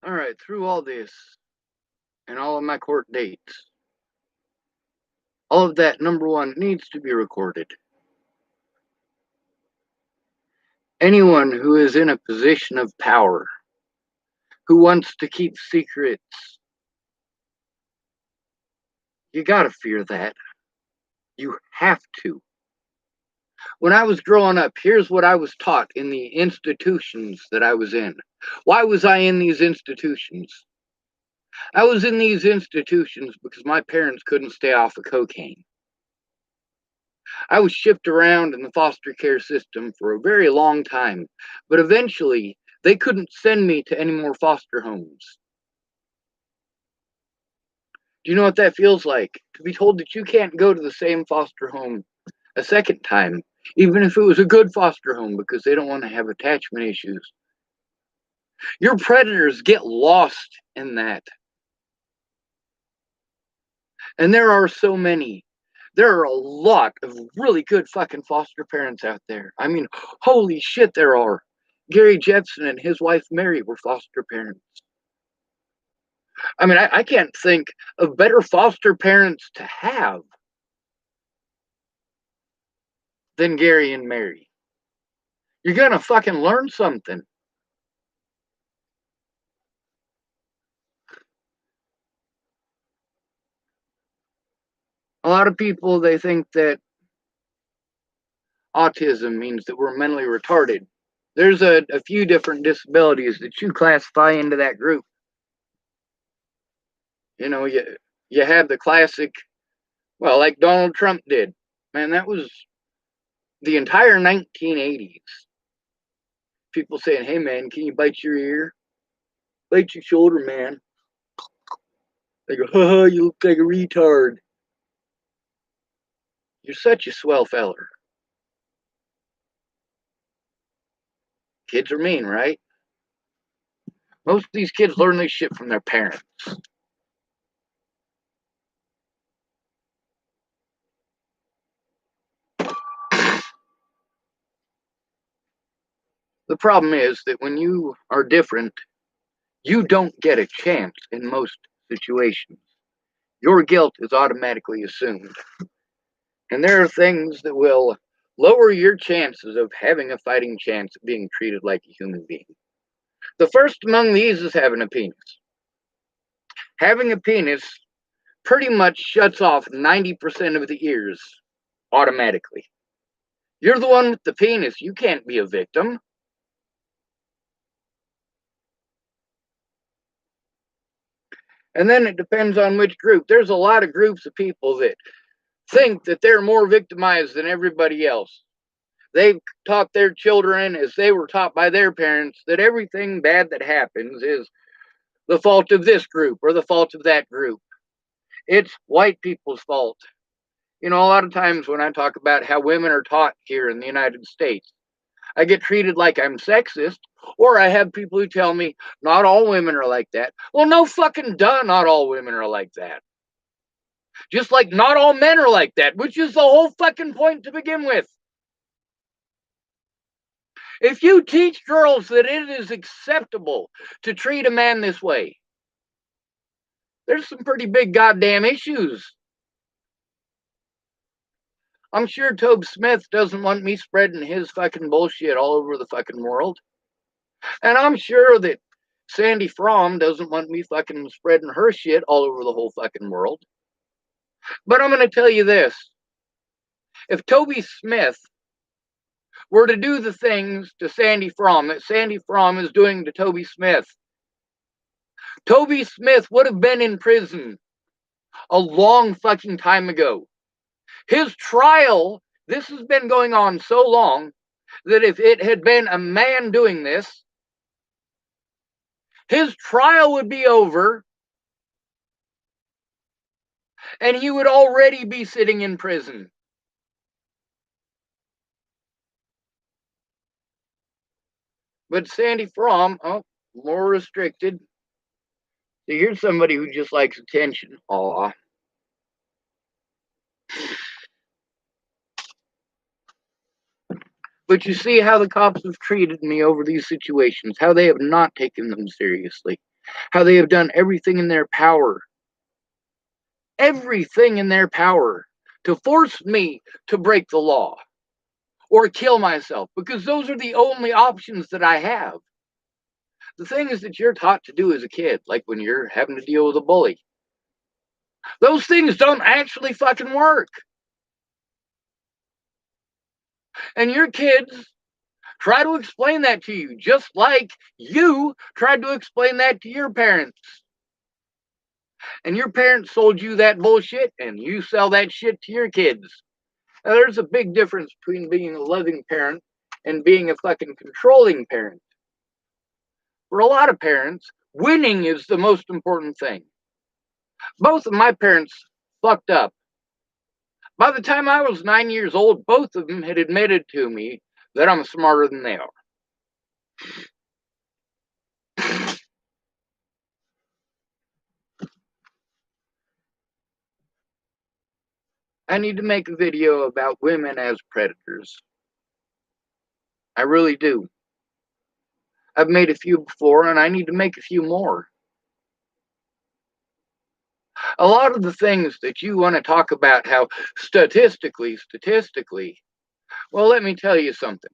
Alright, through all this, and all of my court dates, all of that, number one, needs to be recorded. Anyone who is in a position of power, who wants to keep secrets, you gotta fear that. You have to. When I was growing up, here's what I was taught in the institutions that I was in. Why was I in these institutions? I was in these institutions because my parents couldn't stay off of cocaine. I was shipped around in the foster care system for a very long time, but eventually they couldn't send me to any more foster homes. Do you know what that feels like? To be told that you can't go to the same foster home a second time, even if it was a good foster home, because they don't want to have attachment issues. Your predators get lost in that. And there are so many. There are a lot of really good fucking foster parents out there. I mean, holy shit, there are. Gary Jepson and his wife Mary were foster parents. I mean, I can't think of better foster parents to have than Gary and Mary. You're gonna fucking learn something. A lot of people, they think that autism means that we're mentally retarded. There's a few different disabilities that you classify into that group. You know, you have the classic, well, like Donald Trump did. Man, that was the entire 1980s. People saying, hey man, can you bite your ear? Bite your shoulder, man. They go, haha, you look like a retard. You're such a swell feller. Kids are mean, right? Most of these kids learn this shit from their parents. The problem is that when you are different, you don't get a chance in most situations. Your guilt is automatically assumed. And there are things that will lower your chances of having a fighting chance of being treated like a human being. The first among these is having a penis. Having a penis pretty much shuts off 90% of the ears automatically. You're the one with the penis. You can't be a victim. And then it depends on which group. There's a lot of groups of people that think that they're more victimized than everybody else. They've taught their children, as they were taught by their parents, that everything bad that happens is the fault of this group or the fault of that group. It's white people's fault. You know, a lot of times when I talk about how women are taught here in the United States, I get treated like I'm sexist, or I have people who tell me not all women are like that. Well, no fucking duh, not all women are like that. Just like not all men are like that, which is the whole fucking point to begin with. If you teach girls that it is acceptable to treat a man this way, there's some pretty big goddamn issues. I'm sure Tobe Smith doesn't want me spreading his fucking bullshit all over the fucking world. And I'm sure that Sandy Fromm doesn't want me fucking spreading her shit all over the whole fucking world. But I'm going to tell you this. If Toby Smith were to do the things to Sandy Fromm that Sandy Fromm is doing to Toby Smith, Toby Smith would have been in prison a long fucking time ago. His trial, this has been going on so long that if it had been a man doing this, his trial would be over and he would already be sitting in prison. But Sandy Fromm, oh, more restricted. So here's somebody who just likes attention. Aw. But you see how the cops have treated me over these situations, how they have not taken them seriously. how they have done everything in their power, to force me to break the law or kill myself, because those are the only options that I have. The things that you're taught to do as a kid, like when you're having to deal with a bully, those things don't actually fucking work. And your kids try to explain that to you, just like you tried to explain that to your parents. And your parents sold you that bullshit, and you sell that shit to your kids. Now, there's a big difference between being a loving parent and being a fucking controlling parent. For a lot of parents, winning is the most important thing. Both of my parents fucked up. By the time I was 9 years old, both of them had admitted to me that I'm smarter than they are. I need to make a video about women as predators. I really do. I've made a few before, and I need to make a few more. A lot of the things that you want to talk about, how statistically, well, let me tell you something.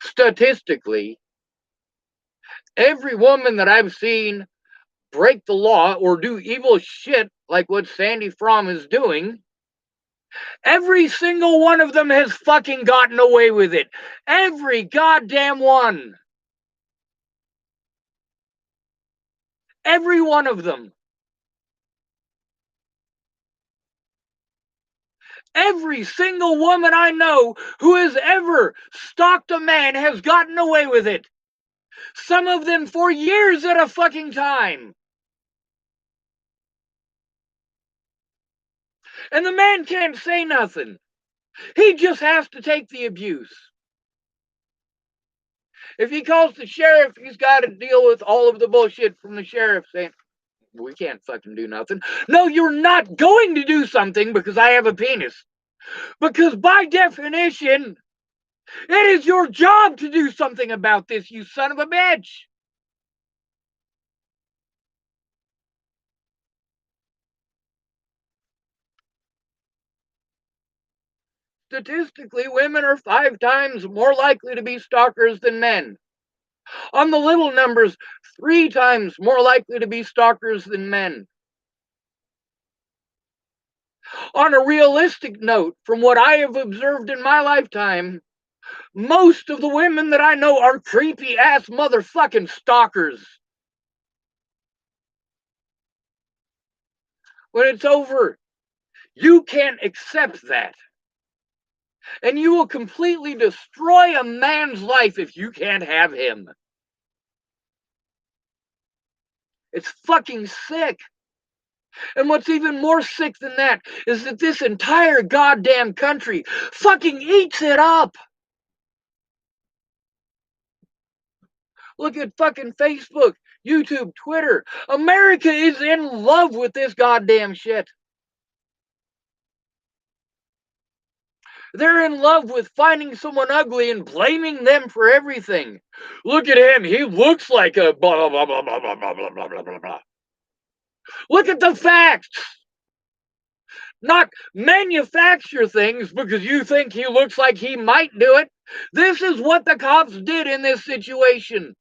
Statistically, every woman that I've seen break the law or do evil shit like what Sandy Fromm is doing, every single one of them has fucking gotten away with it. Every goddamn one. Every one of them. Every single woman I know who has ever stalked a man has gotten away with it. Some of them for years at a fucking time. And the man can't say nothing. He just has to take the abuse. If he calls the sheriff, he's got to deal with all of the bullshit from the sheriff saying, we can't fucking do nothing. No, you're not going to do something because I have a penis. Because by definition, it is your job to do something about this, you son of a bitch. Statistically, women are 5 times more likely to be stalkers than men. On the little numbers, 3 times more likely to be stalkers than men. On a realistic note, from what I have observed in my lifetime, most of the women that I know are creepy ass motherfucking stalkers. When it's over, you can't accept that. And you will completely destroy a man's life if you can't have him. It's fucking sick. And what's even more sick than that is that this entire goddamn country fucking eats it up. Look at fucking Facebook, YouTube, Twitter. America is in love with this goddamn shit. They're in love with finding someone ugly and blaming them for everything. Look at him. He looks like a blah, blah, blah, blah, blah, blah, blah, blah, blah, blah. Look at the facts. Not manufacture things because you think he looks like he might do it. This is what the cops did in this situation.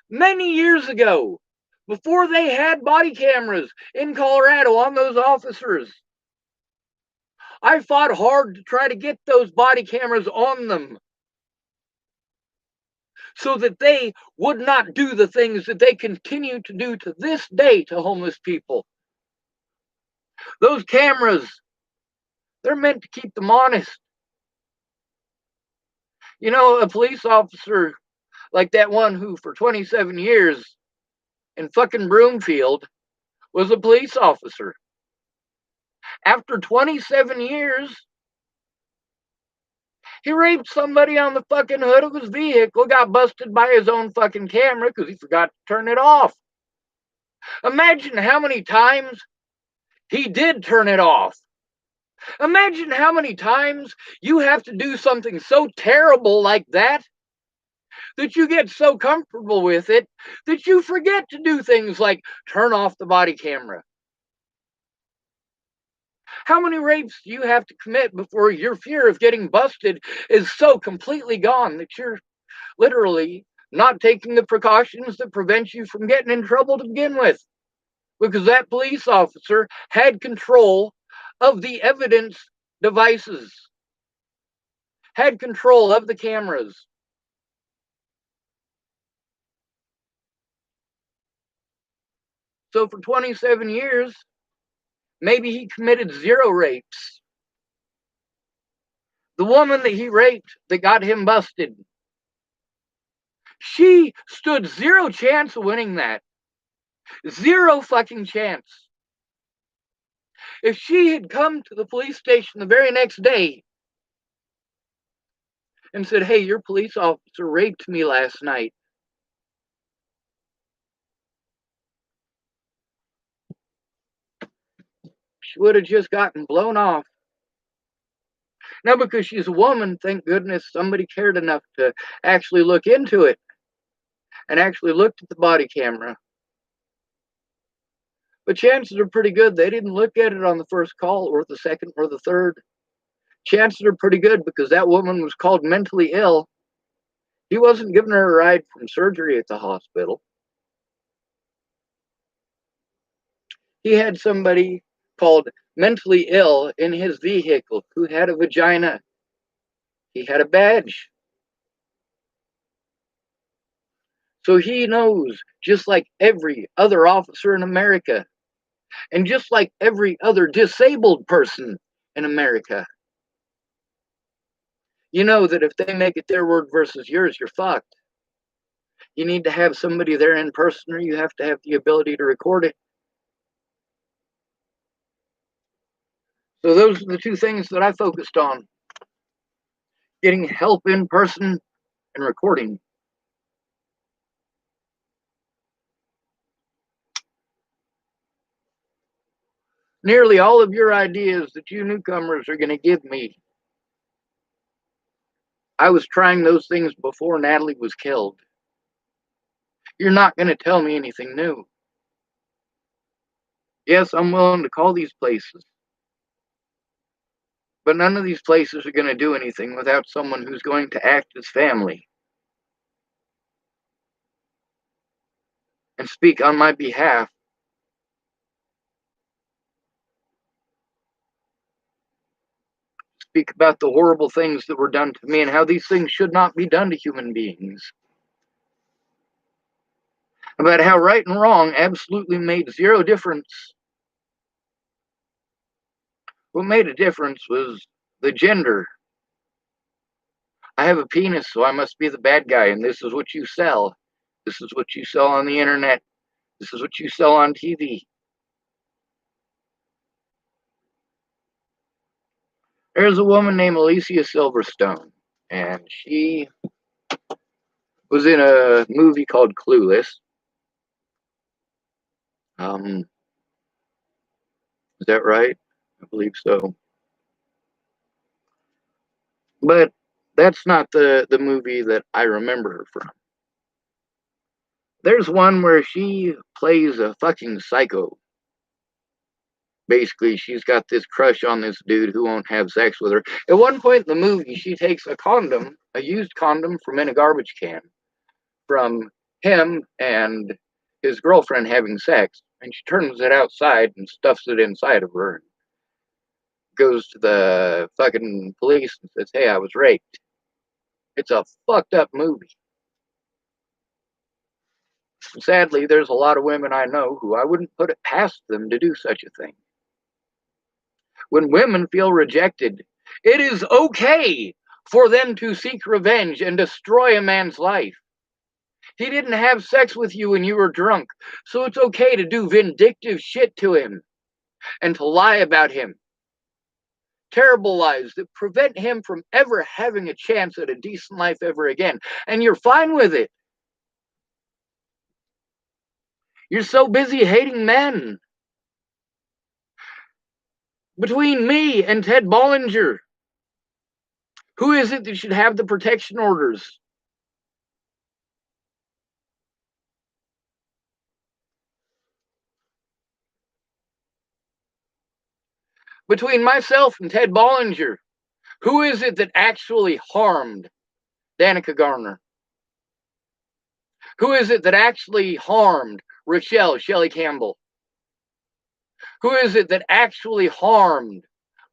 Many years ago, before they had body cameras in Colorado on those officers, I fought hard to try to get those body cameras on them so that they would not do the things that they continue to do to this day to homeless people. Those cameras, they're meant to keep them honest. You know, a police officer like that one who for 27 years in fucking Broomfield was a police officer. After 27 years, he raped somebody on the fucking hood of his vehicle, got busted by his own fucking camera because he forgot to turn it off. Imagine how many times he did turn it off. Imagine how many times you have to do something so terrible like that that you get so comfortable with it that you forget to do things like turn off the body camera. How many rapes do you have to commit before your fear of getting busted is so completely gone that you're literally not taking the precautions that prevent you from getting in trouble to begin with? Because that police officer had control of the evidence devices, had control of the cameras. So for 27 years, maybe he committed 0 rapes. The woman that he raped that got him busted, she stood 0 chance of winning that. 0 fucking chance. If she had come to the police station the very next day and said, hey, your police officer raped me last night, she would have just gotten blown off. Now, because she's a woman, thank goodness somebody cared enough to actually look into it and actually looked at the body camera. But chances are pretty good they didn't look at it on the first call or the second or the third. Chances are pretty good because that woman was called mentally ill. He wasn't giving her a ride from surgery at the hospital. He had somebody called mentally ill in his vehicle who had a vagina. He had a badge. So he knows, just like every other officer in America, and just like every other disabled person in America, you know that if they make it their word versus yours, you're fucked. You need to have somebody there in person, or you have to have the ability to record it. So those are the 2 things that I focused on: getting help in person and recording. Nearly all of your ideas that you newcomers are going to give me, I was trying those things before Natalie was killed. You're not going to tell me anything new. Yes, I'm willing to call these places, but none of these places are going to do anything without someone who's going to act as family and speak on my behalf. Speak about the horrible things that were done to me and how these things should not be done to human beings. About how right and wrong absolutely made 0 difference. What made a difference was the gender. I have a penis, so I must be the bad guy, and this is what you sell. This is what you sell on the internet. This is what you sell on TV. There's a woman named Alicia Silverstone, and she was in a movie called Clueless. Is that right? I believe so. But that's not the movie that I remember her from. There's one where she plays a fucking psycho. Basically, she's got this crush on this dude who won't have sex with her. At one point in the movie, she takes a condom, a used condom from in a garbage can, from him and his girlfriend having sex, and she turns it outside and stuffs it inside of her. And goes to the fucking police and says, hey, I was raped. It's a fucked up movie. Sadly, there's a lot of women I know who I wouldn't put it past them to do such a thing. When women feel rejected, it is okay for them to seek revenge and destroy a man's life. He didn't have sex with you when you were drunk, so it's okay to do vindictive shit to him and to lie about him. Terrible lies that prevent him from ever having a chance at a decent life ever again. And you're fine with it. You're so busy hating men. Between me and Ted Bollinger, who is it that should have the protection orders? Between myself and Ted Bollinger, who is it that actually harmed Danica Garner? Who is it that actually harmed Rochelle Shelley Campbell? Who is it that actually harmed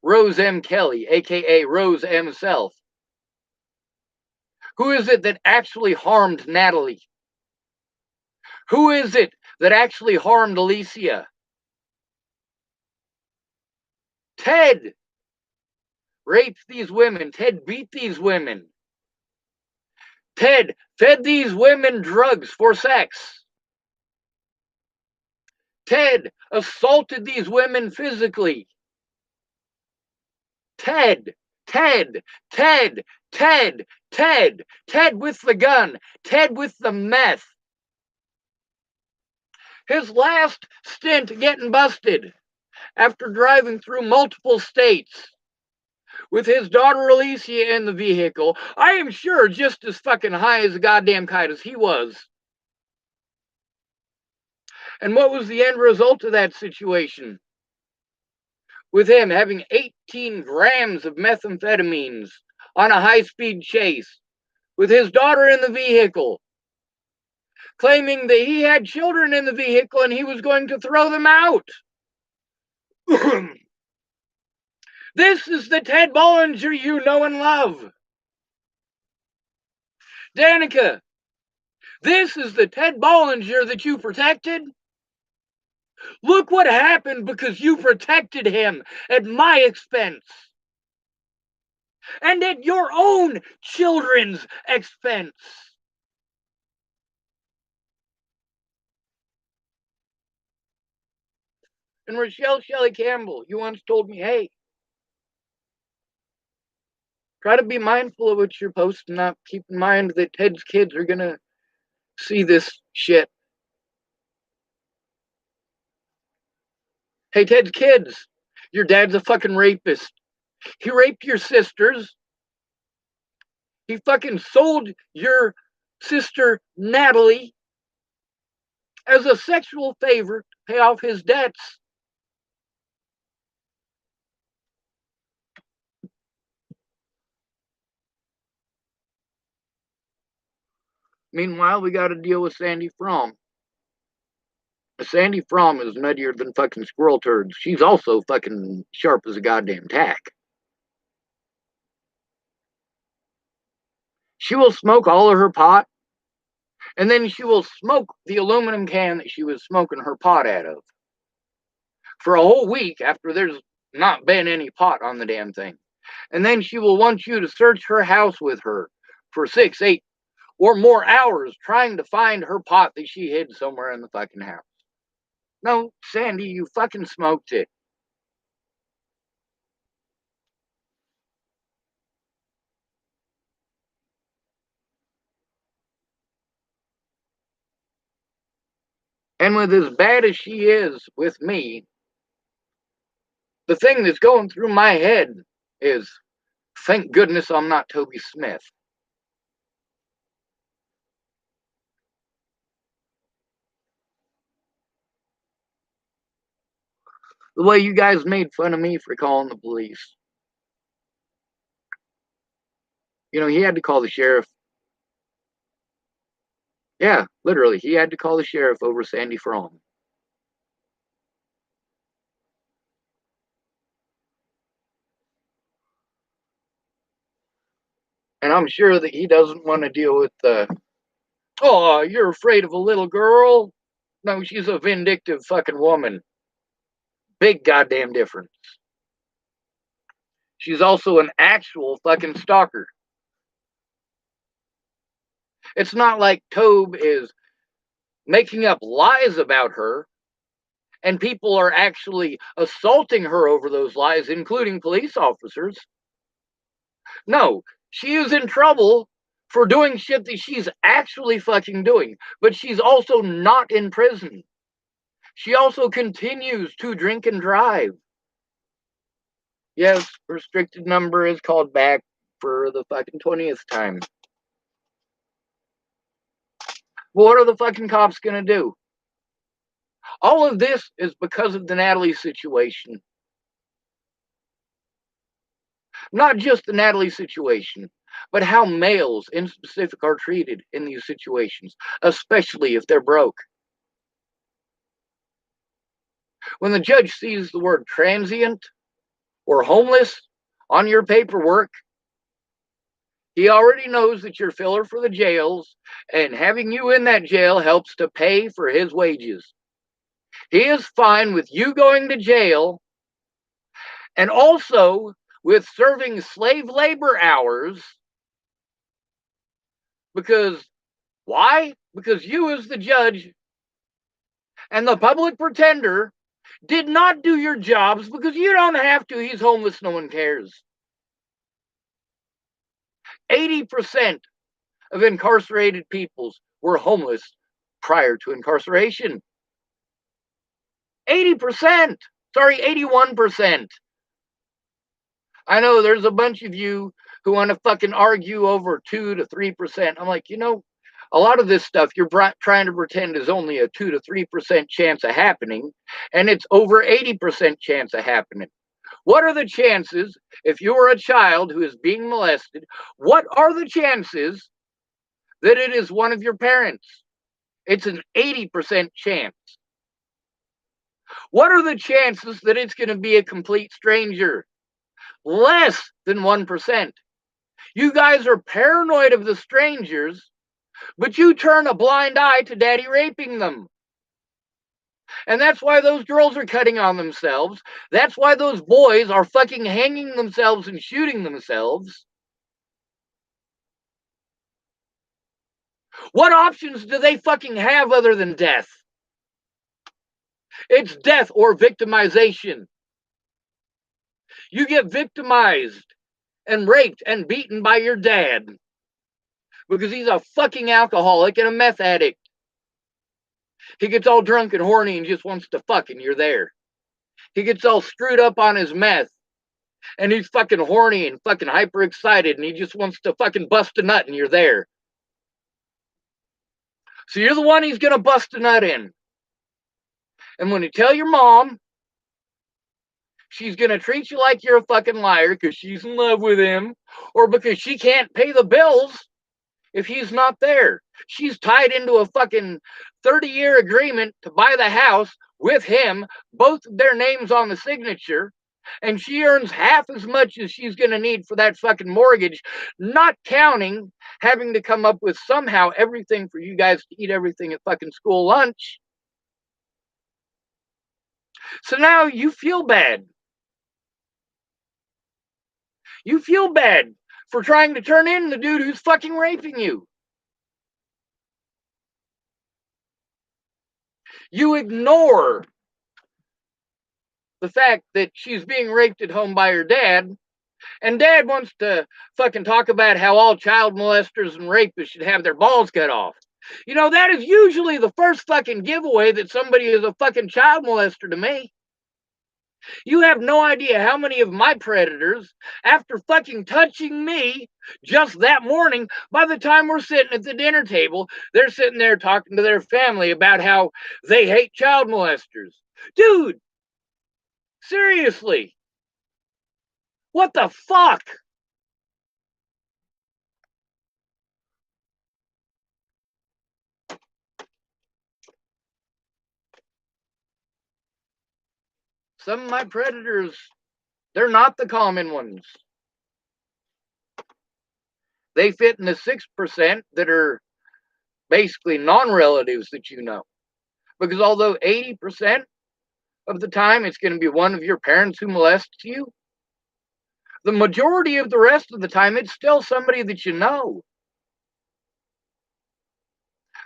Rose M. Kelly, aka Rose M. Self? Who is it that actually harmed Natalie? Who is it that actually harmed Alicia? Ted raped these women. Ted beat these women. Ted fed these women drugs for sex. Ted assaulted these women physically. Ted, Ted, Ted, Ted, Ted, Ted with the gun, Ted with the meth. His last stint getting busted after driving through multiple states with his daughter Alicia in the vehicle, I am sure just as fucking high as a goddamn kite as he was. And what was the end result of that situation? With him having 18 grams of methamphetamines on a high-speed chase, with his daughter in the vehicle, claiming that he had children in the vehicle and he was going to throw them out. This is the Ted Bollinger you know and love. Danica, this is the Ted Bollinger that you protected. Look what happened because you protected him at my expense. And at your own children's expense. And Rochelle Shelley Campbell, you once told me, hey, try to be mindful of what you're posting up. Keep in mind that Ted's kids are going to see this shit. Hey, Ted's kids, your dad's a fucking rapist. He raped your sisters. He fucking sold your sister, Natalie, as a sexual favor to pay off his debts. Meanwhile, we got to deal with Sandy Fromm. Sandy Fromm is nuttier than fucking squirrel turds. She's also fucking sharp as a goddamn tack. She will smoke all of her pot, and then she will smoke the aluminum can that she was smoking her pot out of for a whole week after there's not been any pot on the damn thing. And then she will want you to search her house with her for 6, 8, or more hours trying to find her pot that she hid somewhere in the fucking house. No, Sandy, you fucking smoked it. And with as bad as she is with me, the thing that's going through my head is, thank goodness I'm not Toby Smith. The way you guys made fun of me for calling the police. You know, he had to call the sheriff. Yeah, literally, he had to call the sheriff over Sandy Fromm. And I'm sure that he doesn't want to deal with the, oh, you're afraid of a little girl? No, she's a vindictive fucking woman. Big goddamn difference. She's also an actual fucking stalker. It's not like Tobe is making up lies about her and people are actually assaulting her over those lies, including police officers. No, she is in trouble for doing shit that she's actually fucking doing, but she's also not in prison. She also continues to drink and drive. Yes, restricted number is called back for the fucking 20th time. What are the fucking cops gonna do? All of this is because of the Natalie situation. Not just the Natalie situation, but how males in specific are treated in these situations, especially if they're broke. When the judge sees the word transient or homeless on your paperwork, he already knows that you're filler for the jails, and having you in that jail helps to pay for his wages. He is fine with you going to jail and also with serving slave labor hours. Because why? Because you, as the judge and the public pretender, did not do your jobs because you don't have to. He's homeless, no one cares. 80% of incarcerated peoples were homeless prior to incarceration. 80%. Sorry, 81%. I know there's a bunch of you who want to fucking argue over 2 to 3%. I'm like, a lot of this stuff you're trying to pretend is only a 2 to 3% chance of happening, and it's over 80% chance of happening. What are the chances, if you are a child who is being molested, what are the chances that it is one of your parents? It's an 80% chance. What are the chances that it's going to be a complete stranger? Less than 1%. You guys are paranoid of the strangers, but you turn a blind eye to daddy raping them. And that's why those girls are cutting on themselves. That's why those boys are fucking hanging themselves and shooting themselves. What options do they fucking have other than death? It's death or victimization. You get victimized and raped and beaten by your dad because he's a fucking alcoholic and a meth addict. He gets all drunk and horny and just wants to fuck, and you're there. He gets all screwed up on his meth and he's fucking horny and fucking hyper excited and he just wants to fucking bust a nut, and you're there. So you're the one he's gonna bust a nut in. And when you tell your mom, she's gonna treat you like you're a fucking liar because she's in love with him, or because she can't pay the bills if he's not there. She's tied into a fucking 30-year agreement to buy the house with him, both of their names on the signature, and she earns half as much as she's going to need for that fucking mortgage, not counting having to come up with somehow everything for you guys to eat everything at fucking school lunch. So now you feel bad. You feel bad for trying to turn in the dude who's fucking raping you. You ignore the fact that she's being raped at home by her dad, and dad wants to fucking talk about how all child molesters and rapists should have their balls cut off. That is usually the first fucking giveaway that somebody is a fucking child molester to me. You have no idea how many of my predators, after fucking touching me just that morning, by the time we're sitting at the dinner table, they're sitting there talking to their family about how they hate child molesters. Dude, seriously, what the fuck? Some of my predators, they're not the common ones. They fit in the 6% that are basically non-relatives that you know. Because although 80% of the time it's going to be one of your parents who molests you, the majority of the rest of the time it's still somebody that you know.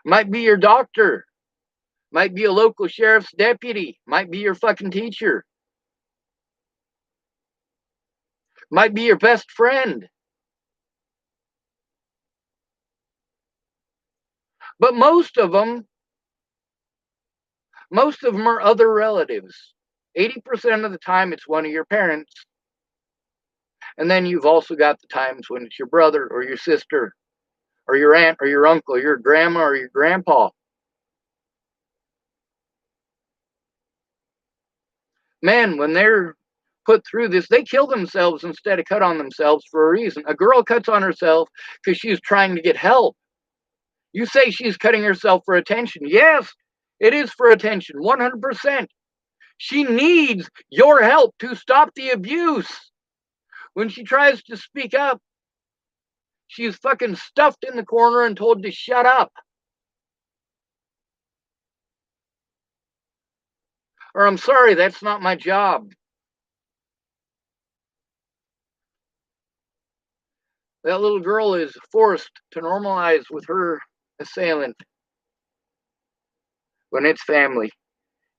Might be your doctor, might be a local sheriff's deputy, might be your fucking teacher, might be your best friend. But most of them are other relatives. 80% of the time it's one of your parents. And then you've also got the times when it's your brother or your sister or your aunt or your uncle or your grandma or your grandpa. Man, when they're put through this, they kill themselves instead of cut on themselves for a reason. A girl cuts on herself because she's trying to get help. You say she's cutting herself for attention. Yes, it is for attention, 100%. She needs your help to stop the abuse. When she tries to speak up, she's fucking stuffed in the corner and told to shut up. Or, I'm sorry, that's not my job. That little girl is forced to normalize with her assailant when it's family.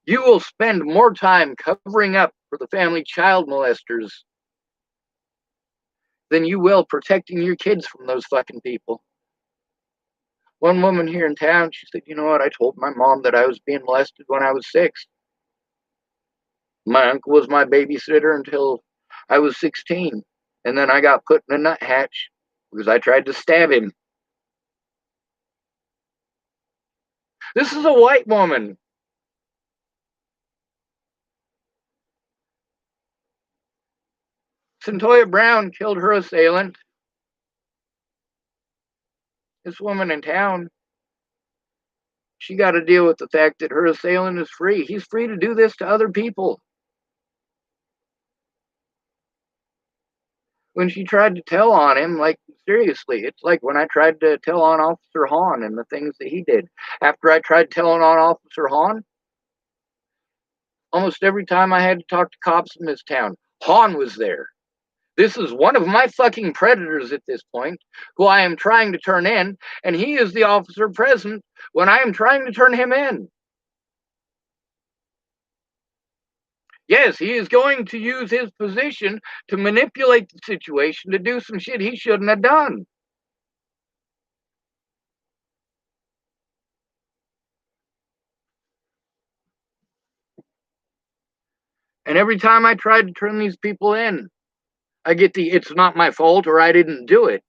You will spend more time covering up for the family child molesters than you will protecting your kids from those fucking people. One woman here in town, she said, you know what, I told my mom that I was being molested when I was 6. My uncle was my babysitter until I was 16. And then I got put in a nuthatch because I tried to stab him. This is a white woman. Centoya Brown killed her assailant. This woman in town, she got to deal with the fact that her assailant is free. He's free to do this to other people. When she tried to tell on him, like, seriously, it's like when I tried to tell on Officer Hahn and the things that he did. After I tried telling on Officer Hahn, almost every time I had to talk to cops in this town, Hahn was there. This is one of my fucking predators at this point, who I am trying to turn in, and he is the officer present when I am trying to turn him in. Yes, he is going to use his position to manipulate the situation to do some shit he shouldn't have done. And every time I tried to turn these people in, I get the it's not my fault or I didn't do it.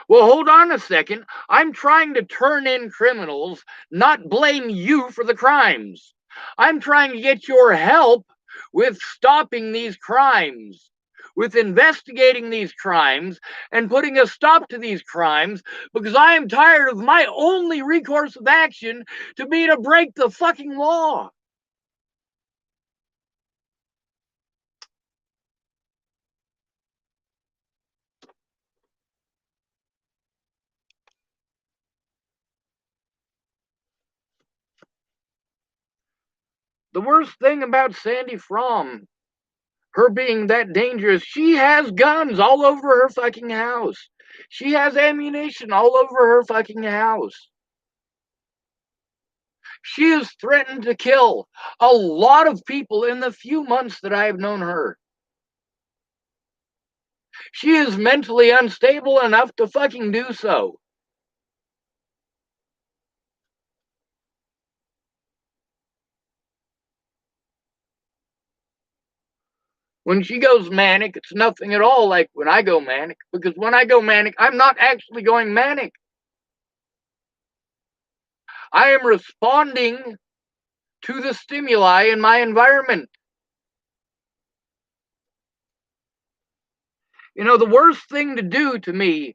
Well, hold on a second. I'm trying to turn in criminals, not blame you for the crimes. I'm trying to get your help with stopping these crimes, with investigating these crimes and putting a stop to these crimes, because I am tired of my only recourse of action to be to break the fucking law. The worst thing about Sandy Fromm, her being that dangerous, she has guns all over her fucking house. She has ammunition all over her fucking house. She has threatened to kill a lot of people in the few months that I have known her. She is mentally unstable enough to fucking do so. When she goes manic, it's nothing at all like when I go manic, because when I go manic, I'm not actually going manic. I am responding to the stimuli in my environment. You know, the worst thing to do to me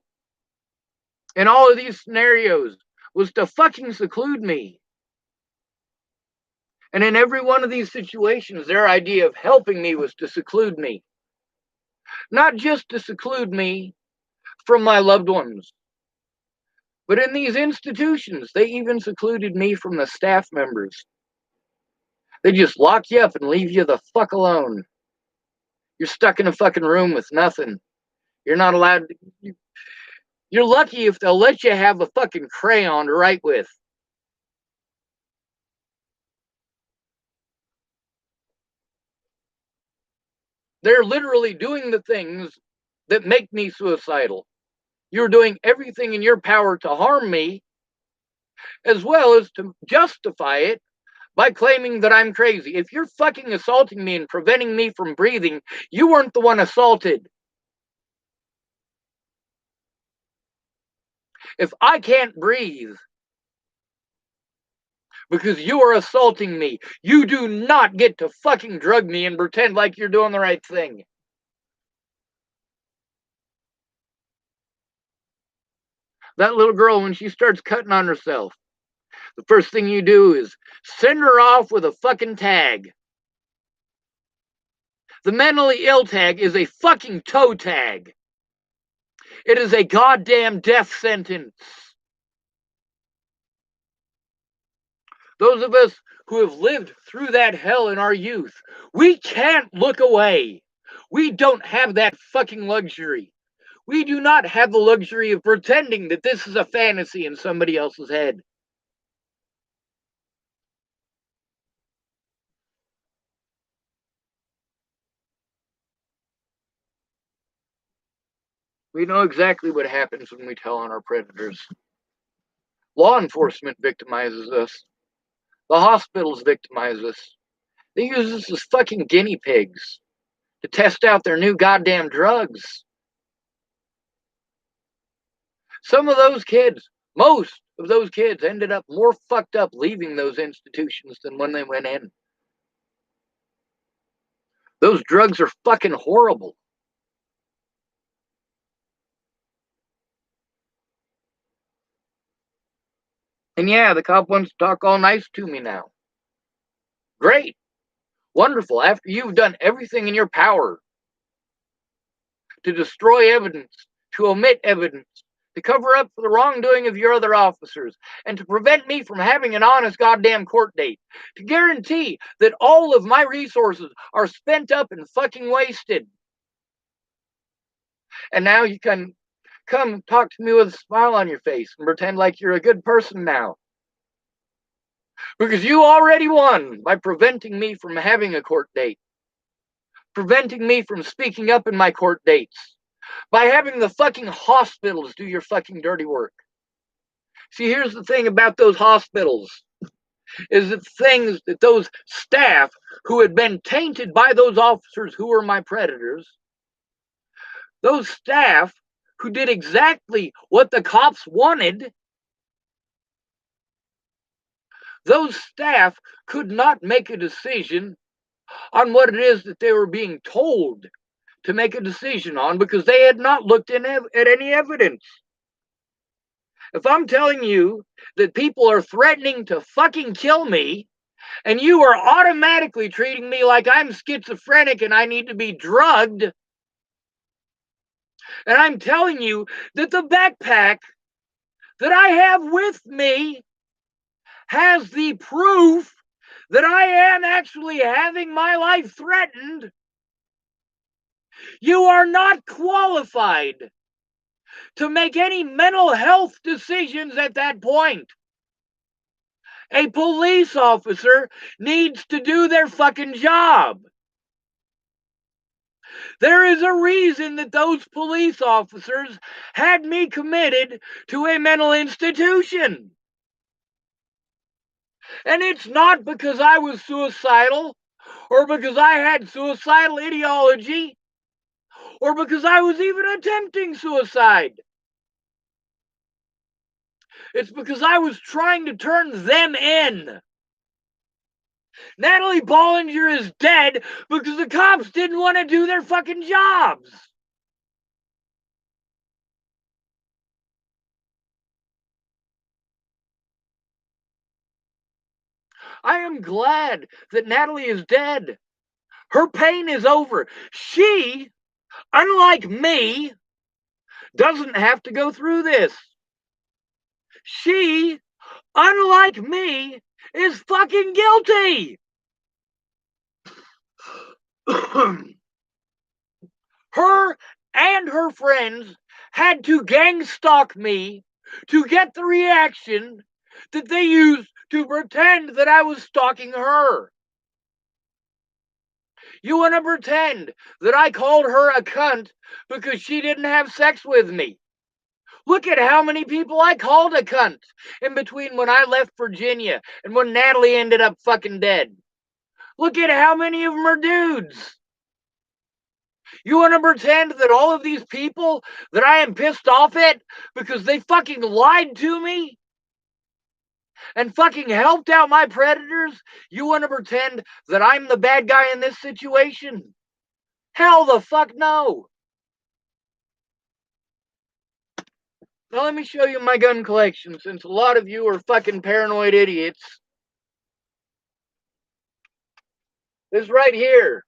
in all of these scenarios was to fucking seclude me. And in every one of these situations, their idea of helping me was to seclude me. Not just to seclude me from my loved ones, but in these institutions, they even secluded me from the staff members. They just lock you up and leave you the fuck alone. You're stuck in a fucking room with nothing. You're not allowed to, you're lucky if they'll let you have a fucking crayon to write with. They're literally doing the things that make me suicidal. You're doing everything in your power to harm me, as well as to justify it by claiming that I'm crazy. If you're fucking assaulting me and preventing me from breathing, you weren't the one assaulted. If I can't breathe, because you are assaulting me. You do not get to fucking drug me and pretend like you're doing the right thing. That little girl, when she starts cutting on herself, the first thing you do is send her off with a fucking tag. The mentally ill tag is a fucking toe tag. It is a goddamn death sentence. Those of us who have lived through that hell in our youth, we can't look away. We don't have that fucking luxury. We do not have the luxury of pretending that this is a fantasy in somebody else's head. We know exactly what happens when we tell on our predators. Law enforcement victimizes us. The hospitals victimize us. They use us as fucking guinea pigs to test out their new goddamn drugs. Some of those kids, most of those kids, ended up more fucked up leaving those institutions than when they went in. Those drugs are fucking horrible. And yeah, the cop wants to talk all nice to me now. Great. Wonderful. After you've done everything in your power to destroy evidence, to omit evidence, to cover up for the wrongdoing of your other officers, and to prevent me from having an honest goddamn court date, to guarantee that all of my resources are spent up and fucking wasted. And now you can come talk to me with a smile on your face and pretend like you're a good person now. Because you already won by preventing me from having a court date, preventing me from speaking up in my court dates, by having the fucking hospitals do your fucking dirty work. See, here's the thing about those hospitals, is that things that those staff who had been tainted by those officers who were my predators, those staff who did exactly what the cops wanted, those staff could not make a decision on what it is that they were being told to make a decision on because they had not looked at any evidence. If I'm telling you that people are threatening to fucking kill me, and you are automatically treating me like I'm schizophrenic and I need to be drugged, and I'm telling you that the backpack that I have with me has the proof that I am actually having my life threatened, you are not qualified to make any mental health decisions at that point. A police officer needs to do their fucking job. There is a reason that those police officers had me committed to a mental institution. And it's not because I was suicidal, or because I had suicidal ideology, or because I was even attempting suicide. It's because I was trying to turn them in. Natalie Bollinger is dead because the cops didn't want to do their fucking jobs. I am glad that Natalie is dead. Her pain is over. She, unlike me, doesn't have to go through this. She, unlike me, is fucking guilty. Her and her friends had to gang stalk me to get the reaction that they used to pretend that I was stalking her. You want to pretend that I called her a cunt because she didn't have sex with me. Look at how many people I called a cunt in between when I left Virginia and when Natalie ended up fucking dead. Look at how many of them are dudes. You want to pretend that all of these people that I am pissed off at because they fucking lied to me and fucking helped out my predators, you want to pretend that I'm the bad guy in this situation? Hell the fuck no. Now let me show you my gun collection, since a lot of you are fucking paranoid idiots. This right here.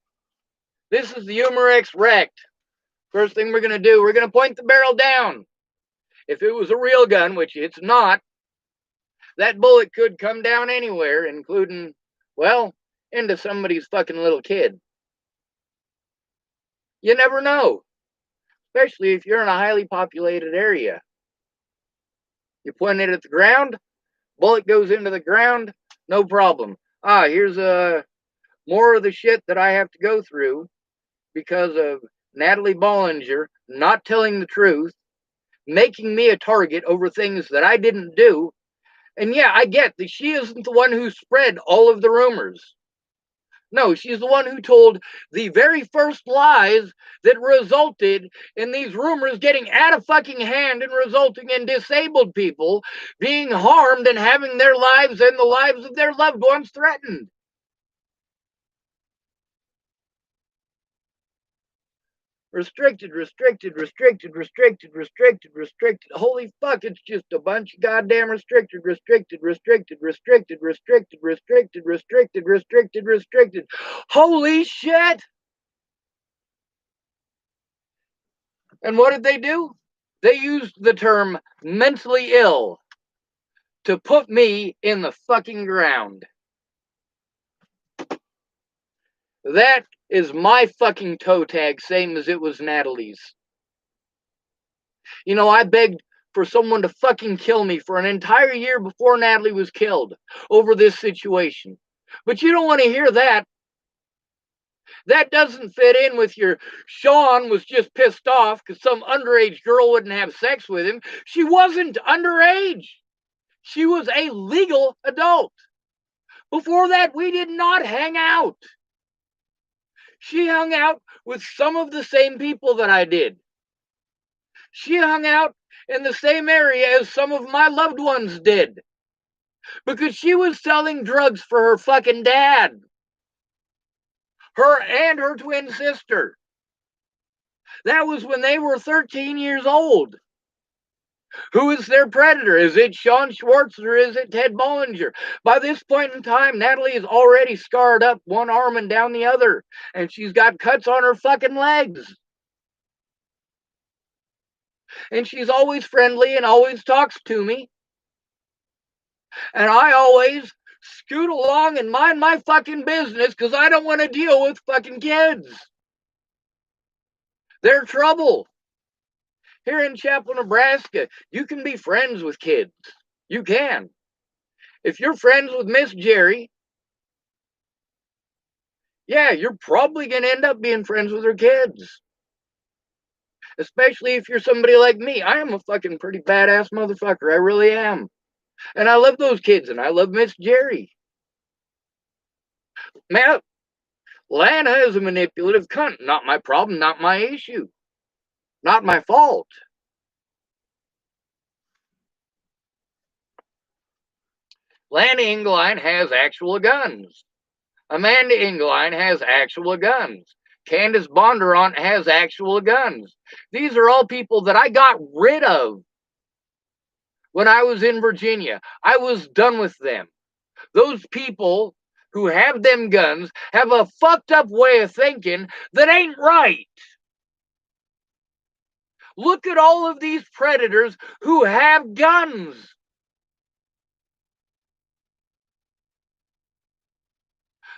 This is the Humorex Rect. First thing we're going to do, we're going to point the barrel down. If it was a real gun, which it's not, that bullet could come down anywhere, including, well, into somebody's fucking little kid. You never know, especially if you're in a highly populated area. You point it at the ground, bullet goes into the ground, no problem. Here's more of the shit that I have to go through because of Natalie Bollinger not telling the truth, making me a target over things that I didn't do. And yeah, I get that she isn't the one who spread all of the rumors. No, she's the one who told the very first lies that resulted in these rumors getting out of fucking hand and resulting in disabled people being harmed and having their lives and the lives of their loved ones threatened. Restricted. Holy fuck, it's just a bunch of goddamn restricted. Holy shit! And what did they do? They used the term mentally ill to put me in the fucking ground. That is my fucking toe tag, same as it was Natalie's. You know, I begged for someone to fucking kill me for an entire year before Natalie was killed over this situation. But you don't want to hear that. That doesn't fit in with your Sean was just pissed off because some underage girl wouldn't have sex with him. She wasn't underage. She was a legal adult. Before that, we did not hang out. She hung out with some of the same people that I did. She hung out in the same area as some of my loved ones did. Because she was selling drugs for her fucking dad. Her and her twin sister. That was when they were 13 years old. Who is their predator? Is it Sean Schwartz or is it Ted Bollinger? By this point in time, Natalie is already scarred up one arm and down the other. And she's got cuts on her fucking legs. And she's always friendly and always talks to me. And I always scoot along and mind my fucking business because I don't want to deal with fucking kids. They're trouble. Here in Chapel, Nebraska, you can be friends with kids. You can. If you're friends with Miss Jerry, yeah, you're probably going to end up being friends with her kids. Especially if you're somebody like me. I am a fucking pretty badass motherfucker. I really am. And I love those kids, and I love Miss Jerry. Man, Lana is a manipulative cunt. Not my problem, not my issue. Not my fault. Lana Engeline has actual guns. Amanda Engeline has actual guns. Candace Bondurant has actual guns. These are all people that I got rid of when I was in Virginia. I was done with them. Those people who have them guns have a fucked up way of thinking that ain't right. Look at all of these predators who have guns.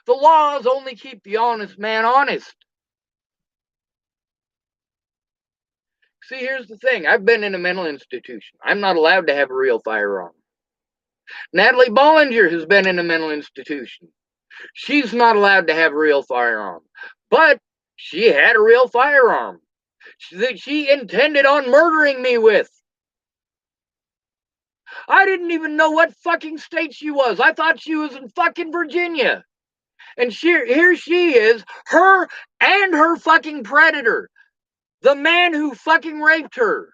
The laws only keep the honest man honest. See, here's the thing. I've been in a mental institution. I'm not allowed to have a real firearm. Natalie Bollinger has been in a mental institution. She's not allowed to have a real firearm. But she had a real firearm that she intended on murdering me with. I didn't even know what fucking state she was. I thought she was in fucking Virginia. And here she is, her and her fucking predator. The man who fucking raped her.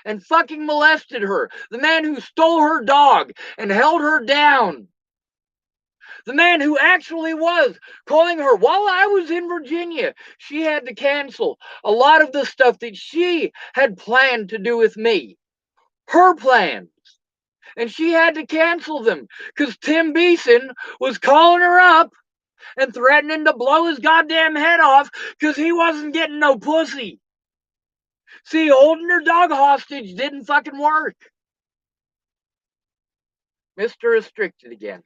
and fucking molested her. The man who stole her dog and held her down. The man who actually was calling her while I was in Virginia. She had to cancel a lot of the stuff that she had planned to do with me. Her plans. And she had to cancel them because Tim Beeson was calling her up and threatening to blow his goddamn head off because he wasn't getting no pussy. See, holding her dog hostage didn't fucking work. Mr. Restricted again.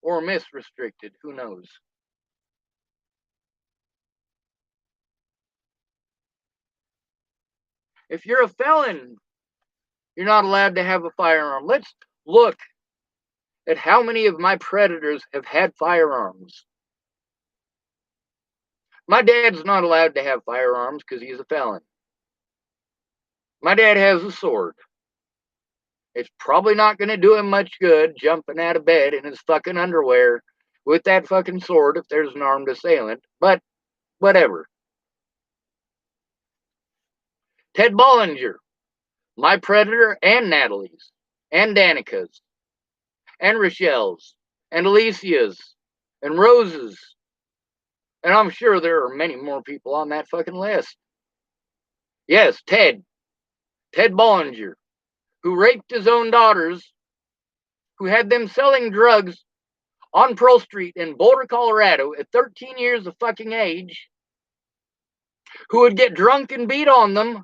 Or Miss Restricted, who knows. If you're a felon, you're not allowed to have a firearm. Let's look at how many of my predators have had firearms. My dad's not allowed to have firearms because he's a felon. My dad has a sword. It's probably not going to do him much good jumping out of bed in his fucking underwear with that fucking sword if there's an armed assailant, but whatever. Ted Bollinger, my predator, and Natalie's, and Danica's, and Rochelle's, and Alicia's, and Rose's. And I'm sure there are many more people on that fucking list. Yes, Ted Bollinger, who raped his own daughters, who had them selling drugs on Pearl Street in Boulder, Colorado at 13 years of fucking age, who would get drunk and beat on them,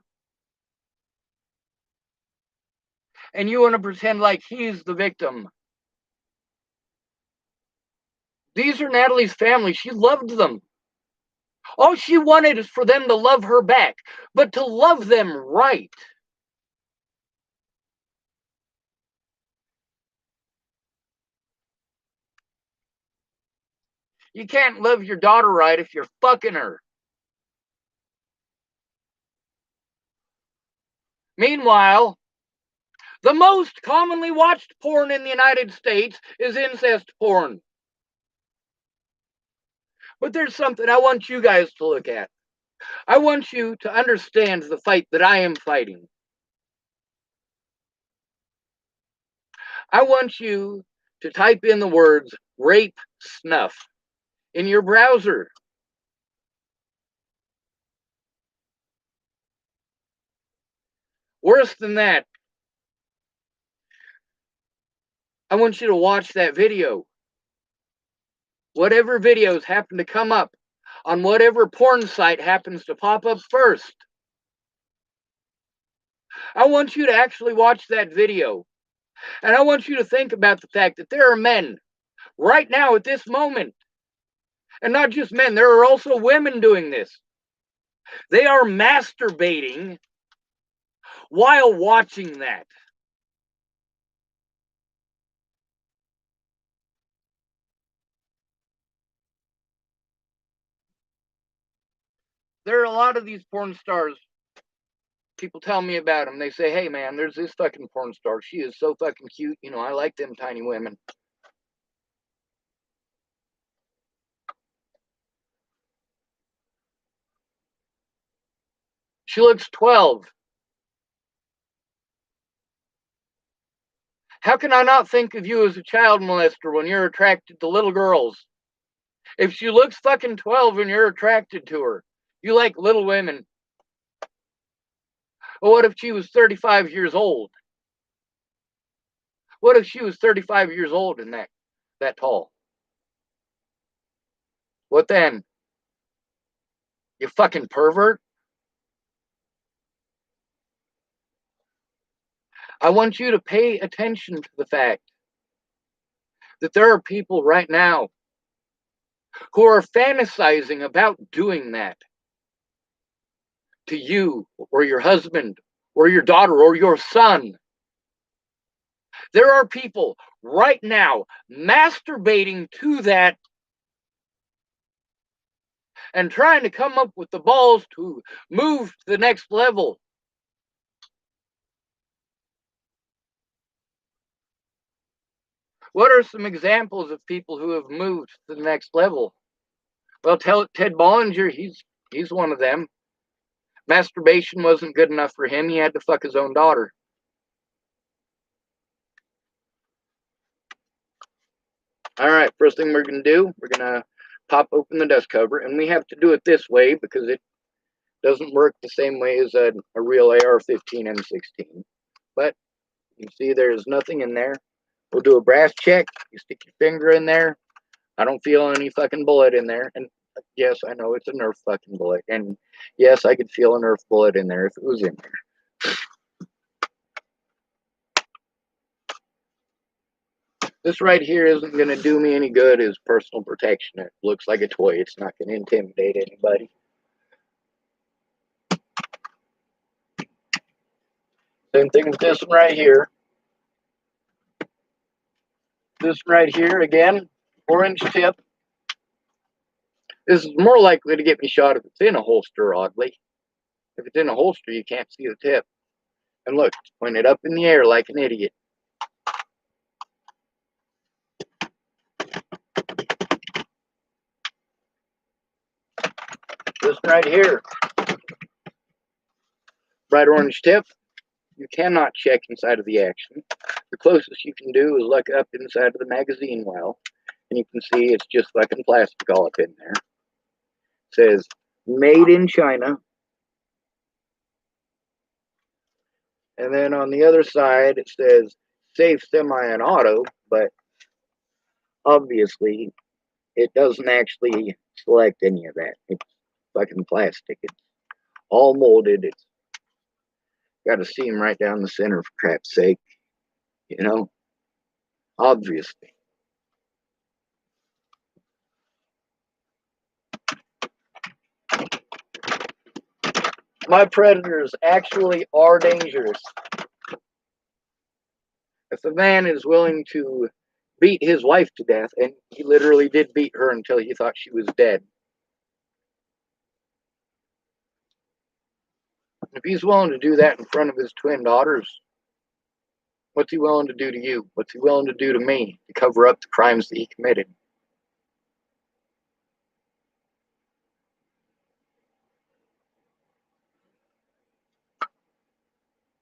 and you want to pretend like he's the victim. These are Natalie's family. She loved them. All she wanted is for them to love her back, but to love them right. You can't love your daughter right if you're fucking her. Meanwhile, the most commonly watched porn in the United States is incest porn. But there's something I want you guys to look at. I want you to understand the fight that I am fighting. I want you to type in the words rape snuff in your browser. Worse than that, I want you to watch that video. Whatever videos happen to come up on whatever porn site happens to pop up first. I want you to actually watch that video. And I want you to think about the fact that there are men right now at this moment, and not just men, there are also women doing this. They are masturbating while watching that. There are a lot of these porn stars. People tell me about them. They say, hey, man, there's this fucking porn star. She is so fucking cute. You know, I like them tiny women. She looks 12. How can I not think of you as a child molester when you're attracted to little girls? If she looks fucking 12 and you're attracted to her, you like little women. Well, what if she was 35 years old? What if she was 35 years old and that tall? What then? You fucking pervert? I want you to pay attention to the fact that there are people right now who are fantasizing about doing that to you or your husband or your daughter or your son. There are people right now masturbating to that and trying to come up with the balls to move to the next level. What are some examples of people who have moved to the next level? Well, Ted Bollinger, he's one of them. Masturbation wasn't good enough for him. He had to fuck his own daughter. All right, first thing we're going to do, we're going to pop open the dust cover, and we have to do it this way because it doesn't work the same way as a real AR-15 M16. But you see there's nothing in there. We'll do a brass check. You stick your finger in there. I don't feel any fucking bullet in there. And yes, I know it's a Nerf fucking bullet. And yes, I could feel a Nerf bullet in there if it was in there. This right here isn't going to do me any good as personal protection. It looks like a toy. It's not going to intimidate anybody. Same thing with this one right here. This right here, again, 4-inch tip. This is more likely to get me shot if it's in a holster, oddly. If it's in a holster, you can't see the tip. And look, it's pointed up in the air like an idiot. This right here, bright orange tip. You cannot check inside of the action. The closest you can do is look up inside of the magazine well, and you can see it's just fucking plastic all up in there. It says, made in China. And then on the other side, it says, safe, semi, and auto, but obviously, it doesn't actually select any of that. It's fucking plastic. It's all molded. It's got a seam right down the center, for crap's sake. You know, obviously. My predators actually are dangerous. If a man is willing to beat his wife to death, and he literally did beat her until he thought she was dead. If he's willing to do that in front of his twin daughters, what's he willing to do to you? What's he willing to do to me to cover up the crimes that he committed?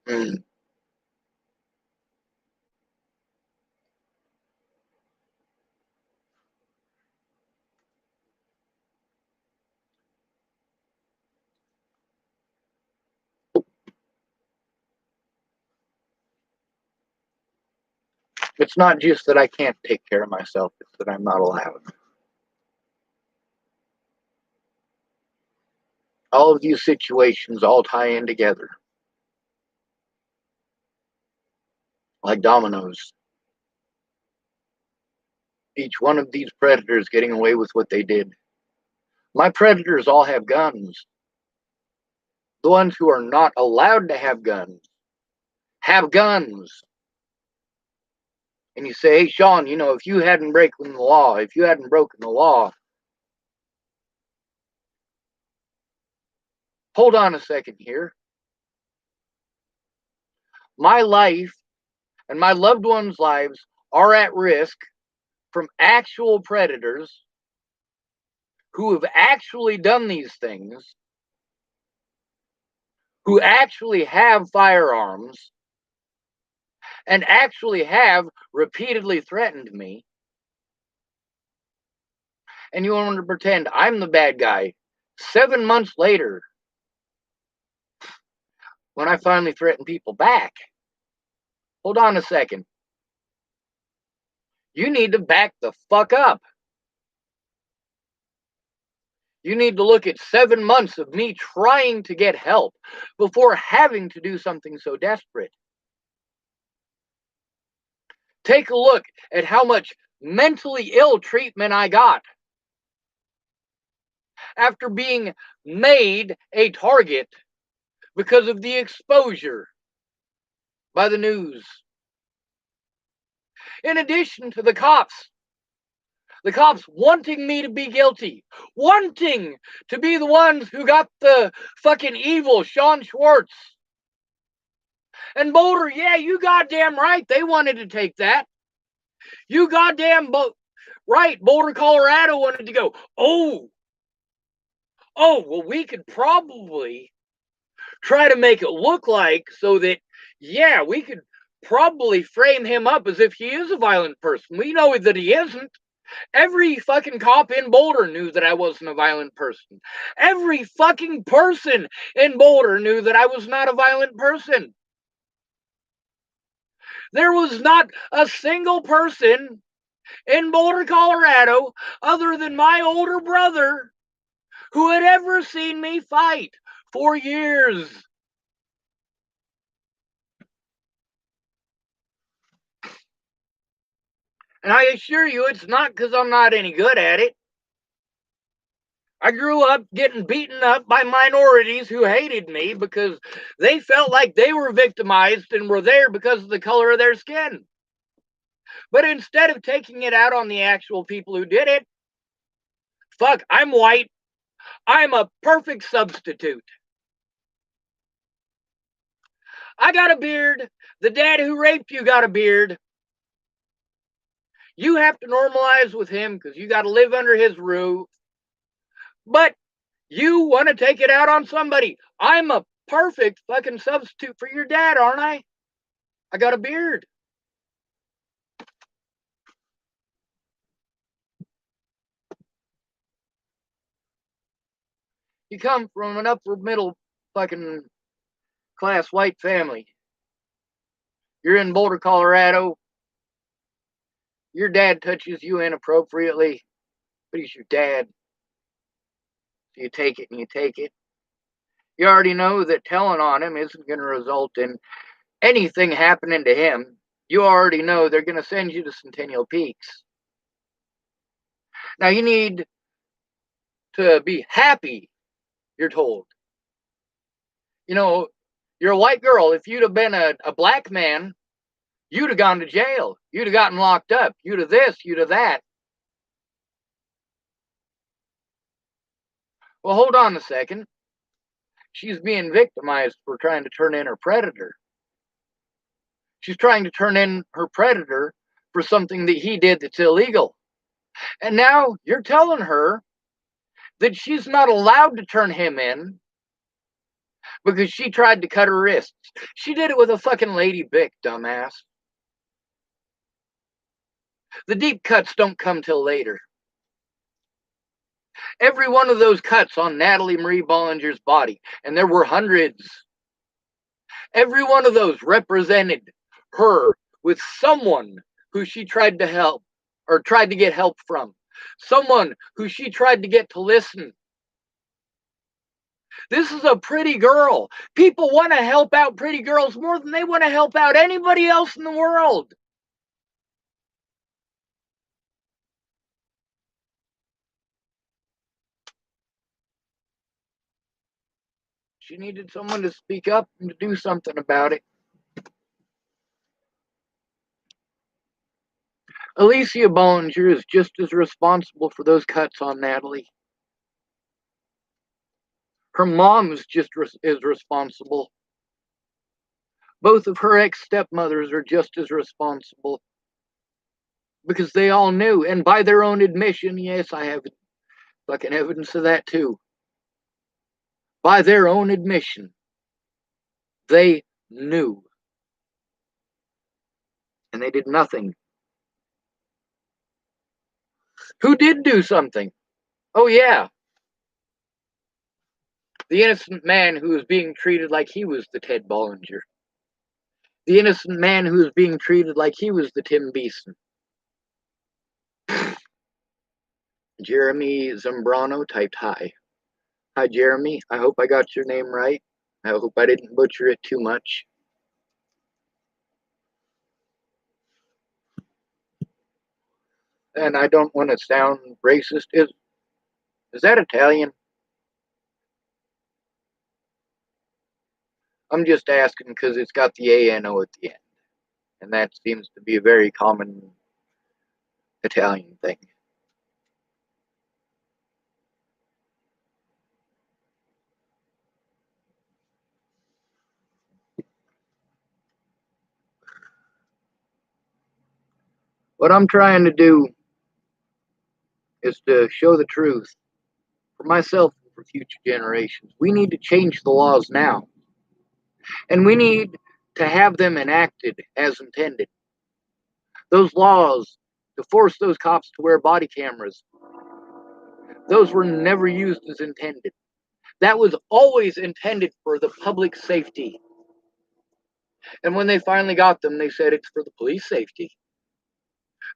Mm. It's not just that I can't take care of myself, it's that I'm not allowed. All of these situations all tie in together like dominoes. Each one of these predators getting away with what they did. My predators all have guns. The ones who are not allowed to have guns have guns. And you say, hey, Sean, you know, if you hadn't broken the law, hold on a second here. My life and my loved ones' lives are at risk from actual predators who have actually done these things, who actually have firearms, and actually have repeatedly threatened me. And you want to pretend I'm the bad guy 7 months later when I finally threaten people back. Hold on a second. You need to back the fuck up. You need to look at 7 months of me trying to get help before having to do something so desperate. Take a look at how much mentally ill treatment I got after being made a target because of the exposure by the news. In addition to the cops wanting me to be guilty, wanting to be the ones who got the fucking evil Sean Schwartz. And Boulder, yeah, you goddamn right, they wanted to take that. You goddamn right, Boulder, Colorado wanted to go, oh, well, we could probably try to make it look like so that, yeah, we could probably frame him up as if he is a violent person. We know that he isn't. Every fucking cop in Boulder knew that I wasn't a violent person. Every fucking person in Boulder knew that I was not a violent person. There was not a single person in Boulder, Colorado, other than my older brother, who had ever seen me fight for years. And I assure you, it's not because I'm not any good at it. I grew up getting beaten up by minorities who hated me because they felt like they were victimized and were there because of the color of their skin. But instead of taking it out on the actual people who did it, fuck, I'm white. I'm a perfect substitute. I got a beard. The dad who raped you got a beard. You have to normalize with him because you got to live under his roof. But you want to take it out on somebody. I'm a perfect fucking substitute for your dad, aren't I? I got a beard. You come from an upper middle fucking class white family. You're in Boulder, Colorado. Your dad touches you inappropriately, but he's your dad. So you take it and you take it. You already know that telling on him isn't going to result in anything happening to him. You already know they're going to send you to Centennial Peaks. Now you need to be happy, you're told. You know, you're a white girl. If you'd have been a black man, you'd have gone to jail. You'd have gotten locked up. You'd have this, you'd have that. Well, hold on a second. She's being victimized for trying to turn in her predator. She's trying to turn in her predator for something that he did that's illegal. And now you're telling her that she's not allowed to turn him in because she tried to cut her wrists. She did it with a fucking Lady Bic, dumbass. The deep cuts don't come till later. Every one of those cuts on Natalie Marie Bollinger's body, and there were hundreds, every one of those represented her with someone who she tried to help or tried to get help from, someone who she tried to get to listen. This is a pretty girl. People want to help out pretty girls more than they want to help out anybody else in the world. She needed someone to speak up and to do something about it. Alicia Bollinger is just as responsible for those cuts on Natalie. Her mom is just as responsible. Both of her ex-stepmothers are just as responsible. Because they all knew, and by their own admission, yes, I have fucking evidence of that too. By their own admission, they knew. And they did nothing. Who did do something? Oh, yeah. The innocent man who was being treated like he was the Ted Bollinger. The innocent man who was being treated like he was the Tim Beeson. Jeremy Zambrano typed hi. Hi, Jeremy. I hope I got your name right. I hope I didn't butcher it too much. And I don't want to sound racist. Is that Italian? I'm just asking because it's got the ANO at the end. And that seems to be a very common Italian thing. What I'm trying to do is to show the truth for myself and for future generations. We need to change the laws now. And we need to have them enacted as intended. Those laws to force those cops to wear body cameras, those were never used as intended. That was always intended for the public safety. And when they finally got them, they said it's for the police safety.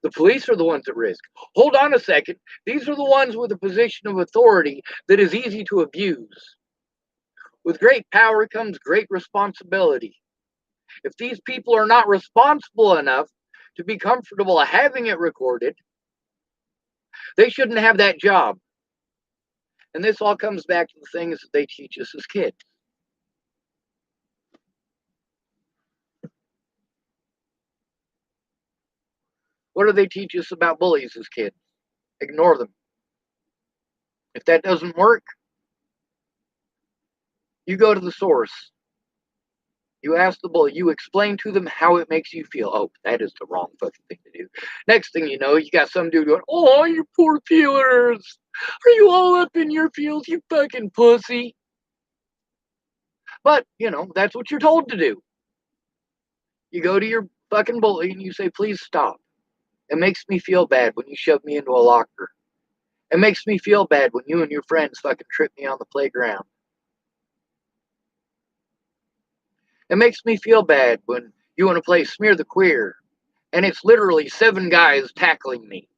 The police are the ones at risk. Hold on a second. These are the ones with a position of authority that is easy to abuse. With great power comes great responsibility. If these people are not responsible enough to be comfortable having it recorded, they shouldn't have that job. And this all comes back to the things that they teach us as kids. What do they teach us about bullies as kids? Ignore them. If that doesn't work, you go to the source. You ask the bully, you explain to them how it makes you feel. Oh, that is the wrong fucking thing to do. Next thing you know, you got some dude going, oh, you poor feelers. Are you all up in your feels, you fucking pussy? But, that's what you're told to do. You go to your fucking bully and you say, please stop. It makes me feel bad when you shove me into a locker. It makes me feel bad when you and your friends fucking trip me on the playground. It makes me feel bad when you want to play Smear the Queer and it's literally 7 guys tackling me.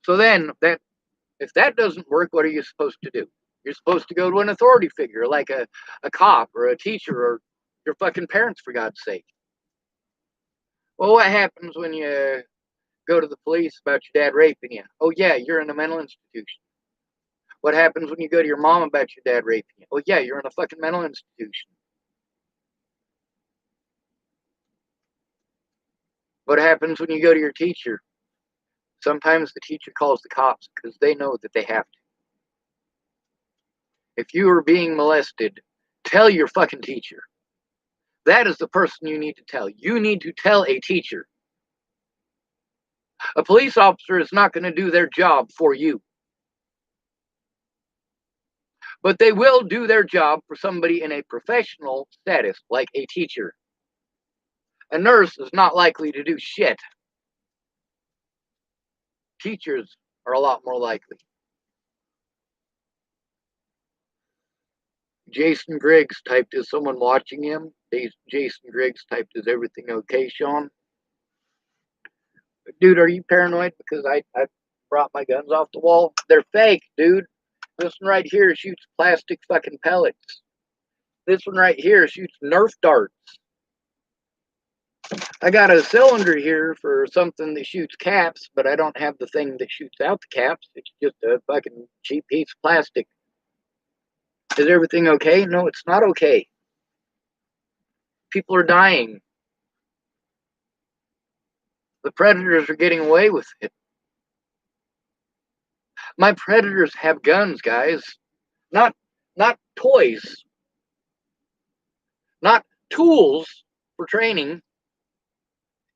So then, if that doesn't work, what are you supposed to do? You're supposed to go to an authority figure like a cop or a teacher or your fucking parents, for God's sake. Well, what happens when you go to the police about your dad raping you? Oh, yeah, you're in a mental institution. What happens when you go to your mom about your dad raping you? Oh, yeah, you're in a fucking mental institution. What happens when you go to your teacher? Sometimes the teacher calls the cops because they know that they have to. If you are being molested, tell your fucking teacher. That is the person you need to tell. You need to tell a teacher. A police officer is not going to do their job for you. But they will do their job for somebody in a professional status, like a teacher. A nurse is not likely to do shit. Teachers are a lot more likely. Jason Griggs typed, is someone watching him? Jason Griggs typed, is everything okay, Sean? Dude, are you paranoid because I brought my guns off the wall? They're fake, dude. This one right here shoots plastic fucking pellets. This one right here shoots Nerf darts. I got a cylinder here for something that shoots caps, but I don't have the thing that shoots out the caps. It's just a fucking cheap piece of plastic. Is everything okay? No, it's not okay. People are dying. The predators are getting away with it. My predators have guns, guys. Not toys. Not tools for training.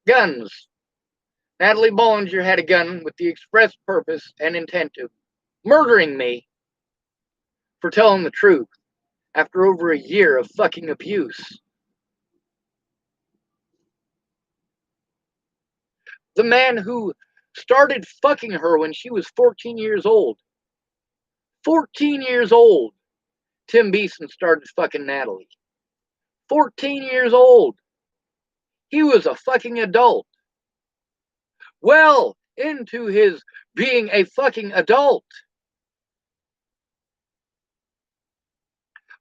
Guns. Natalie Bollinger had a gun with the express purpose and intent of murdering me for telling the truth after over a year of fucking abuse. The man who started fucking her when she was 14 years old. 14 years old. Tim Beeson started fucking Natalie. 14 years old. He was a fucking adult. Well into his being a fucking adult.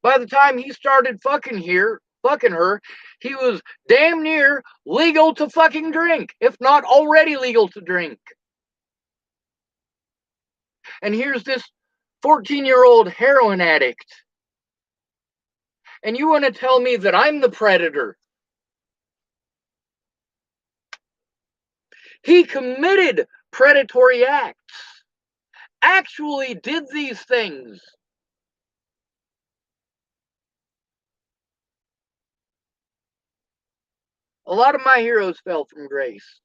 By the time he started fucking her, he was damn near legal to fucking drink, if not already legal to drink. And here's this 14-year-old heroin addict. And you want to tell me that I'm the predator? He committed predatory acts. Actually did these things. A lot of my heroes fell from grace.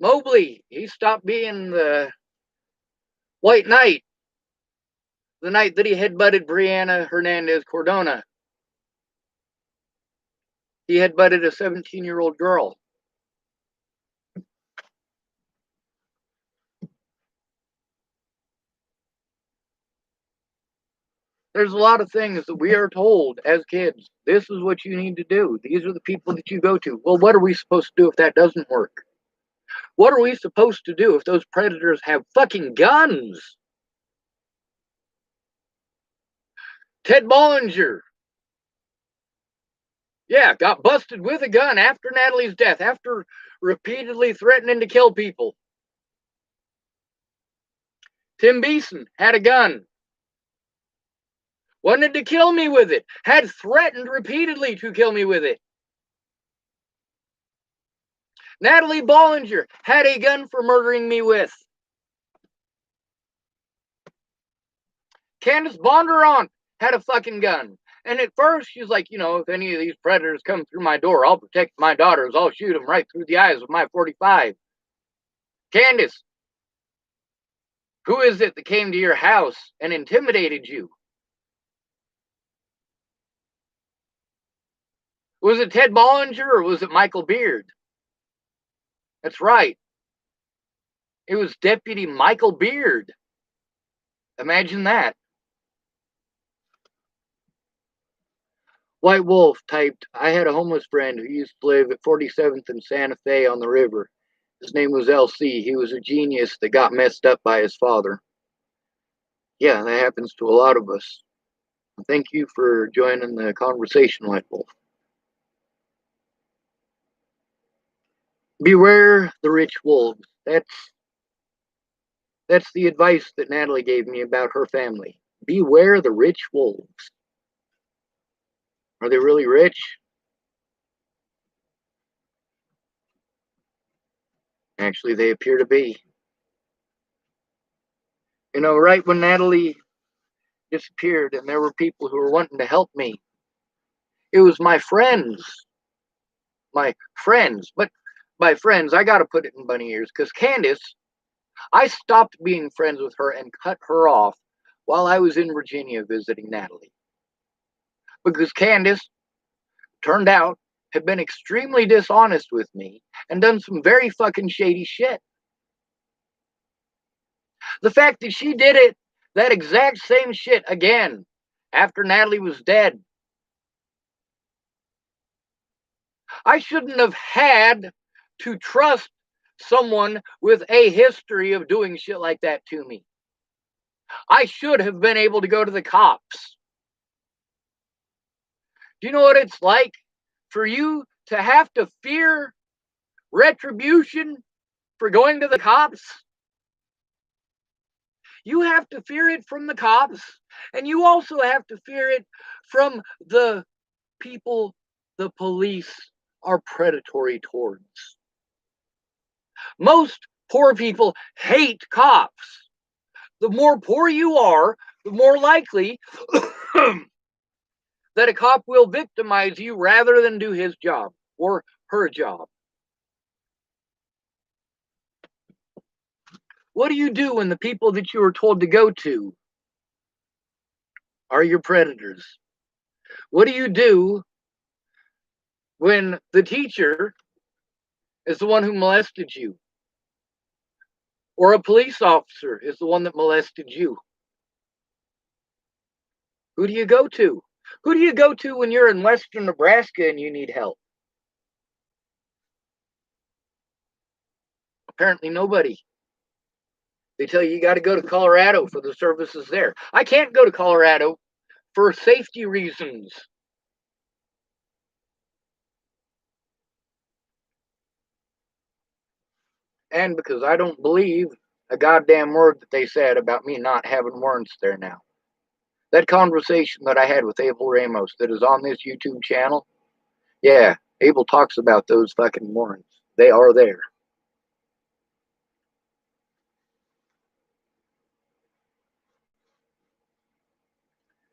Mobley, he stopped being the White Knight, the night that he headbutted Brianna Hernandez Cordona, he headbutted a 17-year-old girl. There's a lot of things that we are told as kids. This is what you need to do. These are the people that you go to. Well, what are we supposed to do if that doesn't work? What are we supposed to do if those predators have fucking guns? Ted Bollinger, yeah, got busted with a gun after Natalie's death, after repeatedly threatening to kill people. Tim Beeson had a gun. Wanted to kill me with it. Had threatened repeatedly to kill me with it. Natalie Bollinger had a gun for murdering me with. Candace Bondurant had a fucking gun. And at first, she's like, you know, if any of these predators come through my door, I'll protect my daughters. I'll shoot them right through the eyes with my 45. Candace, who is it that came to your house and intimidated you? Was it Ted Bollinger or was it Michael Beard? That's right. It was Deputy Michael Beard. Imagine that. White Wolf typed, I had a homeless friend who used to live at 47th and Santa Fe on the river. His name was LC. He was a genius that got messed up by his father. Yeah, that happens to a lot of us. Thank you for joining the conversation, White Wolf. Beware the rich wolves. That's the advice that Natalie gave me about her family. Beware the rich wolves. Are they really rich? Actually, they appear to be. You know, right when Natalie disappeared and there were people who were wanting to help me, it was my friends. My friends. But by friends, I got to put it in bunny ears because Candace, I stopped being friends with her and cut her off while I was in Virginia visiting Natalie. Because Candace, turned out, had been extremely dishonest with me and done some very fucking shady shit. The fact that she did it, that exact same shit again, after Natalie was dead. I shouldn't have had to trust someone with a history of doing shit like that to me. I should have been able to go to the cops. Do you know what it's like for you to have to fear retribution for going to the cops? You have to fear it from the cops, and you also have to fear it from the people the police are predatory towards. Most poor people hate cops. The more poor you are, the more likely that a cop will victimize you rather than do his job or her job. What do you do when the people that you were told to go to are your predators? What do you do when the teacher is the one who molested you? Or a police officer is the one that molested you? Who do you go to? Who do you go to when you're in western Nebraska and you need help? Apparently nobody. They tell you got to go to Colorado for the services there. I can't go to Colorado for safety reasons. And because I don't believe a goddamn word that they said about me not having warrants there now. That conversation that I had with Abel Ramos that is on this YouTube channel, yeah, Abel talks about those fucking warrants. They are there.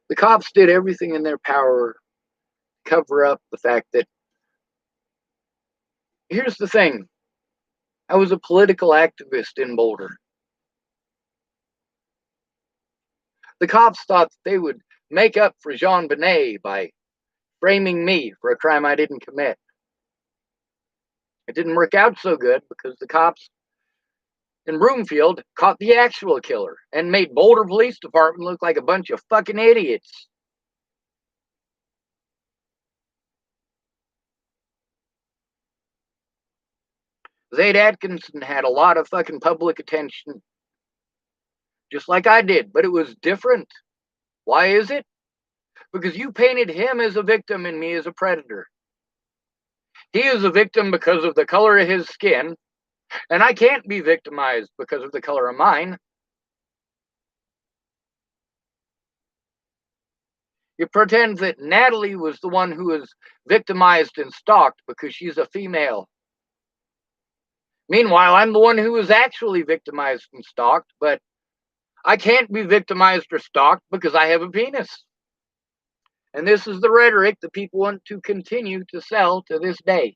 The cops did everything in their power to cover up the fact that, here's the thing, I was a political activist in Boulder. The cops thought that they would make up for Jean Bonnet by framing me for a crime I didn't commit. It didn't work out so good because the cops in Broomfield caught the actual killer and made Boulder Police Department look like a bunch of fucking idiots. Zaid Atkinson had a lot of fucking public attention, just like I did, but it was different. Why is it? Because you painted him as a victim and me as a predator. He is a victim because of the color of his skin, and I can't be victimized because of the color of mine. You pretend that Natalie was the one who was victimized and stalked because she's a female. Meanwhile, I'm the one who was actually victimized and stalked, but I can't be victimized or stalked because I have a penis. And this is the rhetoric that people want to continue to sell to this day.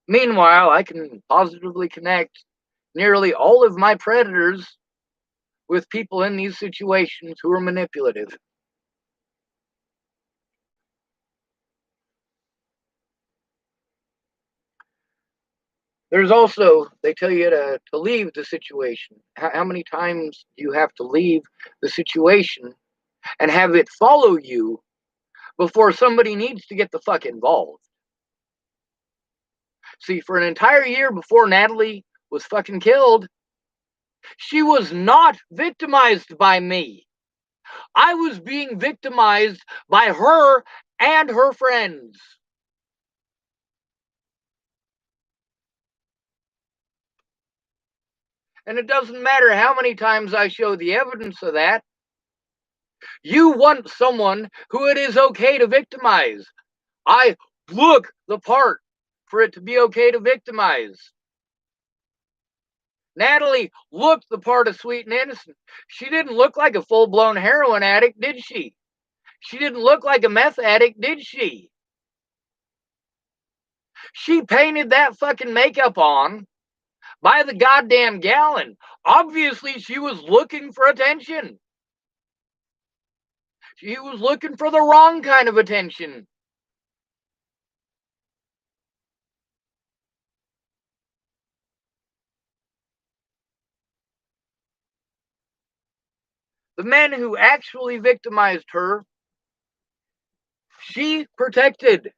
Meanwhile, I can positively connect nearly all of my predators with people in these situations who are manipulative. There's also, they tell you to leave the situation. How many times do you have to leave the situation and have it follow you before somebody needs to get the fuck involved? See, for an entire year before Natalie was fucking killed, she was not victimized by me. I was being victimized by her and her friends. And it doesn't matter how many times I show the evidence of that. You want someone who it is okay to victimize. I look the part for it to be okay to victimize. Natalie looked the part of sweet and innocent. She didn't look like a full-blown heroin addict, did she? She didn't look like a meth addict, did she? She painted that fucking makeup on by the goddamn gallon. Obviously, she was looking for attention. She was looking for the wrong kind of attention. The men who actually victimized her, she protected.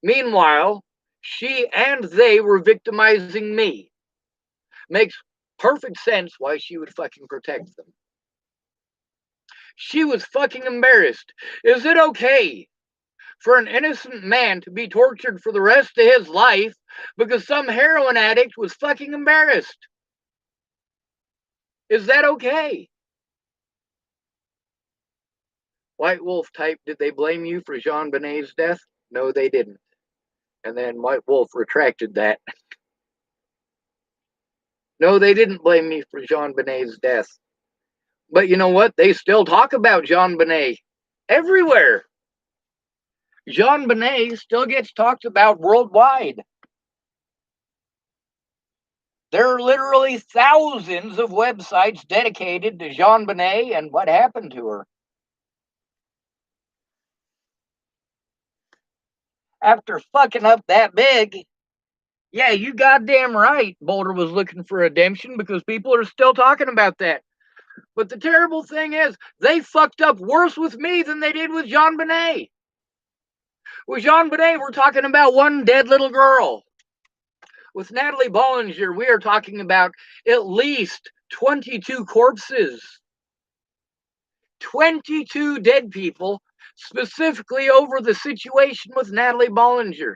Meanwhile, she and they were victimizing me. Makes perfect sense why she would fucking protect them. She was fucking embarrassed. Is it okay for an innocent man to be tortured for the rest of his life because some heroin addict was fucking embarrassed? Is that okay? White Wolf type, did they blame you for Jean Bonnet's death? No, they didn't. And then White Wolf retracted that. No, they didn't blame me for Jean Bonnet's death. But you know what? They still talk about Jean Bonnet everywhere. Jean Bonnet still gets talked about worldwide. There are literally thousands of websites dedicated to Jean Bonnet and what happened to her. After fucking up that big, yeah, you goddamn right, Boulder was looking for redemption because people are still talking about that. But the terrible thing is, they fucked up worse with me than they did with Jean Bonnet. With Jean Bonnet, we're talking about one dead little girl. With Natalie Bollinger, we are talking about at least 22 corpses. 22 dead people, specifically over the situation with Natalie Bollinger.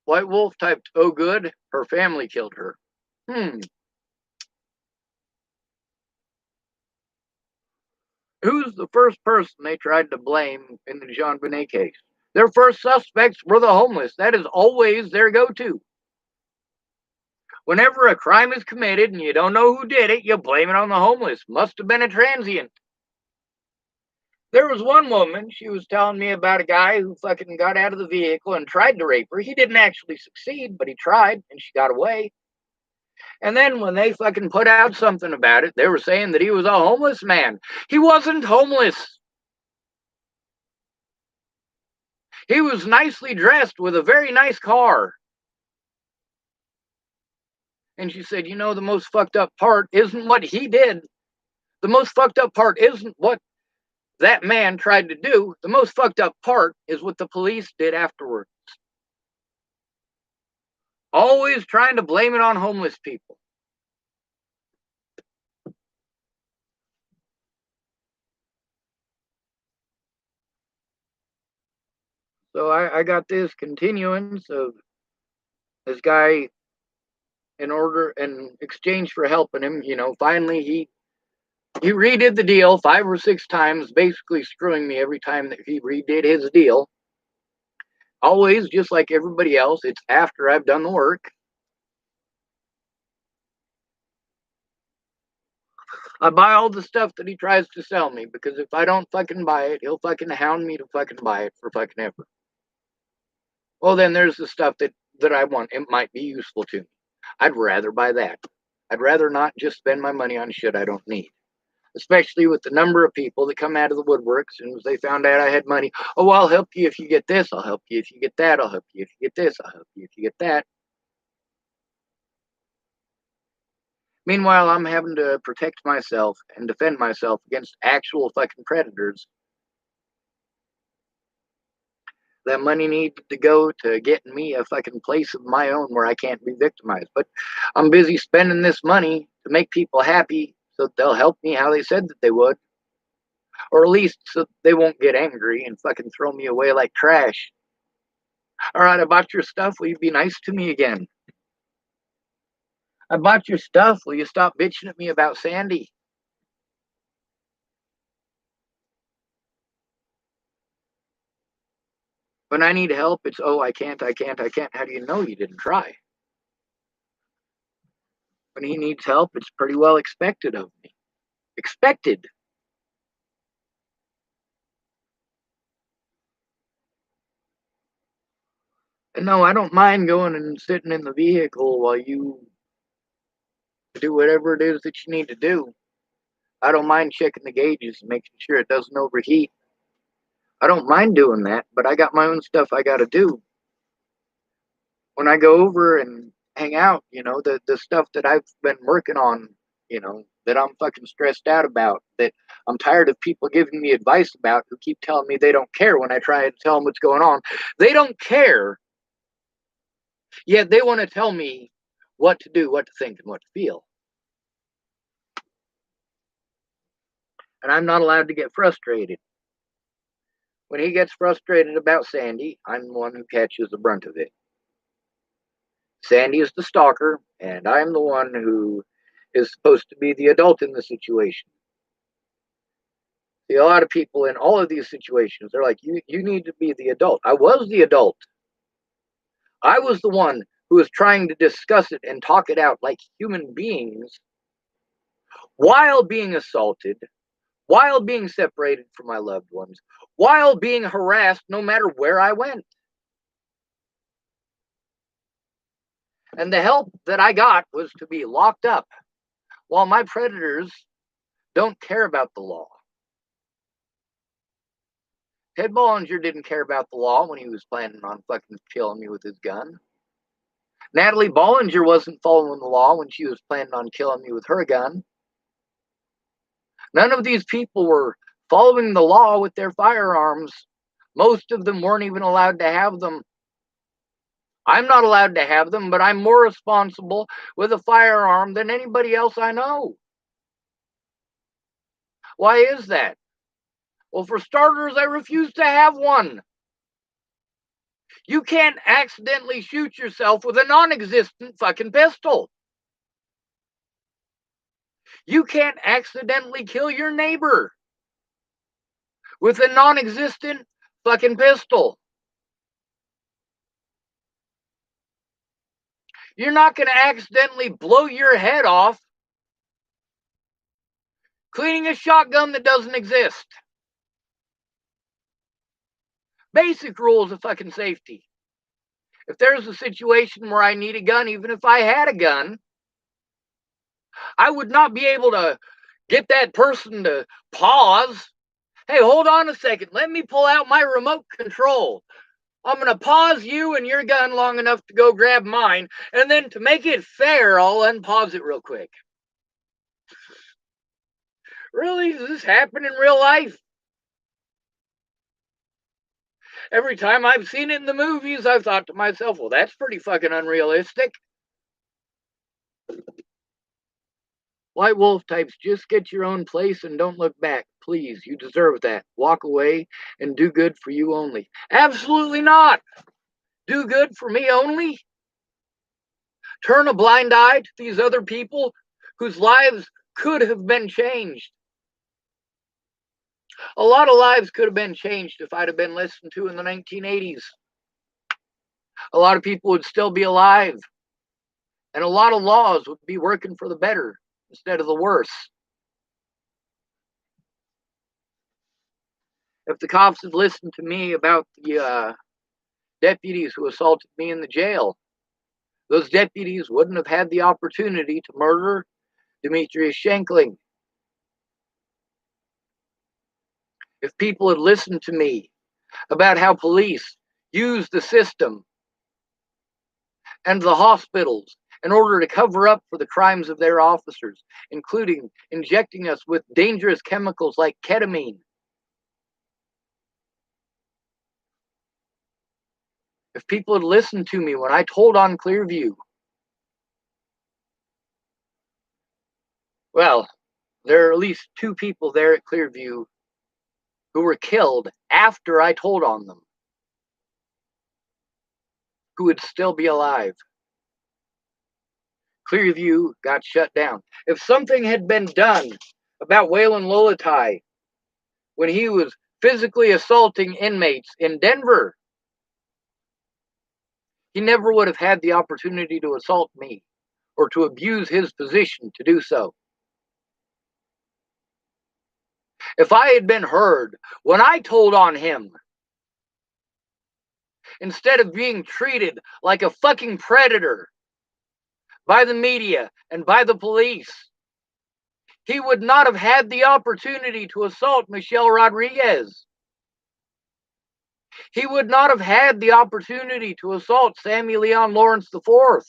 White Wolf typed, oh good, her family killed her. Who's the first person they tried to blame in the Jean Bonnet case? Their first suspects were the homeless. That is always their go-to. Whenever a crime is committed and you don't know who did it, you blame it on the homeless. Must have been a transient. There was one woman, she was telling me about a guy who fucking got out of the vehicle and tried to rape her. He didn't actually succeed, but he tried and she got away. And then when they fucking put out something about it, they were saying that he was a homeless man. He wasn't homeless. He was nicely dressed with a very nice car. And she said, you know, the most fucked up part isn't what he did. The most fucked up part isn't what that man tried to do. The most fucked up part is what the police did afterward. Always trying to blame it on homeless people. So I got this continuance of this guy in exchange for helping him, you know, finally he redid the deal 5 or 6 times, basically screwing me every time that he redid his deal. Always, just like everybody else, it's after I've done the work. I buy all the stuff that he tries to sell me because if I don't fucking buy it, he'll fucking hound me to fucking buy it for fucking ever. Well, then there's the stuff that I want. It might be useful to me. I'd rather buy that. I'd rather not just spend my money on shit I don't need. Especially with the number of people that come out of the woodwork as soon as they found out I had money. Oh, I'll help you if you get this. I'll help you if you get that. I'll help you if you get this. I'll help you if you get that. Meanwhile, I'm having to protect myself and defend myself against actual fucking predators. That money needs to go to getting me a fucking place of my own where I can't be victimized. But I'm busy spending this money to make people happy so they'll help me how they said that they would. Or at least so they won't get angry and fucking throw me away like trash. All right, I bought your stuff. Will you be nice to me again? I bought your stuff. Will you stop bitching at me about Sandy? When I need help, it's, oh, I can't, I can't, I can't. How do you know you didn't try? When he needs help, it's pretty well expected of me. Expected. And no, I don't mind going and sitting in the vehicle while you do whatever it is that you need to do. I don't mind checking the gauges and making sure it doesn't overheat. I don't mind doing that, but I got my own stuff I got to do. When I go over and hang out, you know, the stuff that I've been working on, you know, that I'm fucking stressed out about, that I'm tired of people giving me advice about who keep telling me they don't care when I try to tell them what's going on. They don't care, yet they want to tell me what to do, what to think, and what to feel. And I'm not allowed to get frustrated. When he gets frustrated about Sandy, I'm the one who catches the brunt of it. Sandy is the stalker, and I'm the one who is supposed to be the adult in the situation. See, a lot of people in all of these situations, they're like, you need to be the adult. I was the adult. I was the one who was trying to discuss it and talk it out like human beings while being assaulted, while being separated from my loved ones, while being harassed no matter where I went. And the help that I got was to be locked up while my predators don't care about the law. Ted Bollinger didn't care about the law when he was planning on fucking killing me with his gun. Natalie Bollinger wasn't following the law when she was planning on killing me with her gun. None of these people were following the law with their firearms. Most of them weren't even allowed to have them. I'm not allowed to have them, but I'm more responsible with a firearm than anybody else I know. Why is that? Well, for starters, I refuse to have one. You can't accidentally shoot yourself with a non-existent fucking pistol. You can't accidentally kill your neighbor with a non-existent fucking pistol. You're not going to accidentally blow your head off cleaning a shotgun that doesn't exist. Basic rules of fucking safety. If there's a situation where I need a gun, even if I had a gun, I would not be able to get that person to pause. Hey, hold on a second. Let me pull out my remote control. I'm going to pause you and your gun long enough to go grab mine. And then to make it fair, I'll unpause it real quick. Really? Does this happen in real life? Every time I've seen it in the movies, I've thought to myself, well, that's pretty fucking unrealistic. White wolf types, just get your own place and don't look back. Please, you deserve that. Walk away and do good for you only. Absolutely not. Do good for me only? Turn a blind eye to these other people whose lives could have been changed. A lot of lives could have been changed if I'd have been listened to in the 1980s. A lot of people would still be alive. And a lot of laws would be working for the better instead of the worse. If the cops had listened to me about the deputies who assaulted me in the jail, those deputies wouldn't have had the opportunity to murder Demetrius Shankling. If people had listened to me about how police use the system and the hospitals in order to cover up for the crimes of their officers, including injecting us with dangerous chemicals like ketamine. If people had listened to me when I told on Clearview, well, there are at least 2 people there at Clearview who were killed after I told on them, who would still be alive. Clearview got shut down. If something had been done about Waylon Lolatai when he was physically assaulting inmates in Denver, he never would have had the opportunity to assault me or to abuse his position to do so. If I had been heard when I told on him, instead of being treated like a fucking predator by the media and by the police, he would not have had the opportunity to assault Michelle Rodriguez. He would not have had the opportunity to assault Sammy Leon Lawrence IV.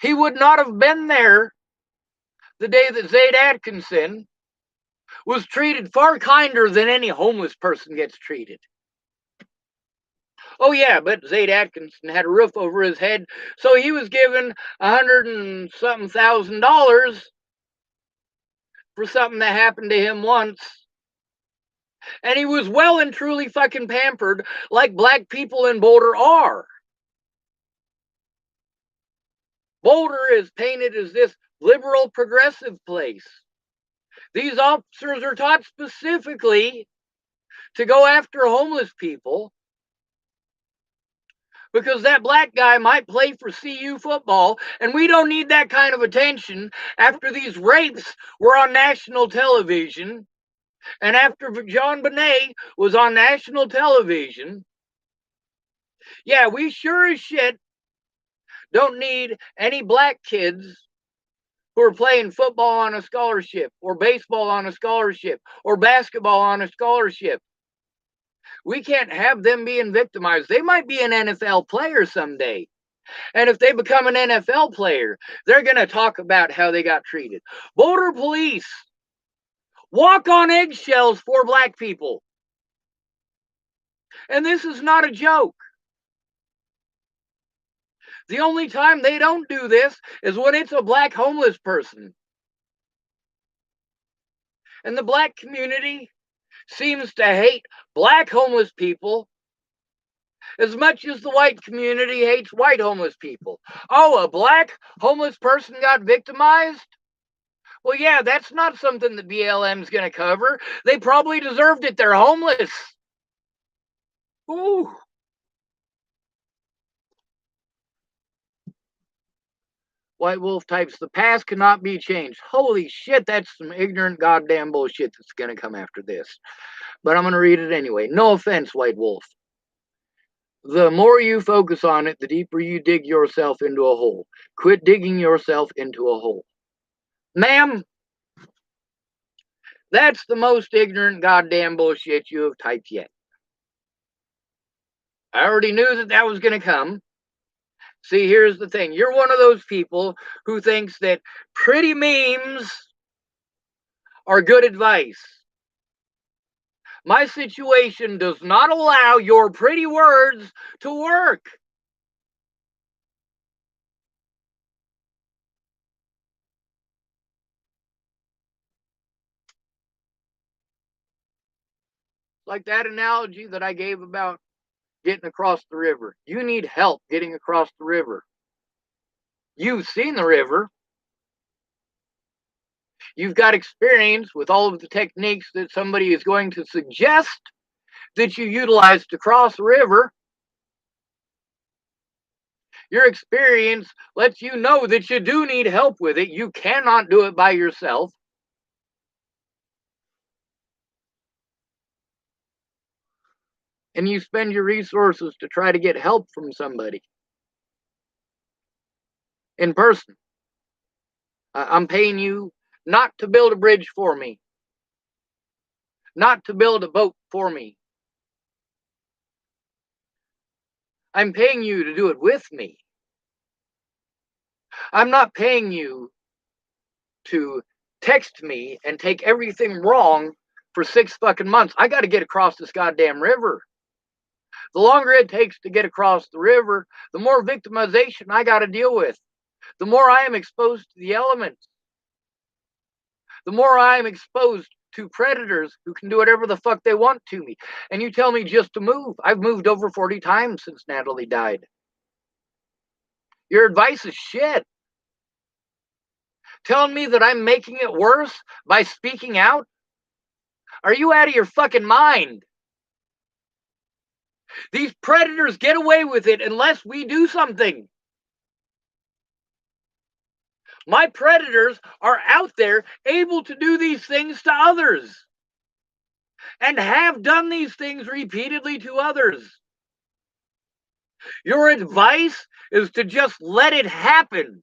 He would not have been there the day that Zaid Atkinson was treated far kinder than any homeless person gets treated. Oh yeah, but Zaid Atkinson had a roof over his head, so he was given $100 and something thousand for something that happened to him once. And he was well and truly fucking pampered like black people in Boulder are. Boulder is painted as this liberal progressive place. These officers are taught specifically to go after homeless people because that black guy might play for CU football, and we don't need that kind of attention after these rapes were on national television, and after John Bonet was on national television. Yeah, we sure as shit don't need any black kids who are playing football on a scholarship, or baseball on a scholarship, or basketball on a scholarship. We can't have them being victimized. They might be an NFL player someday. And if they become an NFL player, they're going to talk about how they got treated. Boulder police walk on eggshells for black people. And this is not a joke. The only time they don't do this is when it's a black homeless person. And the black community seems to hate black homeless people as much as the white community hates white homeless people. Oh, a black homeless person got victimized? Well, yeah, that's not something that BLM's going to cover. They probably deserved it. They're homeless. Ooh. White wolf types, the past cannot be changed. Holy shit, that's some ignorant goddamn bullshit that's going to come after this. But I'm going to read it anyway. No offense, white wolf. The more you focus on it, the deeper you dig yourself into a hole. Quit digging yourself into a hole. Ma'am, that's the most ignorant goddamn bullshit you have typed yet. I already knew that that was going to come. See, here's the thing. You're one of those people who thinks that pretty memes are good advice. My situation does not allow your pretty words to work. Like that analogy that I gave about getting across the river. You need help getting across the river. You've seen the river. You've got experience with all of the techniques that somebody is going to suggest that you utilize to cross the river. Your experience lets you know that you do need help with it. You cannot do it by yourself. And you spend your resources to try to get help from somebody in person. I'm paying you not to build a bridge for me, not to build a boat for me. I'm paying you to do it with me. I'm not paying you to text me and take everything wrong for 6 fucking months. I got to get across this goddamn river. The longer it takes to get across the river, the more victimization I got to deal with. The more I am exposed to the elements. The more I am exposed to predators who can do whatever the fuck they want to me. And you tell me just to move. I've moved over 40 times since Natalie died. Your advice is shit. Telling me that I'm making it worse by speaking out? Are you out of your fucking mind? These predators get away with it unless we do something. My predators are out there able to do these things to others and have done these things repeatedly to others. Your advice is to just let it happen.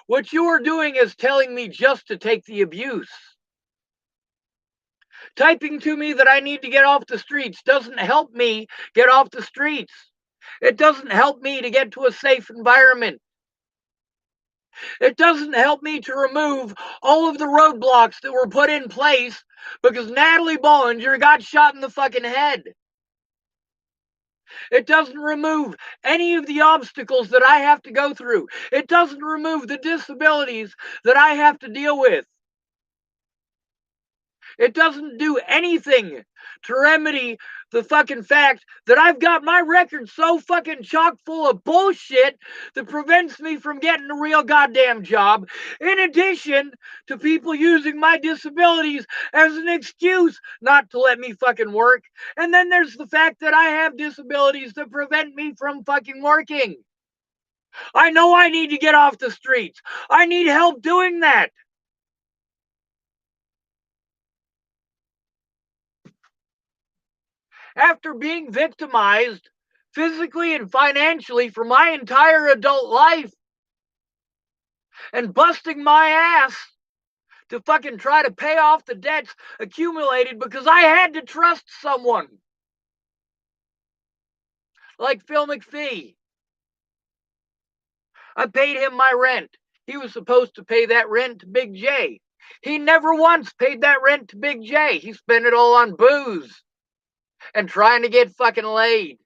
What you are doing is telling me just to take the abuse. Typing to me that I need to get off the streets doesn't help me get off the streets. It doesn't help me to get to a safe environment. It doesn't help me to remove all of the roadblocks that were put in place because Natalie Bollinger got shot in the fucking head. It doesn't remove any of the obstacles that I have to go through. It doesn't remove the disabilities that I have to deal with. It doesn't do anything to remedy the fucking fact that I've got my record so fucking chock full of bullshit that prevents me from getting a real goddamn job, in addition to people using my disabilities as an excuse not to let me fucking work. And then there's the fact that I have disabilities that prevent me from fucking working. I know I need to get off the streets. I need help doing that. After being victimized physically and financially for my entire adult life and busting my ass to fucking try to pay off the debts accumulated because I had to trust someone like Phil McPhee. I paid him my rent. He was supposed to pay that rent to Big J. He never once paid that rent to Big J. He spent it all on booze and trying to get fucking laid.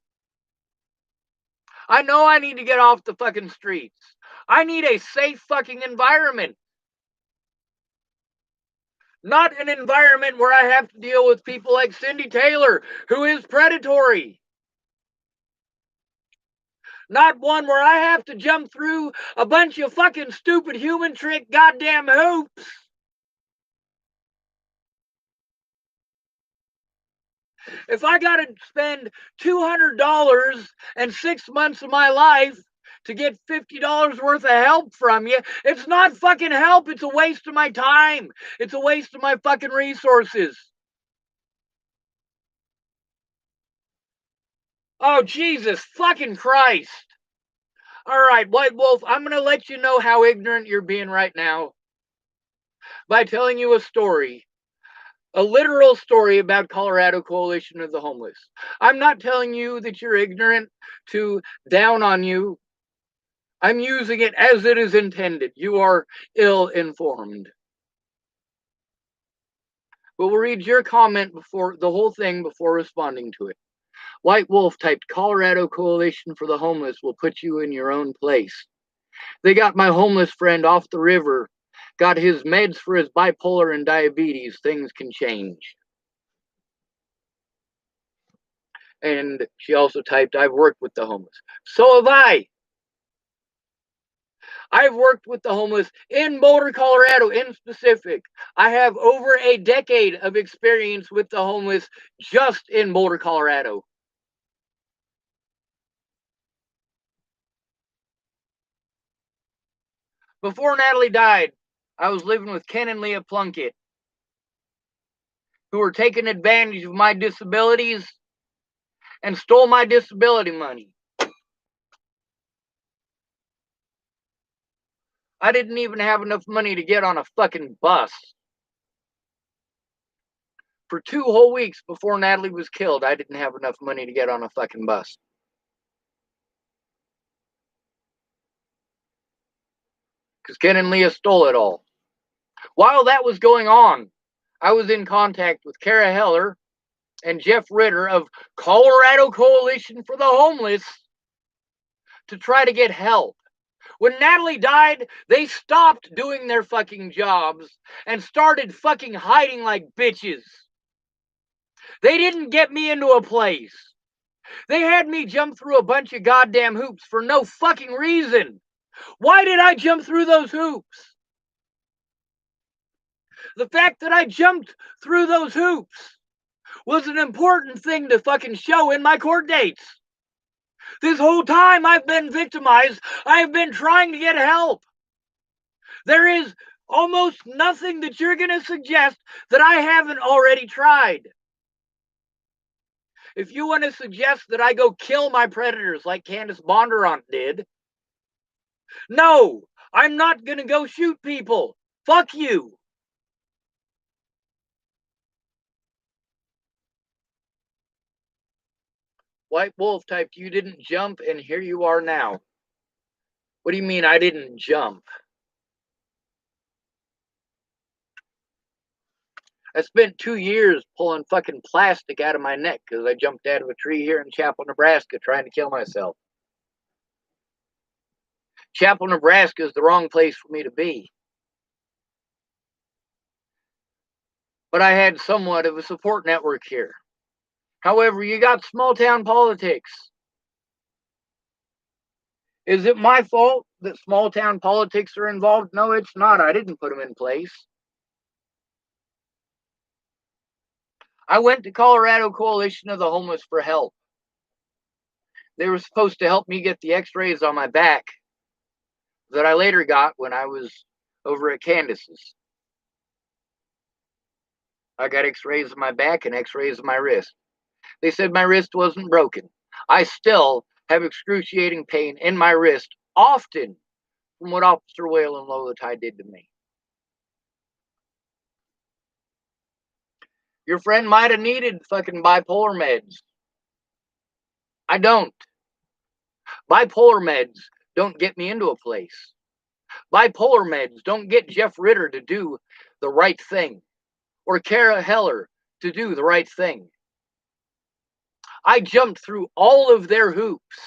I know I need to get off the fucking streets. I need a safe fucking environment. Not an environment where I have to deal with people like Cindy Taylor, who is predatory. Not one where I have to jump through a bunch of fucking stupid human trick goddamn hoops. If I gotta spend $200 and 6 months of my life to get $50 worth of help from you. It's not fucking help. It's a waste of my time. It's a waste of my fucking resources. Oh, Jesus fucking Christ. All right, White Wolf, I'm going to let you know how ignorant you're being right now by telling you a story. A literal story about Colorado Coalition of the Homeless. I'm not telling you that you're ignorant to down on you. I'm using it as it is intended. You are ill-informed. But we'll read your comment before the whole thing before responding to it. White Wolf typed, Colorado Coalition for the Homeless will put you in your own place. They got my homeless friend off the river, got his meds for his bipolar and diabetes. Things can change. And she also typed, I've worked with the homeless. So have I. I've worked with the homeless in Boulder, Colorado in specific. I have over a decade of experience with the homeless just in Boulder, Colorado. Before Natalie died, I was living with Ken and Leah Plunkett, who were taking advantage of my disabilities and stole my disability money. I didn't even have enough money to get on a fucking bus. For 2 whole weeks before Natalie was killed, I didn't have enough money to get on a fucking bus. Because Ken and Leah stole it all. While that was going on, I was in contact with Kara Heller and Jeff Ritter of Colorado Coalition for the Homeless to try to get help. When Natalie died, they stopped doing their fucking jobs and started fucking hiding like bitches. They didn't get me into a place. They had me jump through a bunch of goddamn hoops for no fucking reason. Why did I jump through those hoops? The fact that I jumped through those hoops was an important thing to fucking show in my court dates. This whole time I've been victimized. I've been trying to get help. There is almost nothing that you're going to suggest that I haven't already tried. If you want to suggest that I go kill my predators like Candace Bondurant did, no, I'm not going to go shoot people. Fuck you. White Wolf typed, you didn't jump, and here you are now. What do you mean I didn't jump? I spent 2 years pulling fucking plastic out of my neck because I jumped out of a tree here in Chapel, Nebraska trying to kill myself. Chapel, Nebraska is the wrong place for me to be. But I had somewhat of a support network here. However, you got small town politics. Is it my fault that small town politics are involved? No, it's not. I didn't put them in place. I went to Colorado Coalition of the Homeless for help. They were supposed to help me get the x-rays on my back that I later got when I was over at Candace's. I got x-rays of my back and x-rays of my wrist. They said my wrist wasn't broken. I still have excruciating pain in my wrist, often from what Officer Whale and Lola Ty did to me. Your friend might have needed fucking bipolar meds. I don't. Bipolar meds don't get me into a place. Bipolar meds don't get Jeff Ritter to do the right thing or Kara Heller to do the right thing. I jumped through all of their hoops.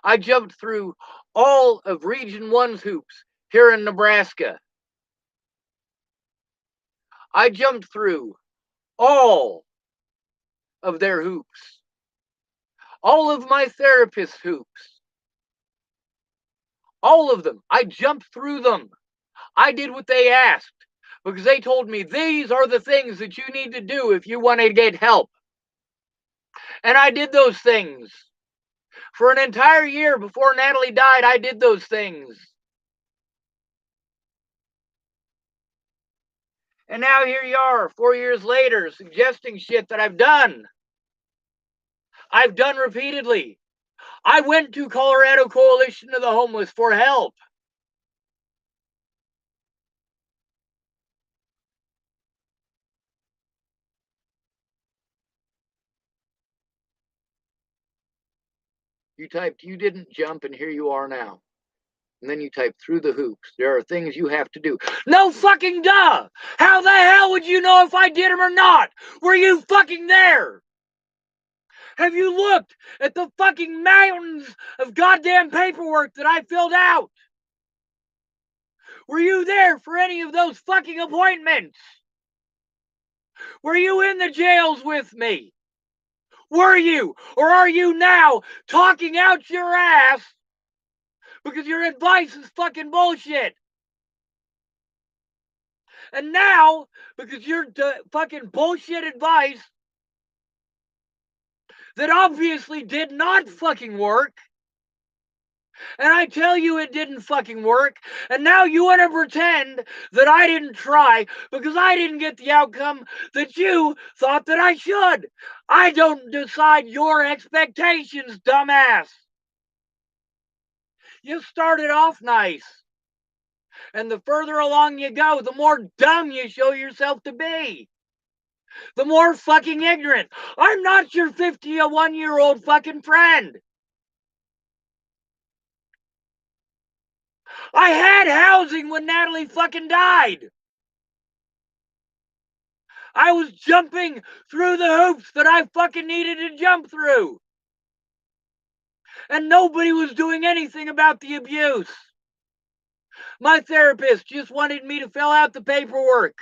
I jumped through all of Region 1's hoops here in Nebraska. I jumped through all of their hoops. All of my therapist's hoops. All of them. I jumped through them. I did what they asked because they told me these are the things that you need to do if you want to get help. And I did those things. For an entire year before Natalie died, I did those things. And now here you are, 4 years later, suggesting shit that I've done. I've done repeatedly. I went to Colorado Coalition of the Homeless for help. You typed, you didn't jump, and here you are now. And then you type through the hoops. There are things you have to do. No fucking duh! How the hell would you know if I did them or not? Were you fucking there? Have you looked at the fucking mountains of goddamn paperwork that I filled out? Were you there for any of those fucking appointments? Were you in the jails with me? Were you? Or are you now talking out your ass because your advice is fucking bullshit? And now, because your fucking bullshit advice that obviously did not fucking work, and I tell you it didn't fucking work, and now you want to pretend that I didn't try because I didn't get the outcome that you thought that I should. I don't decide your expectations, dumbass. You started off nice. And the further along you go, the more dumb you show yourself to be. The more fucking ignorant. I'm not your 51-year-old fucking friend. I had housing when Natalie fucking died. I was jumping through the hoops that I fucking needed to jump through. And nobody was doing anything about the abuse. My therapist just wanted me to fill out the paperwork.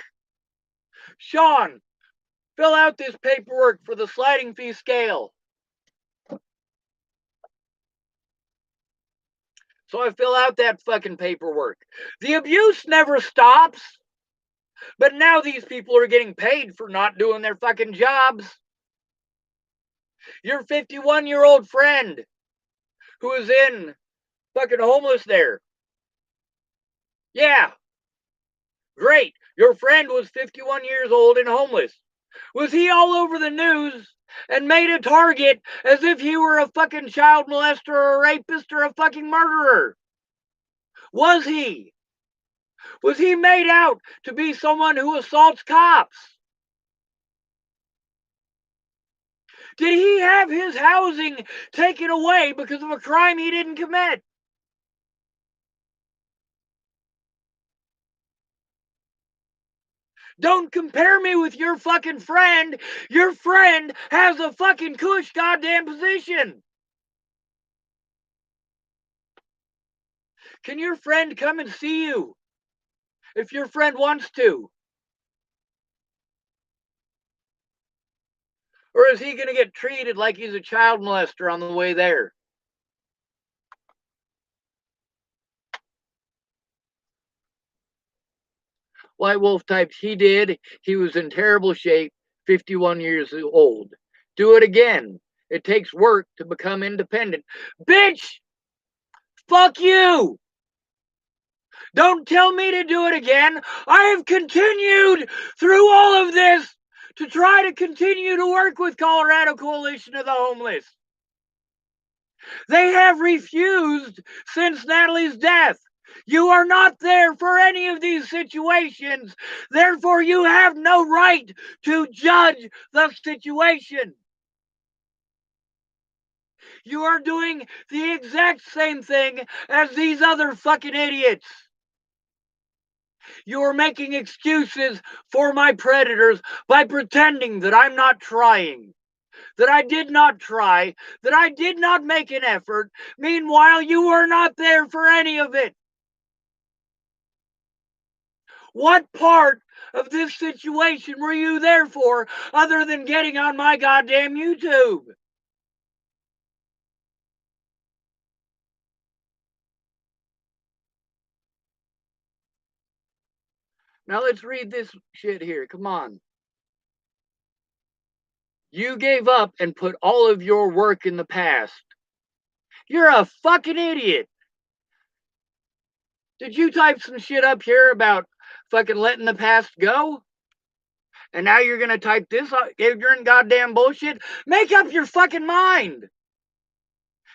Sean, fill out this paperwork for the sliding fee scale. So I fill out that fucking paperwork. The abuse never stops. But now these people are getting paid for not doing their fucking jobs. Your 51-year-old friend who is in fucking homeless there. Yeah. Great. Your friend was 51 years old and homeless. Was he all over the news and made a target as if he were a fucking child molester or a rapist or a fucking murderer? Was he? Was he made out to be someone who assaults cops? Did he have his housing taken away because of a crime he didn't commit? Don't compare me with your fucking friend. Your friend has a fucking cush goddamn position. Can your friend come and see you? If your friend wants to. Or is he going to get treated like he's a child molester on the way there? White Wolf types, he did. He was in terrible shape, 51 years old. Do it again. It takes work to become independent. Bitch! Fuck you! Don't tell me to do it again. I have continued through all of this to try to continue to work with Colorado Coalition of the Homeless. They have refused since Natalie's death. You are not there for any of these situations. Therefore, you have no right to judge the situation. You are doing the exact same thing as these other fucking idiots. You are making excuses for my predators by pretending that I'm not trying, that I did not try, that I did not make an effort. Meanwhile, you were not there for any of it. What part of this situation were you there for other than getting on my goddamn YouTube? Now let's read this shit here. Come on. You gave up and put all of your work in the past. You're a fucking idiot. Did you type some shit up here about fucking letting the past go? And now you're gonna type this ignorant goddamn bullshit? Make up your fucking mind.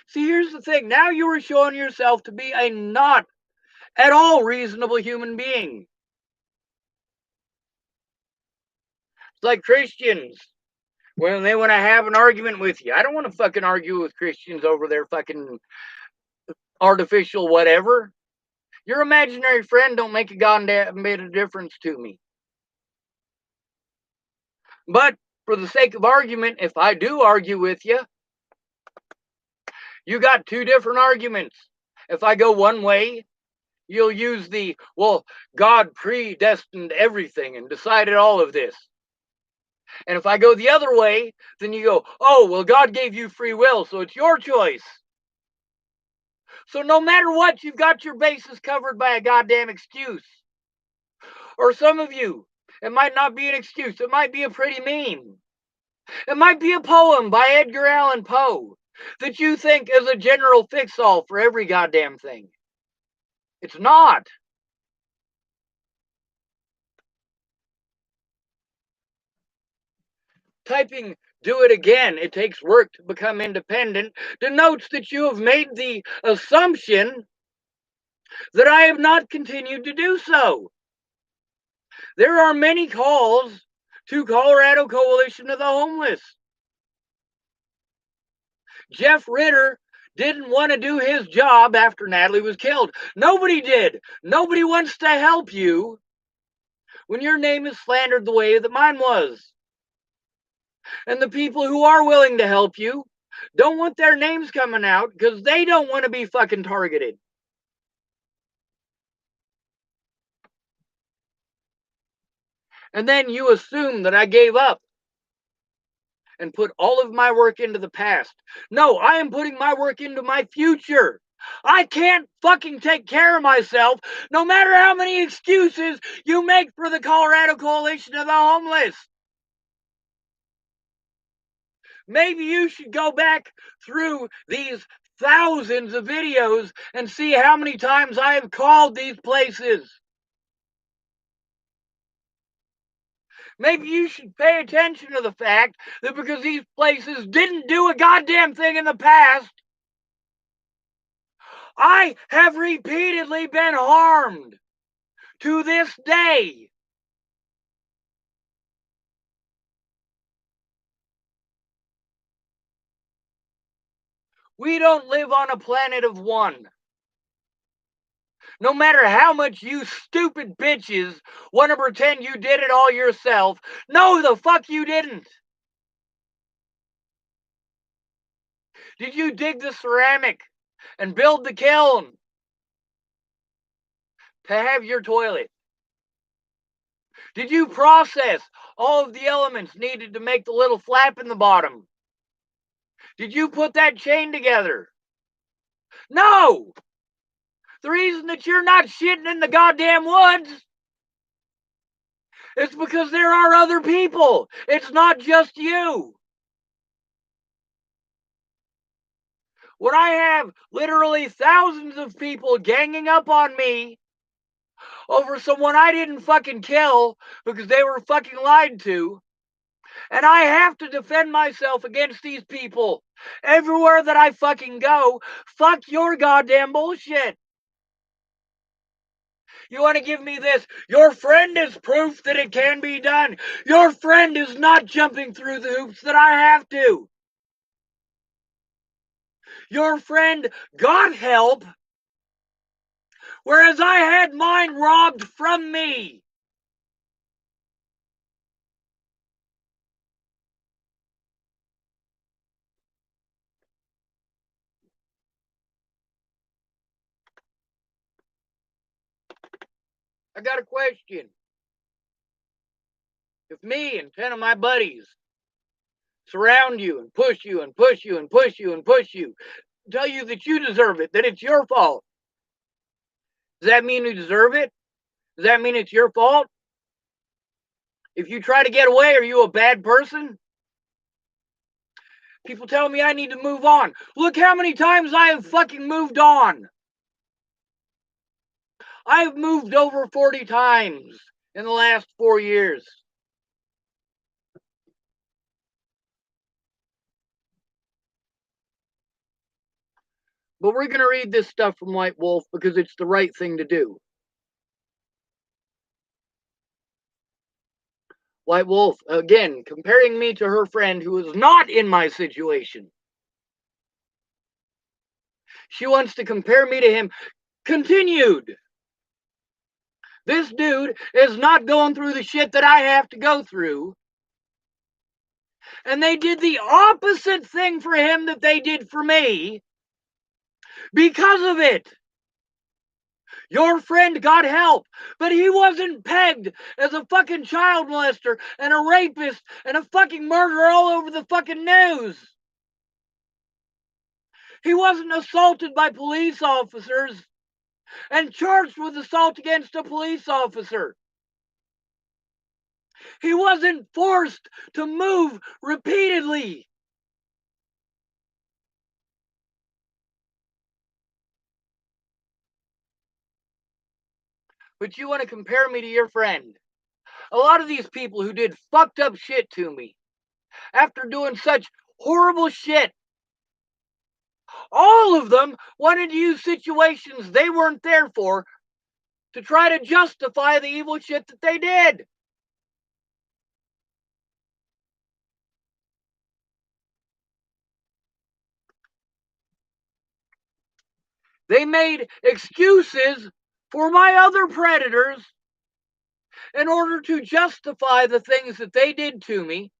See, here's the thing. Now you are showing yourself to be a not at all reasonable human being. It's like Christians when they want to have an argument with you. I don't want to fucking argue with Christians over their fucking artificial whatever. Your imaginary friend don't make a goddamn bit of difference to me. But for the sake of argument, if I do argue with you, you got two different arguments. If I go one way, you'll use the, well, God predestined everything and decided all of this. And if I go the other way, then you go, oh, well, God gave you free will, so it's your choice. So no matter what, you've got your bases covered by a goddamn excuse. Or some of you, it might not be an excuse. It might be a pretty meme. It might be a poem by Edgar Allan Poe that you think is a general fix-all for every goddamn thing. It's not. Typing "do it again, it takes work to become independent" denotes that you have made the assumption that I have not continued to do so. There are many calls to Colorado Coalition of the Homeless. Jeff Ritter didn't want to do his job after Natalie was killed. Nobody did. Nobody wants to help you when your name is slandered the way that mine was. And the people who are willing to help you don't want their names coming out because they don't want to be fucking targeted. And then you assume that I gave up and put all of my work into the past. No, I am putting my work into my future. I can't fucking take care of myself no matter how many excuses you make for the Colorado Coalition of the Homeless. Maybe you should go back through these thousands of videos and see how many times I have called these places. Maybe you should pay attention to the fact that because these places didn't do a goddamn thing in the past, I have repeatedly been harmed to this day. We don't live on a planet of one. No matter how much you stupid bitches want to pretend you did it all yourself, no, the fuck you didn't. Did you dig the ceramic and build the kiln to have your toilet? Did you process all of the elements needed to make the little flap in the bottom? Did you put that chain together? No! The reason that you're not shitting in the goddamn woods is because there are other people. It's not just you. When I have literally thousands of people ganging up on me over someone I didn't fucking kill because they were fucking lied to, and I have to defend myself against these people everywhere that I fucking go, fuck your goddamn bullshit. You want to give me this? Your friend is proof that it can be done. Your friend is not jumping through the hoops that I have to. Your friend got help, whereas I had mine robbed from me. I got a question. If me and 10 of my buddies surround you and push you and push you and push you and push you, tell you that you deserve it, that it's your fault, does that mean you deserve it? Does that mean it's your fault? If you try to get away, are you a bad person? People tell me I need to move on. Look how many times I have fucking moved on. I've moved over 40 times in the last 4 years. But we're going to read this stuff from White Wolf because it's the right thing to do. White Wolf, again, comparing me to her friend who is not in my situation. She wants to compare me to him. Continued. This dude is not going through the shit that I have to go through. And they did the opposite thing for him that they did for me because of it. Your friend got help, but he wasn't pegged as a fucking child molester and a rapist and a fucking murderer all over the fucking news. He wasn't assaulted by police officers and charged with assault against a police officer. He wasn't forced to move repeatedly. But you want to compare me to your friend. A lot of these people who did fucked up shit to me, after doing such horrible shit, all of them wanted to use situations they weren't there for to try to justify the evil shit that they did. They made excuses for my other predators in order to justify the things that they did to me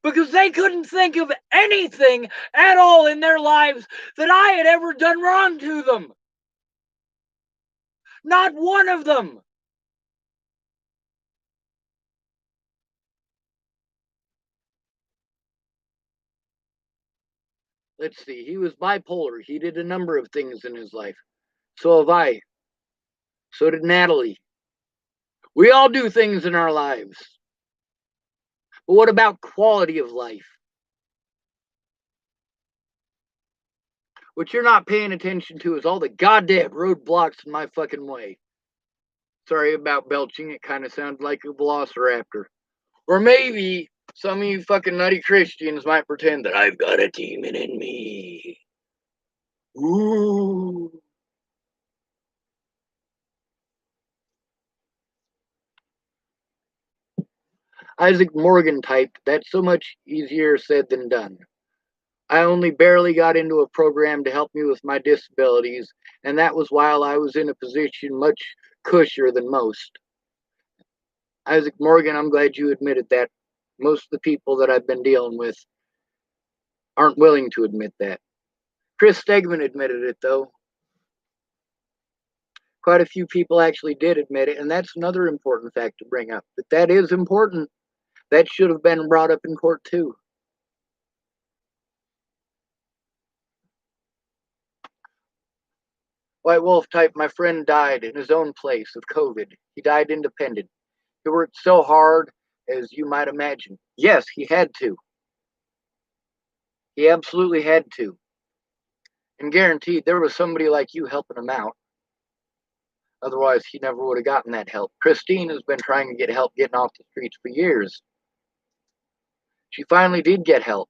because they couldn't think of anything at all in their lives that I had ever done wrong to them. Not one of them. Let's see, he was bipolar. He did a number of things in his life. So have I. So did Natalie. We all do things in our lives. But what about quality of life? What you're not paying attention to is all the goddamn roadblocks in my fucking way. Sorry about belching. It kind of sounded like a velociraptor. Or maybe some of you fucking nutty Christians might pretend that I've got a demon in me. Ooh. Isaac Morgan typed, that's so much easier said than done. I only barely got into a program to help me with my disabilities, and that was while I was in a position much cushier than most. Isaac Morgan, I'm glad you admitted that. Most of the people that I've been dealing with aren't willing to admit that. Chris Stegman admitted it, though. Quite a few people actually did admit it, and that's another important fact to bring up. But that is important. That should have been brought up in court, too. White Wolf type, my friend died in his own place of COVID. He died independent. He worked so hard as you might imagine. Yes, he had to. He absolutely had to. And guaranteed there was somebody like you helping him out. Otherwise, he never would have gotten that help. Christine has been trying to get help getting off the streets for years. She finally did get help.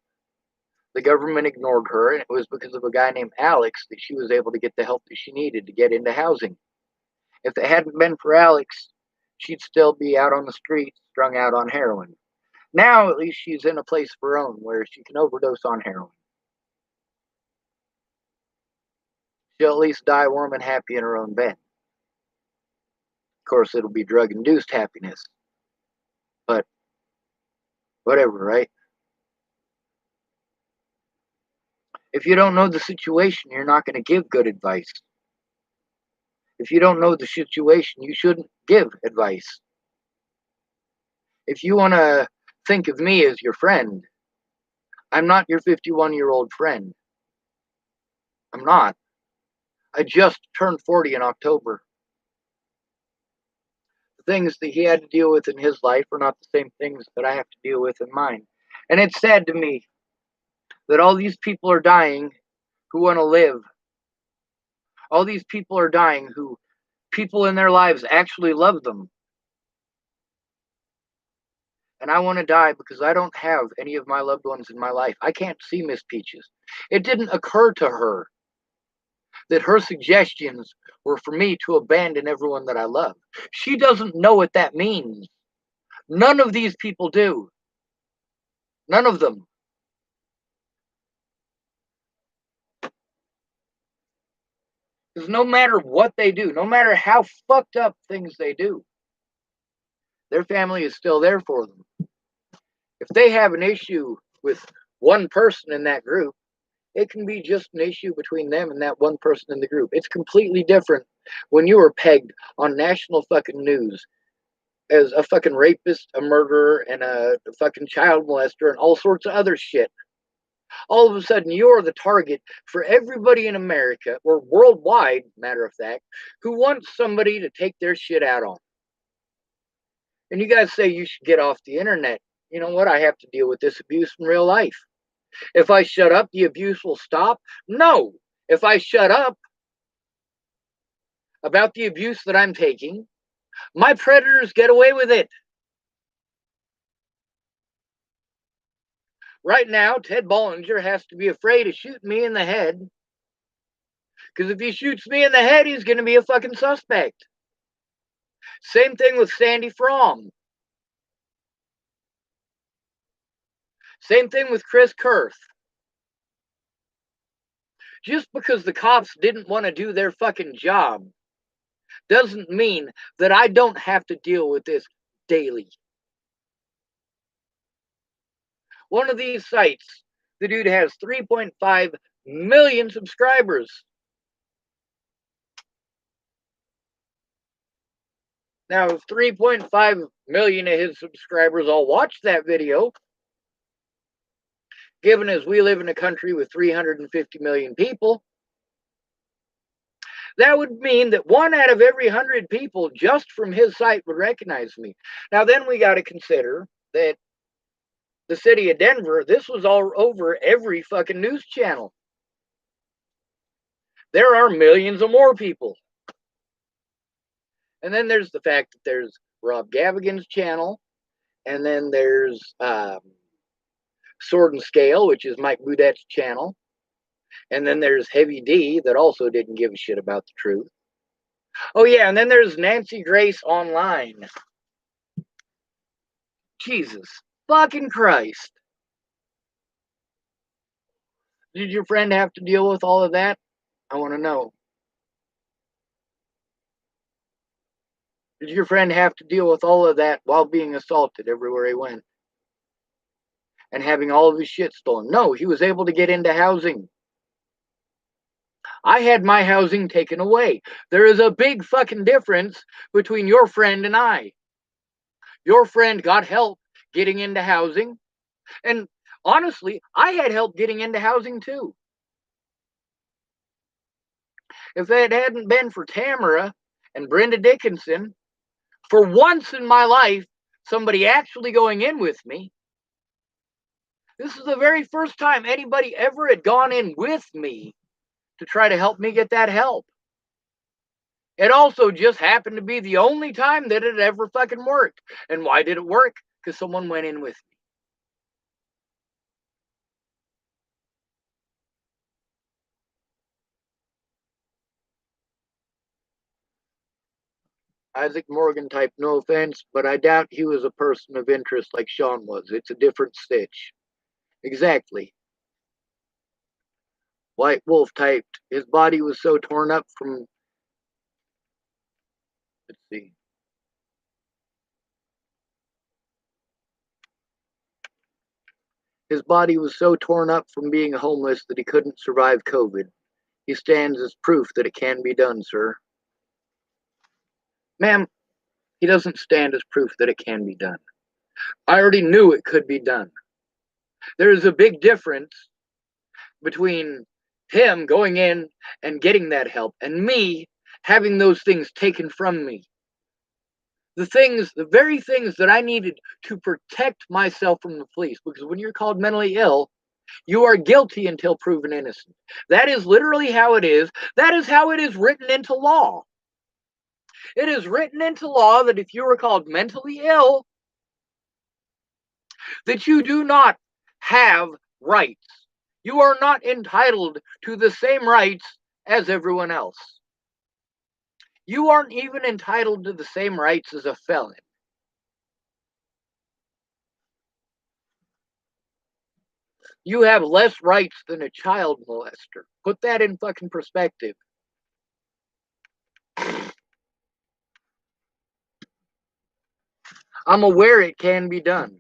The government ignored her, and it was because of a guy named Alex that she was able to get the help that she needed to get into housing. If it hadn't been for Alex, she'd still be out on the streets, strung out on heroin. Now, at least she's in a place of her own where she can overdose on heroin. She'll at least die warm and happy in her own bed. Of course, it'll be drug-induced happiness. But whatever, right? If you don't know the situation, you're not going to give good advice. If you don't know the situation, you shouldn't give advice. If you want to think of me as your friend, I'm not your 51-year-old friend. I'm not. I just turned 40 in October. The things that he had to deal with in his life are not the same things that I have to deal with in mine. And it's sad to me that all these people are dying who want to live. All these people are dying who people in their lives actually love them. And I want to die because I don't have any of my loved ones in my life. I can't see Miss Peaches. It didn't occur to her that her suggestions were for me to abandon everyone that I love. She doesn't know what that means. None of these people do. None of them. Because no matter what they do, no matter how fucked up things they do, their family is still there for them. If they have an issue with one person in that group, it can be just an issue between them and that one person in the group. It's completely different when you are pegged on national fucking news as a fucking rapist, a murderer, and a fucking child molester, and all sorts of other shit. All of a sudden, you're the target for everybody in America, or worldwide, matter of fact, who wants somebody to take their shit out on. And you guys say you should get off the internet. You know what? I have to deal with this abuse in real life. If I shut up, the abuse will stop? No. If I shut up about the abuse that I'm taking, my predators get away with it. Right now, Ted Bollinger has to be afraid of shooting me in the head. Because if he shoots me in the head, he's going to be a fucking suspect. Same thing with Sandy Fromm. Same thing with Chris Kurth. Just because the cops didn't want to do their fucking job doesn't mean that I don't have to deal with this daily. One of these sites, the dude has 3.5 million subscribers. Now, if 3.5 million of his subscribers all watch that video, given as we live in a country with 350 million people, that would mean that 1 out of every 100 people just from his site would recognize me. Now, then we got to consider that the city of Denver, this was all over every fucking news channel. There are millions of more people. And then there's the fact that there's Rob Gavigan's channel, and then there's Sword and Scale, which is Mike Boudette's channel, and then there's Heavy D that also didn't give a shit about the truth. Oh yeah, and then there's Nancy Grace Online. Jesus fucking Christ. Did your friend have to deal with all of that? I want to know. Did your friend have to deal with all of that while being assaulted everywhere he went? And having all of his shit stolen? No, he was able to get into housing. I had my housing taken away. There is a big fucking difference between your friend and I. Your friend got help getting into housing. And honestly, I had help getting into housing too. If it hadn't been for Tamara and Brenda Dickinson, for once in my life, somebody actually going in with me, this is the very first time anybody ever had gone in with me to try to help me get that help. It also just happened to be the only time that it ever fucking worked. And why did it work? Because someone went in with me. Isaac Morgan type, no offense, but I doubt he was a person of interest like Sean was. It's a different stitch. Exactly. White Wolf typed, his body was so torn up from, let's see. His body was so torn up from being homeless that he couldn't survive COVID. He stands as proof that it can be done, sir. Ma'am, he doesn't stand as proof that it can be done. I already knew it could be done. There is a big difference between him going in and getting that help and me having those things taken from me. The very things that I needed to protect myself from the police. Because when you're called mentally ill, You are guilty until proven innocent. That is literally how it is. That is how it is written into law. It is written into law that if you are called mentally ill, that you do not have rights. You are not entitled to the same rights as everyone else. You aren't even entitled to the same rights as a felon. You have less rights than a child molester. Put that in fucking perspective. I'm aware it can be done.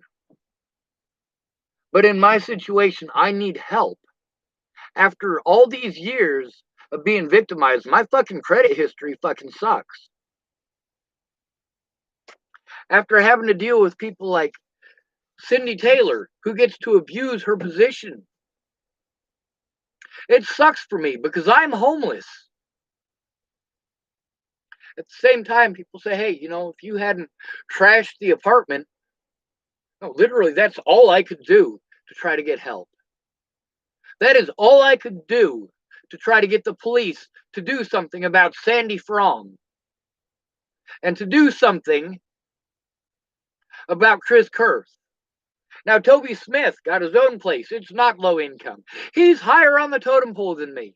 But in my situation, I need help. After all these years of being victimized, my fucking credit history fucking sucks. After having to deal with people like Cindy Taylor, who gets to abuse her position, it sucks for me because I'm homeless. At the same time, people say, hey, if you hadn't trashed the apartment, no, literally, that's all I could do to try to get help. That is all I could do to try to get the police to do something about Sandy Fromm and to do something about Chris Kurth. Now, Toby Smith got his own place. It's not low income. He's higher on the totem pole than me.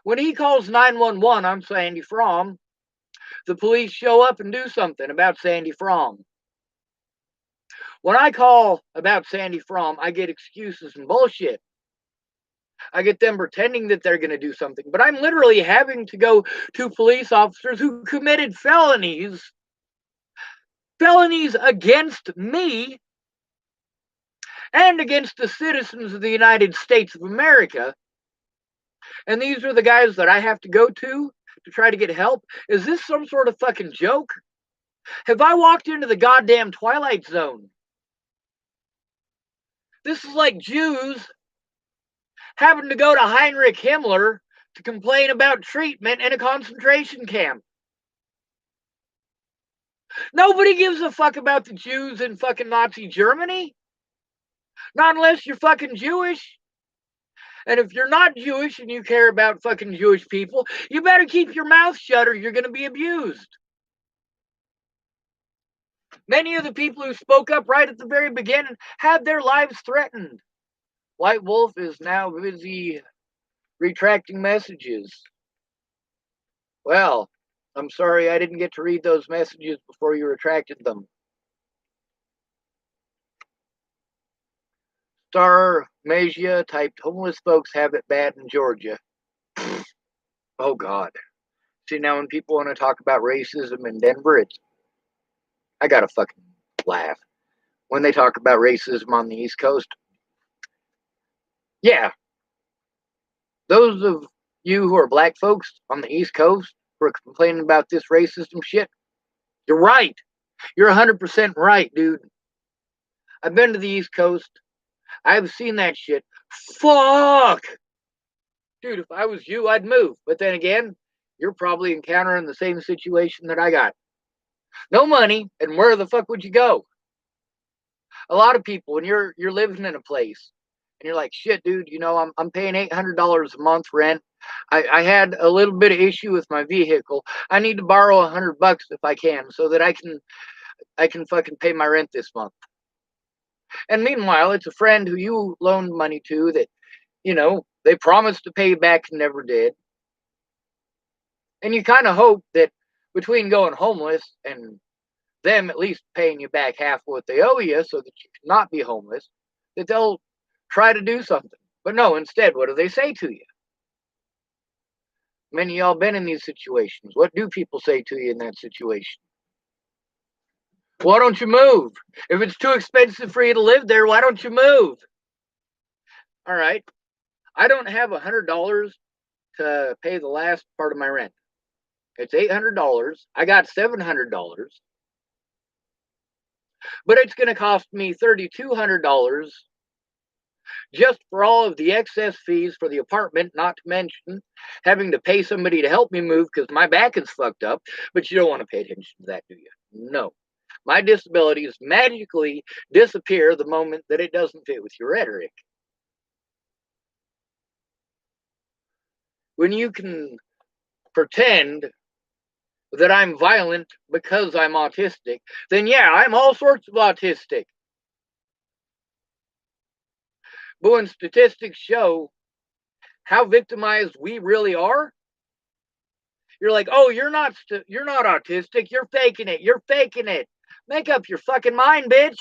When he calls 911 on Sandy Fromm, the police show up and do something about Sandy Fromm. When I call about Sandy Fromm, I get excuses and bullshit. I get them pretending that they're going to do something, but I'm literally having to go to police officers who committed felonies against me and against the citizens of the United States of America. And these are the guys that I have to go to try to get help. Is this some sort of fucking joke? Have I walked into the goddamn Twilight Zone? This is like Jews having to go to Heinrich Himmler to complain about treatment in a concentration camp. Nobody gives a fuck about the Jews in fucking Nazi Germany. Not unless you're fucking Jewish. And if you're not Jewish and you care about fucking Jewish people, you better keep your mouth shut or you're going to be abused. Many of the people who spoke up right at the very beginning had their lives threatened. White Wolf is now busy retracting messages. Well, I'm sorry I didn't get to read those messages before you retracted them. Star Magia typed, homeless folks have it bad in Georgia. Oh, God. See, now when people want to talk about racism in Denver, I gotta fucking laugh. When they talk about racism on the East Coast, yeah, those of you who are black folks on the East Coast who are complaining about this racism shit, you're right. You're 100% right, dude. I've been to the East Coast. I've seen that shit. Fuck! Dude, if I was you, I'd move. But then again, you're probably encountering the same situation that I got. No money, and where the fuck would you go? A lot of people, when you're living in a place, and you're like, shit, dude, I'm paying $800 a month rent. I had a little bit of issue with my vehicle. I need to borrow $100 if I can, so that I can fucking pay my rent this month. And meanwhile, it's a friend who you loaned money to that, they promised to pay you back and never did. And you kind of hope that between going homeless and them at least paying you back half what they owe you so that you cannot be homeless, that they'll try to do something. But no, instead, what do they say to you? Many of y'all been in these situations. What do people say to you in that situation? Why don't you move? If it's too expensive for you to live there, why don't you move? All right. I don't have $100 to pay the last part of my rent. It's $800. I got $700. But it's going to cost me $3,200 just for all of the excess fees for the apartment, not to mention having to pay somebody to help me move because my back is fucked up. But you don't want to pay attention to that, do you? No. My disabilities magically disappear the moment that it doesn't fit with your rhetoric. when you can pretend that I'm violent because I'm autistic, then yeah, I'm all sorts of autistic. But when statistics show how victimized we really are, you're like, oh, you're not autistic. You're faking it. You're faking it. Make up your fucking mind, bitch.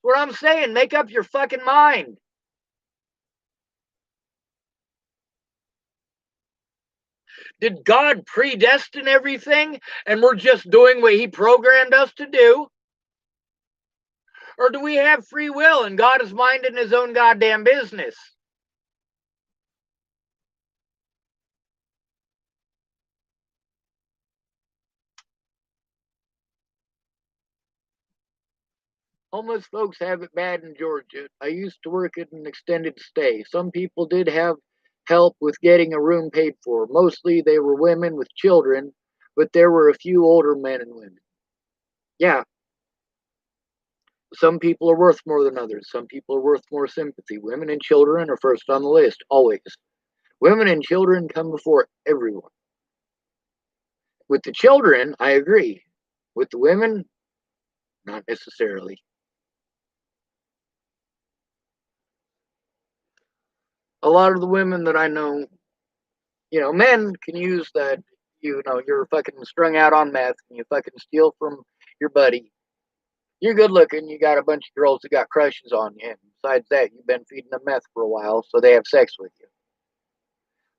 What I'm saying, make up your fucking mind. Did God predestine everything and we're just doing what he programmed us to do? Or do we have free will and God is minding his own goddamn business? Homeless folks have it bad in Georgia. I used to work at an extended stay. Some people did have help with getting a room paid for. Mostly they were women with children, but there were a few older men and women. Yeah, some people are worth more than others. Some people are worth more sympathy. Women and children are first on the list, always. Women and children come before everyone. With the children, I agree. With the women, not necessarily. A lot of the women that I know, men can use that, you're fucking strung out on meth and you fucking steal from your buddy. You're good looking, you got a bunch of girls that got crushes on you. And besides that, you've been feeding them meth for a while, so they have sex with you.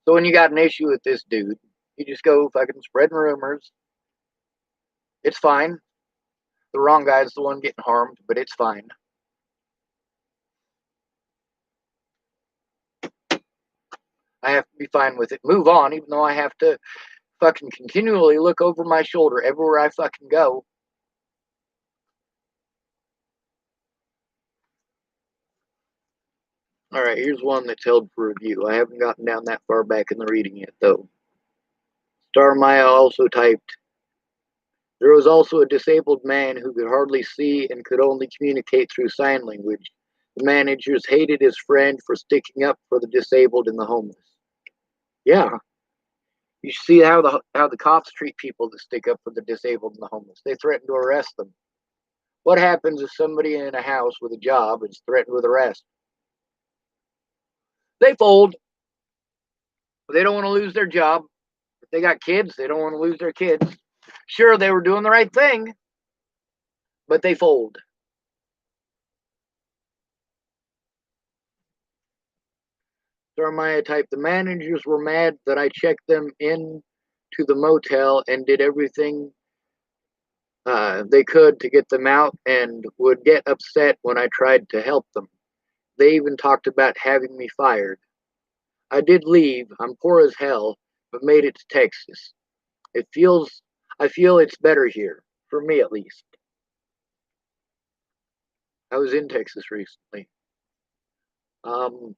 So when you got an issue with this dude, you just go fucking spreading rumors. It's fine. The wrong guy's the one getting harmed, but it's fine. I have to be fine with it. Move on, even though I have to fucking continually look over my shoulder everywhere I fucking go. All right, here's one that's held for review. I haven't gotten down that far back in the reading yet, though. Star Maya also typed, there was also a disabled man who could hardly see and could only communicate through sign language. The managers hated his friend for sticking up for the disabled and the homeless. Yeah, you see how the cops treat people that stick up for the disabled and the homeless. They threaten to arrest them. What happens if somebody in a house with a job is threatened with arrest? They fold. They don't want to lose their job. If they got kids, they don't want to lose their kids. Sure, they were doing the right thing, but they fold. Jeremiah typed, the managers were mad that I checked them in to the motel and did everything they could to get them out and would get upset when I tried to help them. They even talked about having me fired. I did leave. I'm poor as hell, but made it to Texas. I feel it's better here, for me at least. I was in Texas recently. Um,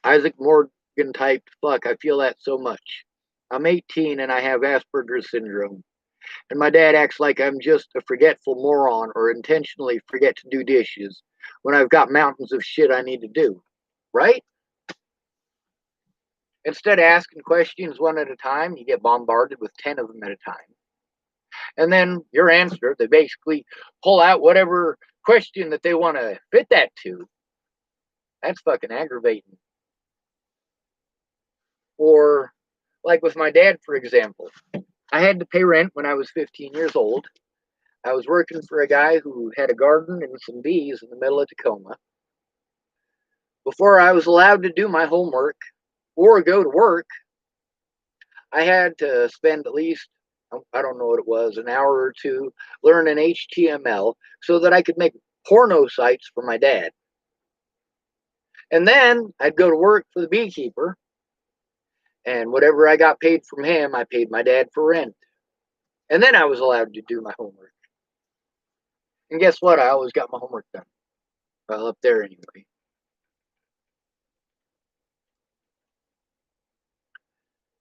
Isaac Morgan typed, fuck, I feel that so much. I'm 18 and I have Asperger's syndrome. And my dad acts like I'm just a forgetful moron or intentionally forget to do dishes when I've got mountains of shit I need to do. Right? Instead of asking questions one at a time, you get bombarded with 10 of them at a time. And then your answer, they basically pull out whatever question that they want to fit that to. That's fucking aggravating. Or, like with my dad, for example, I had to pay rent when I was 15 years old. I was working for a guy who had a garden and some bees in the middle of Tacoma. Before I was allowed to do my homework or go to work, I had to spend at least, I don't know what it was, an hour or two learning HTML so that I could make porno sites for my dad. And then I'd go to work for the beekeeper, and whatever I got paid from him, I paid my dad for rent. And then I was allowed to do my homework. And guess what? I always got my homework done. Well, up there anyway.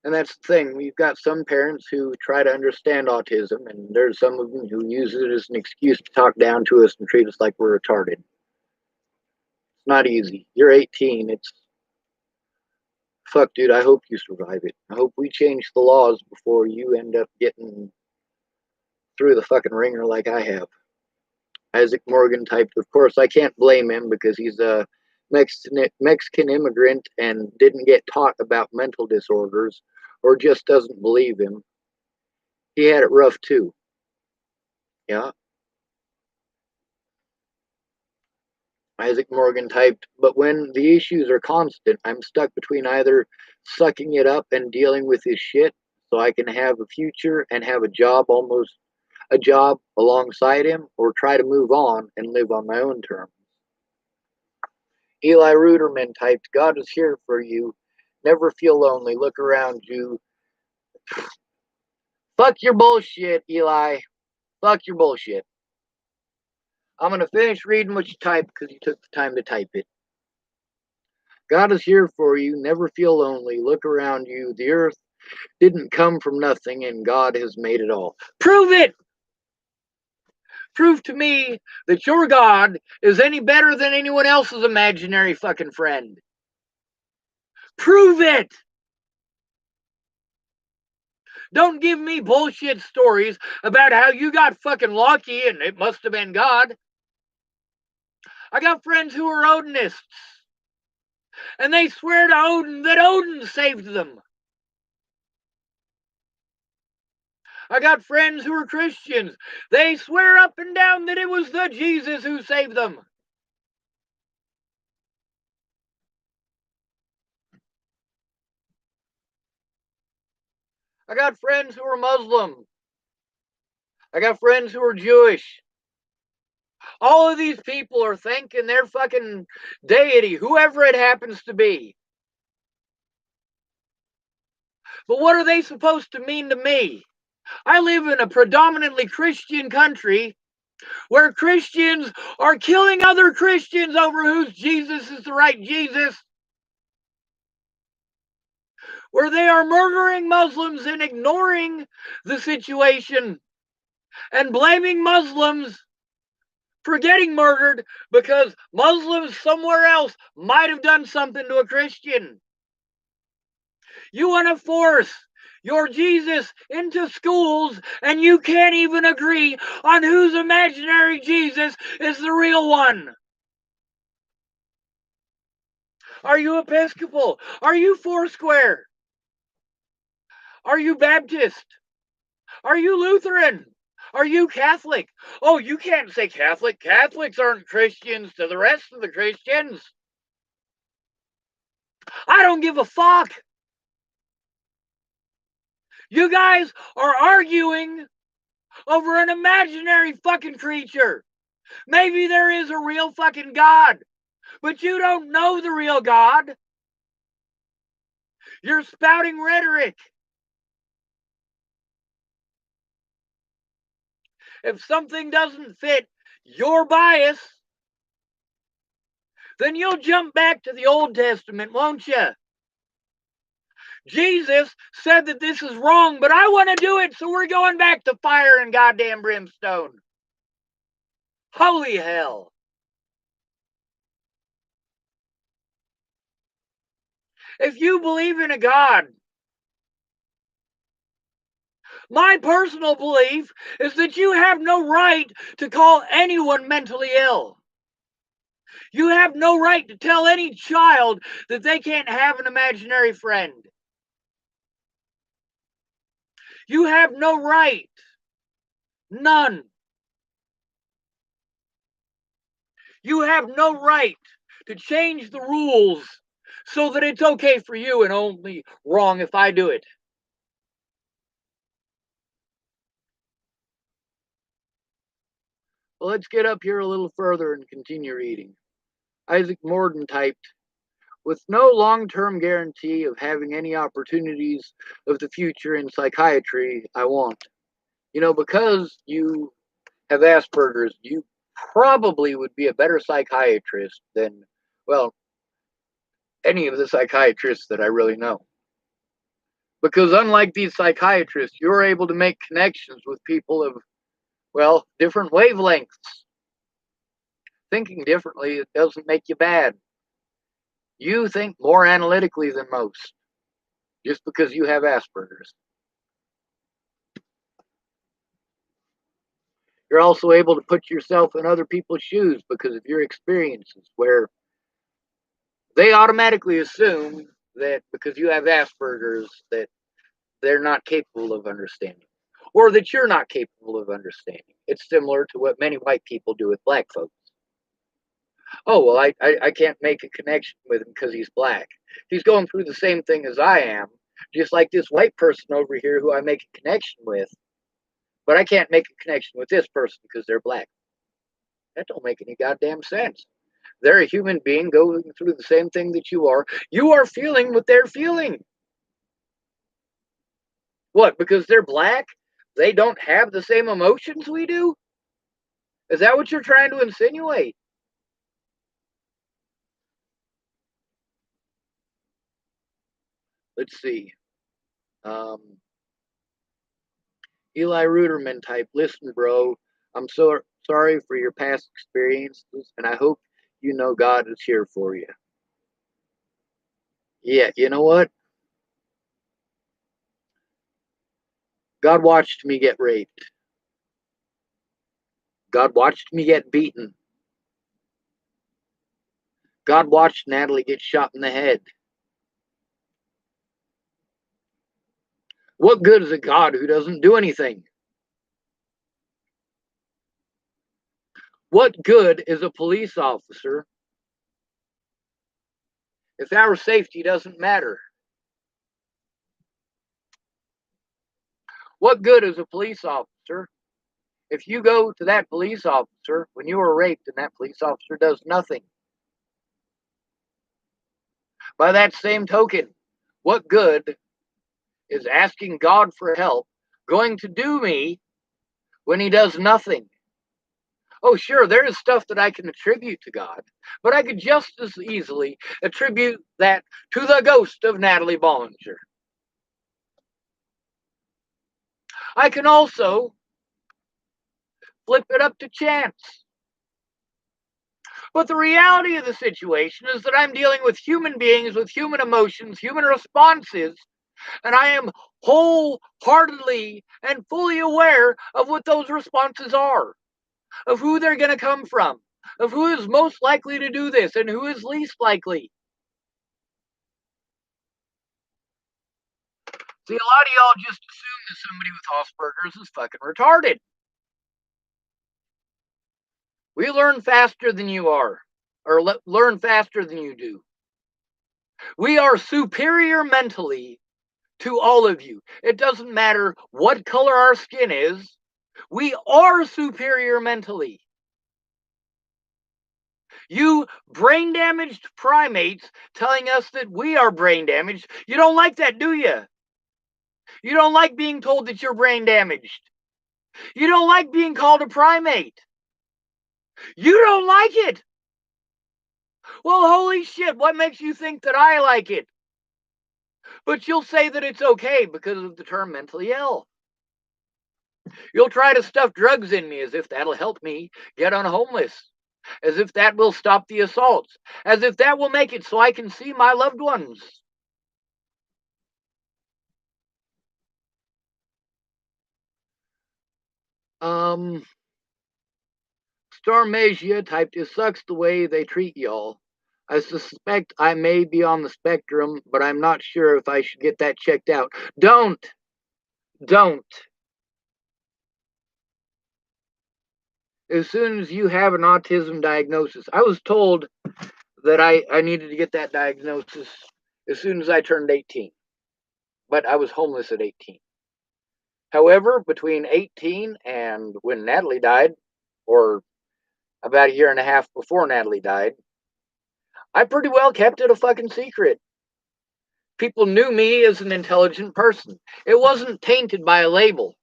And that's the thing. We've got some parents who try to understand autism, and there's some of them who use it as an excuse to talk down to us and treat us like we're retarded. It's not easy. You're 18. Fuck, dude, I hope you survive it. I hope we change the laws before you end up getting through the fucking ringer like I have. Isaac Morgan typed, of course, I can't blame him because he's a Mexican immigrant and didn't get taught about mental disorders or just doesn't believe him. He had it rough too. Yeah. Isaac Morgan typed, but when the issues are constant, I'm stuck between either sucking it up and dealing with his shit so I can have a future and have a job alongside him, or try to move on and live on my own terms. Eli Ruderman typed, God is here for you. Never feel lonely. Look around you. Fuck your bullshit, Eli. Fuck your bullshit. I'm going to finish reading what you typed because you took the time to type it. God is here for you. Never feel lonely. Look around you. The earth didn't come from nothing, and God has made it all. Prove it! Prove to me that your God is any better than anyone else's imaginary fucking friend. Prove it! Don't give me bullshit stories about how you got fucking lucky and it must have been God. I got friends who are Odinists, and they swear to Odin that Odin saved them. I got friends who are Christians. They swear up and down that it was the Jesus who saved them. I got friends who are Muslim. I got friends who are Jewish. All of these people are thanking their fucking deity, whoever it happens to be. But what are they supposed to mean to me? I live in a predominantly Christian country where Christians are killing other Christians over whose Jesus is the right Jesus, where they are murdering Muslims and ignoring the situation and blaming Muslims for getting murdered because Muslims somewhere else might have done something to a Christian. You want to force your Jesus into schools, and you can't even agree on whose imaginary Jesus is the real one. Are you Episcopal? Are you Foursquare? Are you Baptist? Are you Lutheran? Are you Catholic? Oh, you can't say Catholic. Catholics aren't Christians to the rest of the Christians. I don't give a fuck. You guys are arguing over an imaginary fucking creature. Maybe there is a real fucking God, but you don't know the real God. You're spouting rhetoric. If something doesn't fit your bias, then you'll jump back to the Old Testament, won't you? Jesus said that this is wrong, but I want to do it, so we're going back to fire and goddamn brimstone. Holy hell. If you believe in a God, my personal belief is that you have no right to call anyone mentally ill. You have no right to tell any child that they can't have an imaginary friend. You have no right. None. You have no right to change the rules so that it's okay for you and only wrong if I do it. Well, let's get up here a little further and continue reading. Isaac Morden typed, with no long-term guarantee of having any opportunities of the future in psychiatry, I want. You know, because you have Asperger's, you probably would be a better psychiatrist than, well, any of the psychiatrists that I really know. Because unlike these psychiatrists, you're able to make connections with people of, well, different wavelengths. Thinking differently doesn't make you bad. You think more analytically than most. just because you have Asperger's. You're also able to put yourself in other people's shoes because of your experiences, where they automatically assume that because you have Asperger's that they're not capable of understanding, or that you're not capable of understanding. It's similar to what many white people do with black folks. Oh, well, I can't make a connection with him because he's black. He's going through the same thing as I am, just like this white person over here who I make a connection with, but I can't make a connection with this person because they're black. That don't make any goddamn sense. They're a human being going through the same thing that you are. You are feeling what they're feeling. What, because they're black? They don't have the same emotions we do? Is that what you're trying to insinuate? Let's see. Um, Eli Ruderman type, listen, bro, I'm so sorry for your past experiences, and I hope you know God is here for you. Yeah, you know what? God watched me get raped. God watched me get beaten. God watched Natalie get shot in the head. What good is a God who doesn't do anything? What good is a police officer if our safety doesn't matter? What good is a police officer if you go to that police officer when you were raped and that police officer does nothing? By that same token, what good is asking God for help going to do me when he does nothing? Oh, sure, there is stuff that I can attribute to God, but I could just as easily attribute that to the ghost of Natalie Bollinger. I can also flip it up to chance. But the reality of the situation is that I'm dealing with human beings with human emotions, human responses, and I am wholeheartedly and fully aware of what those responses are, of who they're going to come from, of who is most likely to do this and who is least likely. See, a lot of y'all just assume that somebody with Asperger's is fucking retarded. We learn faster than you are, or learn faster than you do. We are superior mentally to all of you. It doesn't matter what color our skin is, we are superior mentally. You brain damaged primates telling us that we are brain damaged. You don't like that, do you? You don't like being told that you're brain damaged. You don't like being called a primate. You don't like it. Well, holy shit, what makes you think that I like it? But you'll say that it's okay because of the term mentally ill. You'll try to stuff drugs in me as if that'll help me get unhomeless, as if that will stop the assaults, as if that will make it so I can see my loved ones. Starmasia typed, it sucks the way they treat y'all. I suspect I may be on the spectrum, but I'm not sure if I should get that checked out. Don't. Don't. As soon as you have an autism diagnosis, I was told that I needed to get that diagnosis as soon as I turned 18, but I was homeless at 18. However, between 18 and when Natalie died, or about a year and a half before Natalie died, I pretty well kept it a fucking secret. People knew me as an intelligent person. It wasn't tainted by a label.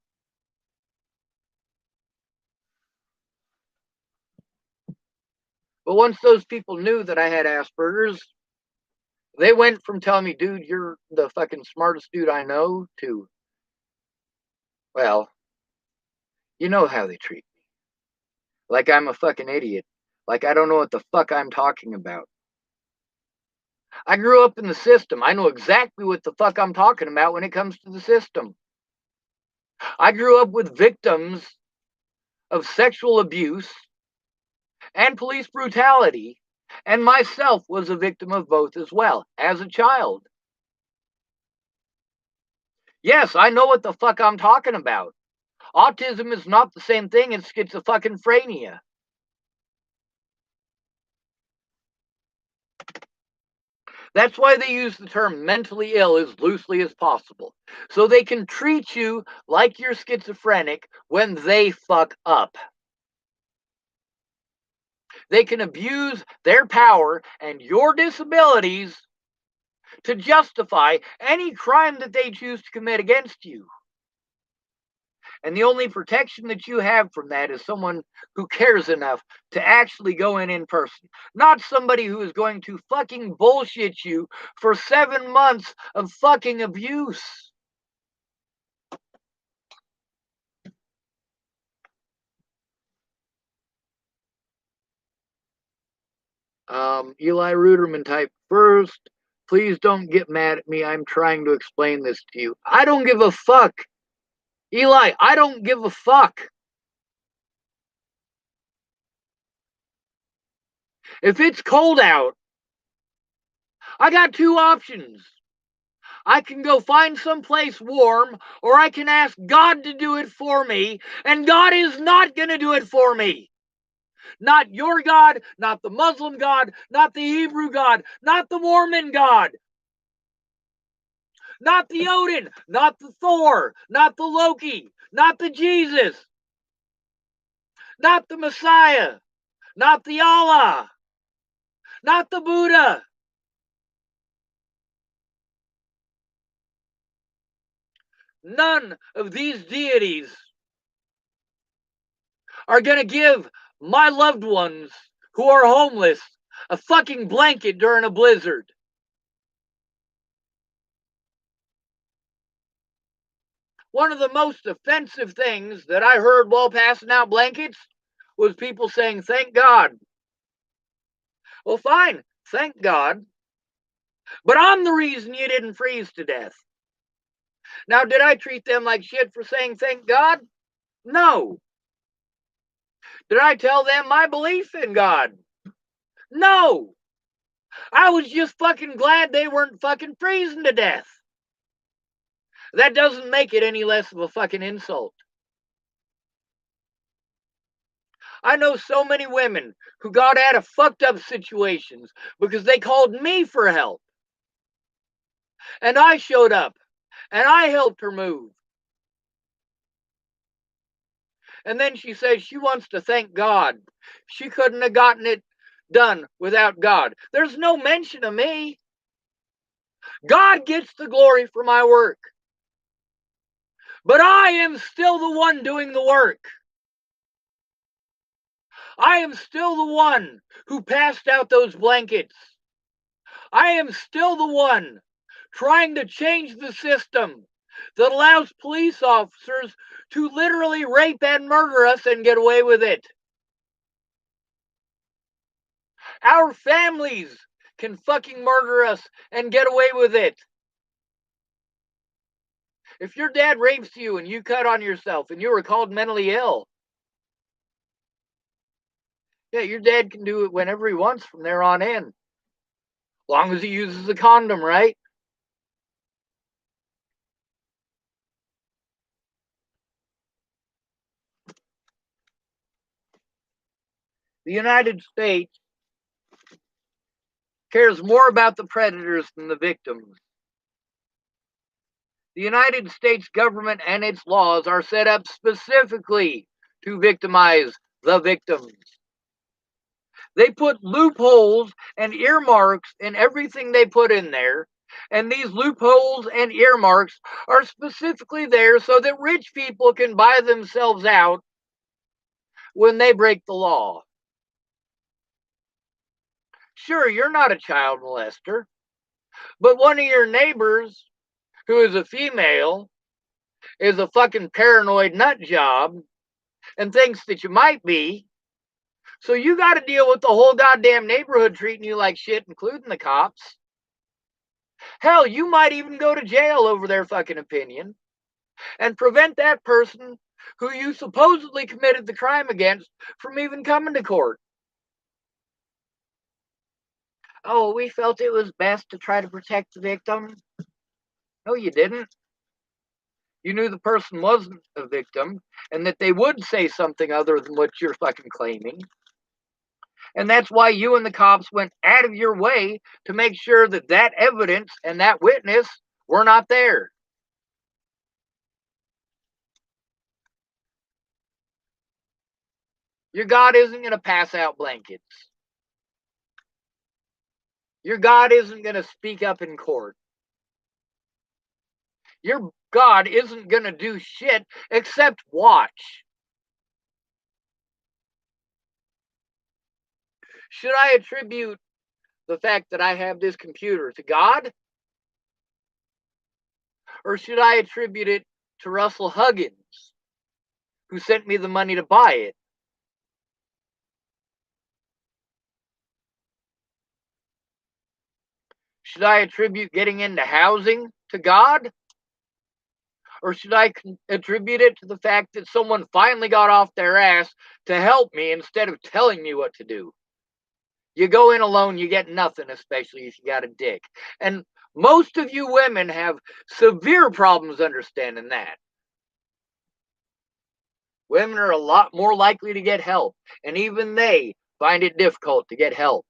But once those people knew that I had Asperger's, they went from telling me, dude, you're the fucking smartest dude I know, to, well, you know how they treat me. Like I'm a fucking idiot. Like I don't know what the fuck I'm talking about. I grew up in the system. I know exactly what the fuck I'm talking about when it comes to the system. I grew up with victims of sexual abuse and police brutality, and myself was a victim of both as well as a child. Yes, I know what the fuck I'm talking about. Autism is not the same thing as schizophrenia. That's why they use the term mentally ill as loosely as possible. So they can treat you like you're schizophrenic when they fuck up. They can abuse their power and your disabilities to justify any crime that they choose to commit against you. And the only protection that you have from that is someone who cares enough to actually go in person, not somebody who is going to fucking bullshit you for 7 months of fucking abuse. Eli Ruderman type first. Please don't get mad at me. I'm trying to explain this to you. I don't give a fuck. Eli, I don't give a fuck. If it's cold out, I got two options. I can go find someplace warm, or I can ask God to do it for me, and God is not going to do it for me. Not your God, not the Muslim God, not the Hebrew God, not the Mormon God, not the Odin, not the Thor, not the Loki, not the Jesus, not the Messiah, not the Allah, not the Buddha. None of these deities are going to give my loved ones who are homeless a fucking blanket during a blizzard. One of the most offensive things that I heard while passing out blankets was people saying, "Thank God." Well, fine, thank God. But I'm the reason you didn't freeze to death. Now, did I treat them like shit for saying thank God? No. Did I tell them my belief in God? No. I was just fucking glad they weren't fucking freezing to death. That doesn't make it any less of a fucking insult. I know so many women who got out of fucked up situations because they called me for help. And I showed up and I helped her move. And then she says she wants to thank God. She couldn't have gotten it done without God. There's no mention of me. God gets the glory for my work. But I am still the one doing the work. I am still the one who passed out those blankets. I am still the one trying to change the system that allows police officers to literally rape and murder us and get away with it. Our families can fucking murder us and get away with it. If your dad rapes you and you cut on yourself and you were called mentally ill, yeah, your dad can do it whenever he wants from there on in. As long as he uses a condom, right? The United States cares more about the predators than the victims. The United States government and its laws are set up specifically to victimize the victims. They put loopholes and earmarks in everything they put in there. And these loopholes and earmarks are specifically there so that rich people can buy themselves out when they break the law. Sure, you're not a child molester, but one of your neighbors who is a female is a fucking paranoid nut job and thinks that you might be. So you got to deal with the whole goddamn neighborhood treating you like shit, including the cops. Hell, you might even go to jail over their fucking opinion and prevent that person who you supposedly committed the crime against from even coming to court. Oh, we felt it was best to try to protect the victim. No, you didn't. You knew the person wasn't a victim and that they would say something other than what you're fucking claiming. And that's why you and the cops went out of your way to make sure that that evidence and that witness were not there. Your God isn't going to pass out blankets. Your God isn't going to speak up in court. Your God isn't going to do shit except watch. Should I attribute the fact that I have this computer to God? Or should I attribute it to Russell Huggins, who sent me the money to buy it? Should I attribute getting into housing to God? Or should I attribute it to the fact that someone finally got off their ass to help me instead of telling me what to do? You go in alone, you get nothing, especially if you got a dick. And most of you women have severe problems understanding that. Women are a lot more likely to get help, and even they find it difficult to get help.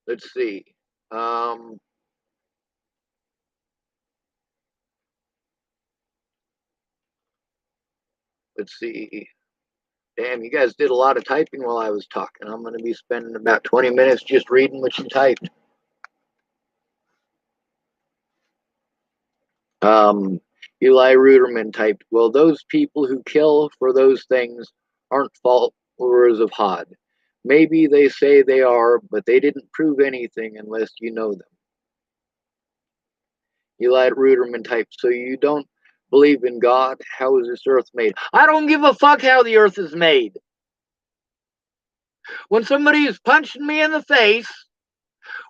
Let's see. Um, let's see. Damn, you guys did a lot of typing while I was talking. I'm going to be spending about 20 minutes just reading what you typed. Um, Eli Ruderman typed, well, those people who kill for those things aren't followers of Hod. Maybe they say they are, but they didn't prove anything unless you know them. Eli Ruderman typed, so you don't believe in God? How is this earth made? I don't give a fuck how the earth is made. When somebody is punching me in the face,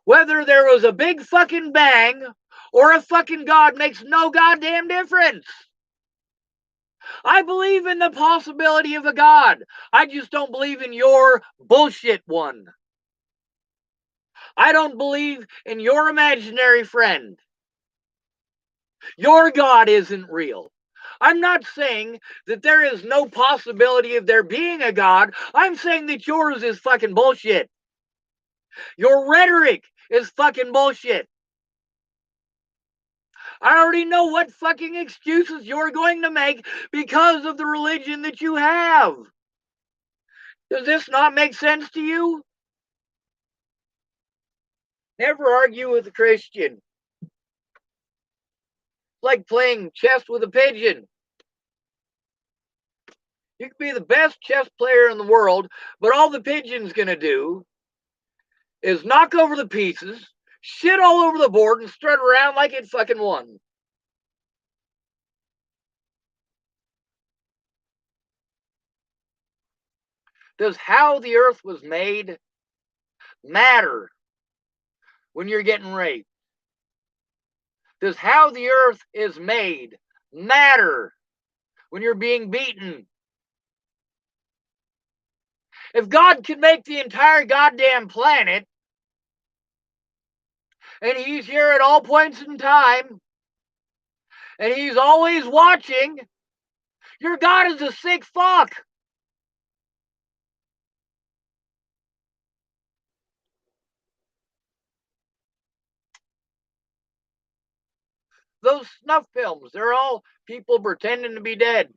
whether there was a big fucking bang or a fucking God makes no goddamn difference. I believe in the possibility of a God. I just don't believe in your bullshit one. I don't believe in your imaginary friend. Your God isn't real. I'm not saying that there is no possibility of there being a God. I'm saying that yours is fucking bullshit. Your rhetoric is fucking bullshit. I already know what fucking excuses you're going to make because of the religion that you have. Does this not make sense to you? Never argue with a Christian. It's like playing chess with a pigeon. You can be the best chess player in the world, but all the pigeon's going to do is knock over the pieces, shit all over the board, and strut around like it fucking won. Does how the earth was made matter when you're getting raped? Does how the earth is made matter when you're being beaten? If God can make the entire goddamn planet, and he's here at all points in time, and he's always watching, your God is a sick fuck. Those snuff films, they're all people pretending to be dead,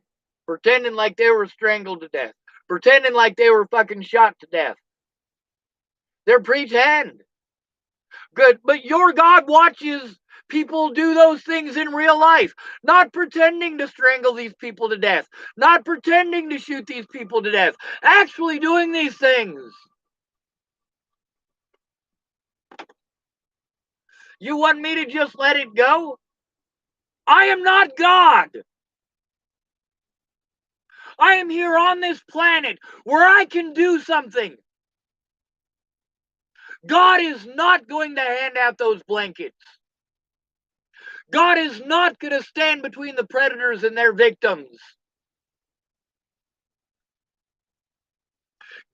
pretending like they were strangled to death, pretending like they were fucking shot to death. They're pretend. Good, but your God watches people do those things in real life, not pretending to strangle these people to death, not pretending to shoot these people to death, actually doing these things. You want me to just let it go? I am not God. I am here on this planet where I can do something. God is not going to hand out those blankets. God is not going to stand between the predators and their victims.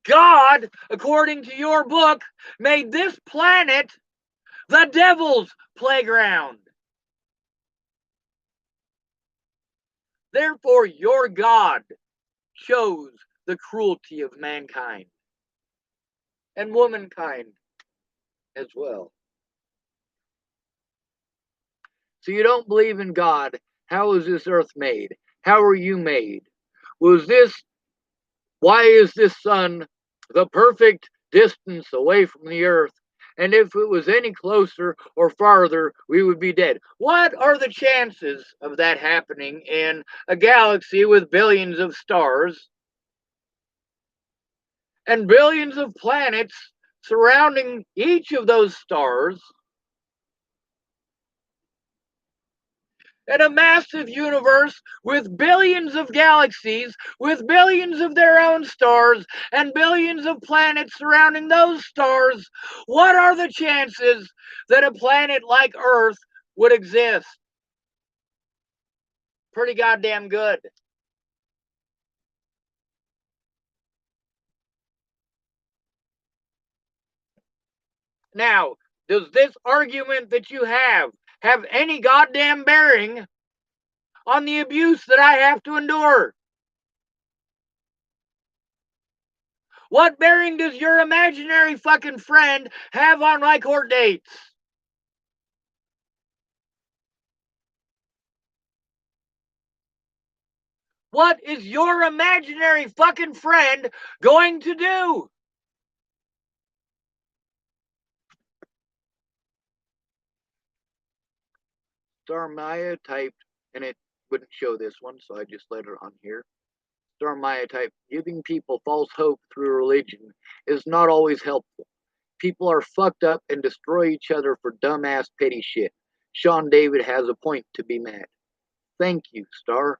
God, according to your book, made this planet the devil's playground. Therefore, your God chose the cruelty of mankind and womankind as well. So you don't believe in God. How was this earth made? How are you made? Why is this sun the perfect distance away from the earth? And if it was any closer or farther, we would be dead. What are the chances of that happening in a galaxy with billions of stars and billions of planets surrounding each of those stars? In a massive universe with billions of galaxies, with billions of their own stars, and billions of planets surrounding those stars, what are the chances that a planet like Earth would exist? Pretty goddamn good. Now, does this argument that you have any goddamn bearing on the abuse that I have to endure? What bearing does your imaginary fucking friend have on my court dates? What is your imaginary fucking friend going to do? Star Maya typed, and it wouldn't show this one, so I just let it on here. Star Maya typed, giving people false hope through religion is not always helpful. People are fucked up and destroy each other for dumbass petty shit. Sean David has a point to be mad. Thank you, Star.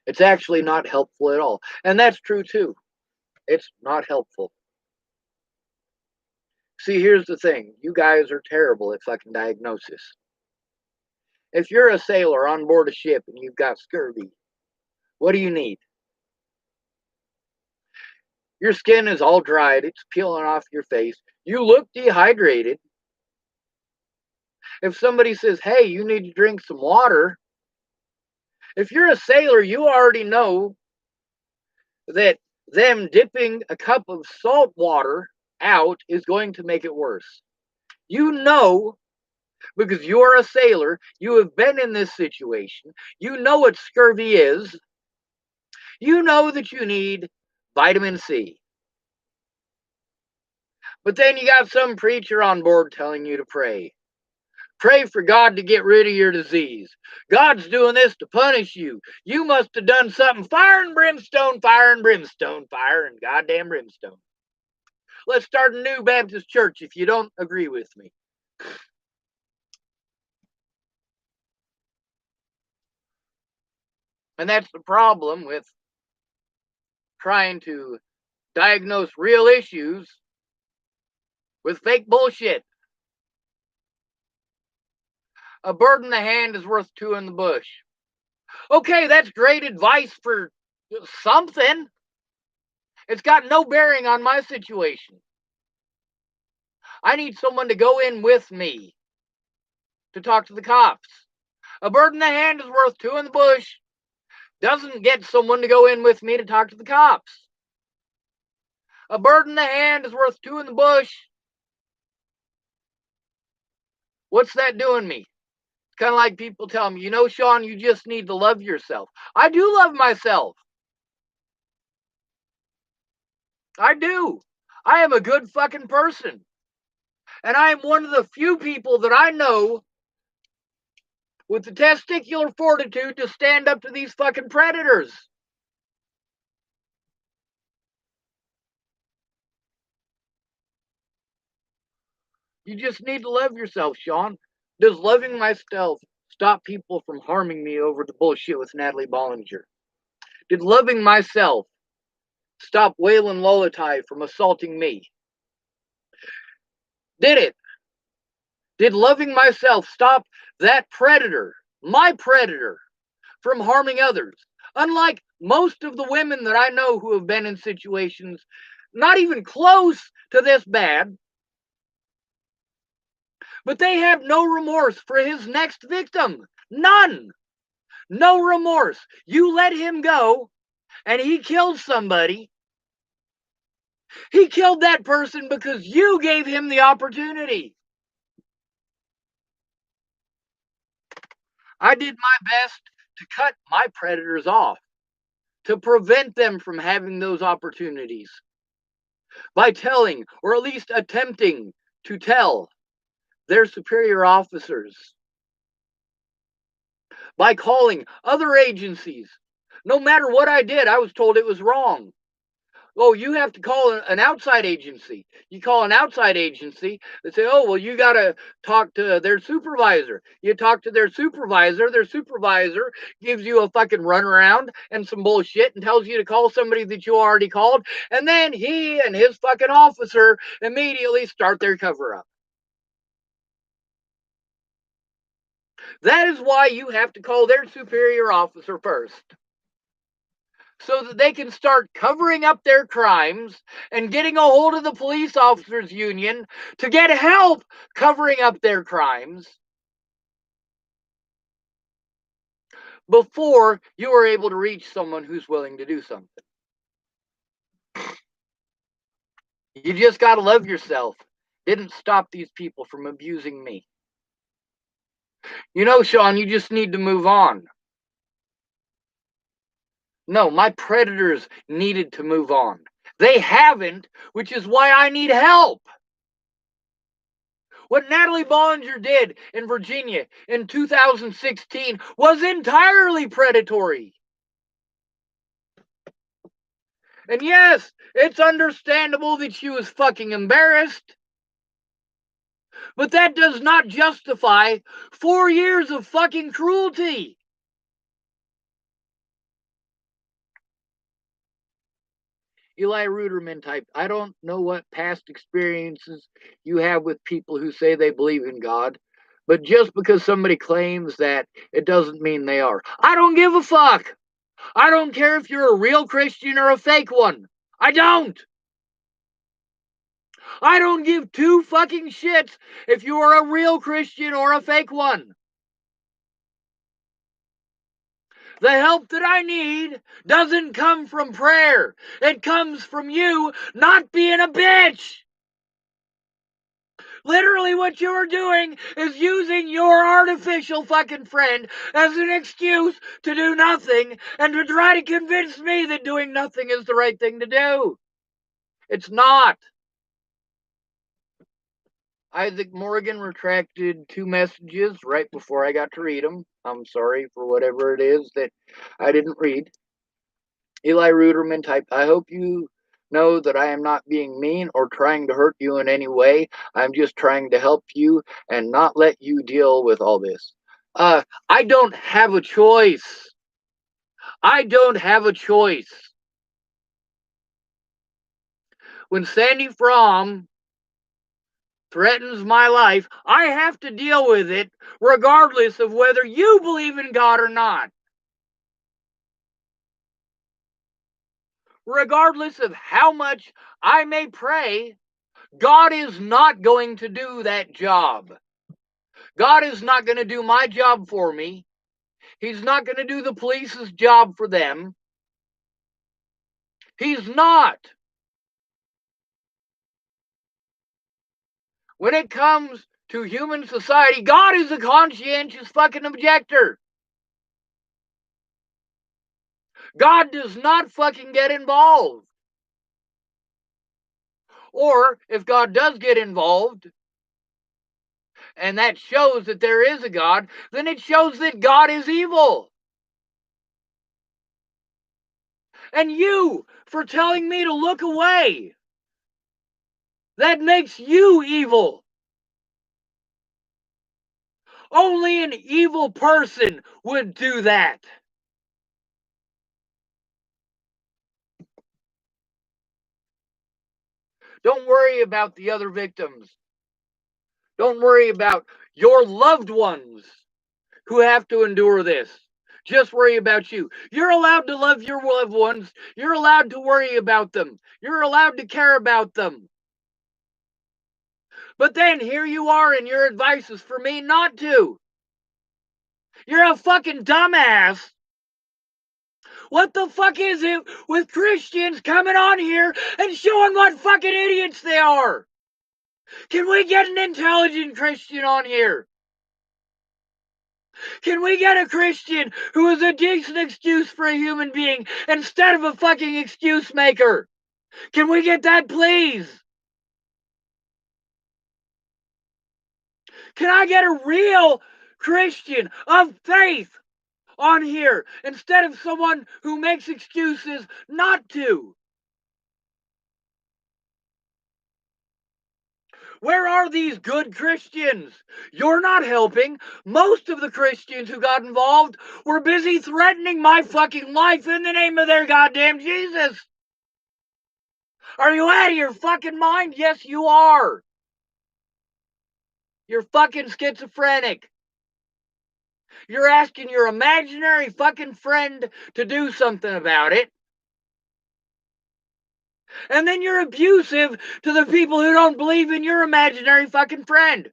It's actually not helpful at all. And that's true too. It's not helpful. See, here's the thing. You guys are terrible at fucking diagnosis. If you're a sailor on board a ship and you've got scurvy, what do you need? Your skin is all dried. It's peeling off your face. You look dehydrated. If somebody says, hey, you need to drink some water, if you're a sailor, you already know that them dipping a cup of salt water out is going to make it worse. You know, because you're a sailor, you have been in this situation, you know what scurvy is, you know that you need vitamin C. But then you got some preacher on board telling you to pray. Pray for God to get rid of your disease. God's doing this to punish you. You must have done something. Fire and brimstone, fire and brimstone, fire and goddamn brimstone. Let's start a new Baptist church if you don't agree with me. And that's the problem with trying to diagnose real issues with fake bullshit. A bird in the hand is worth two in the bush. Okay, that's great advice for something. It's got no bearing on my situation. I need someone to go in with me to talk to the cops. A bird in the hand is worth two in the bush doesn't get someone to go in with me to talk to the cops. A bird in the hand is worth two in the bush. What's that doing me? It's kind of like people tell me, you know, Sean, you just need to love yourself. I do love myself. I do. I am a good fucking person. And I am one of the few people that I know with the testicular fortitude to stand up to these fucking predators. You just need to love yourself, Sean. Does loving myself stop people from harming me over the bullshit with Natalie Bollinger? Did loving myself stop Waylon Lolatai from assaulting me? Did it? Did loving myself stop that predator, my predator, from harming others? Unlike most of the women that I know who have been in situations not even close to this bad, but they have no remorse for his next victim. None. No remorse. You let him go and he killed somebody. He killed that person because you gave him the opportunity. I did my best to cut my predators off, to prevent them from having those opportunities by telling, or at least attempting to tell, their superior officers, by calling other agencies. No matter what I did, I was told it was wrong. Oh, you have to call an outside agency. You call an outside agency, they say, oh, well, you got to talk to their supervisor. You talk to their supervisor gives you a fucking runaround and some bullshit and tells you to call somebody that you already called. And then he and his fucking officer immediately start their cover up. That is why you have to call their superior officer first, so that they can start covering up their crimes and getting a hold of the police officers union to get help covering up their crimes before you are able to reach someone who's willing to do something. You just got to love yourself. Didn't stop these people from abusing me. You know, Sean, you just need to move on. No, my predators needed to move on. They haven't, which is why I need help. What Natalie Bollinger did in Virginia in 2016 was entirely predatory. And yes, it's understandable that she was fucking embarrassed, but that does not justify 4 years of fucking cruelty. Eli Ruderman type. I don't know what past experiences you have with people who say they believe in God, but just because somebody claims that, it doesn't mean they are. I don't give a fuck. I don't care if you're a real Christian or a fake one. I don't. I don't give two fucking shits if you are a real Christian or a fake one. The help that I need doesn't come from prayer. It comes from you not being a bitch. Literally what you are doing is using your artificial fucking friend as an excuse to do nothing and to try to convince me that doing nothing is the right thing to do. It's not. Isaac Morgan retracted 2 messages right before I got to read them. I'm sorry for whatever it is that I didn't read. Eli Ruderman typed, I hope you know that I am not being mean or trying to hurt you in any way. I'm just trying to help you and not let you deal with all this. I don't have a choice. I don't have a choice. When Sandy Fromm threatens my life, I have to deal with it regardless of whether you believe in God or not. Regardless of how much I may pray, God is not going to do that job. God is not going to do my job for me. He's not going to do the police's job for them. He's not. When it comes to human society, God is a conscientious fucking objector. God does not fucking get involved. Or if God does get involved, and that shows that there is a God, then it shows that God is evil. And you, for telling me to look away, that makes you evil. Only an evil person would do that. Don't worry about the other victims. Don't worry about your loved ones who have to endure this. Just worry about you. You're allowed to love your loved ones. You're allowed to worry about them. You're allowed to care about them. But then here you are, and your advice is for me not to. You're a fucking dumbass. What the fuck is it with Christians coming on here and showing what fucking idiots they are? Can we get an intelligent Christian on here? Can we get a Christian who is a decent excuse for a human being instead of a fucking excuse maker? Can we get that, please? Can I get a real Christian of faith on here instead of someone who makes excuses not to? Where are these good Christians? You're not helping. Most of the Christians who got involved were busy threatening my fucking life in the name of their goddamn Jesus. Are you out of your fucking mind? Yes, you are. You're fucking schizophrenic. You're asking your imaginary fucking friend to do something about it. And then you're abusive to the people who don't believe in your imaginary fucking friend.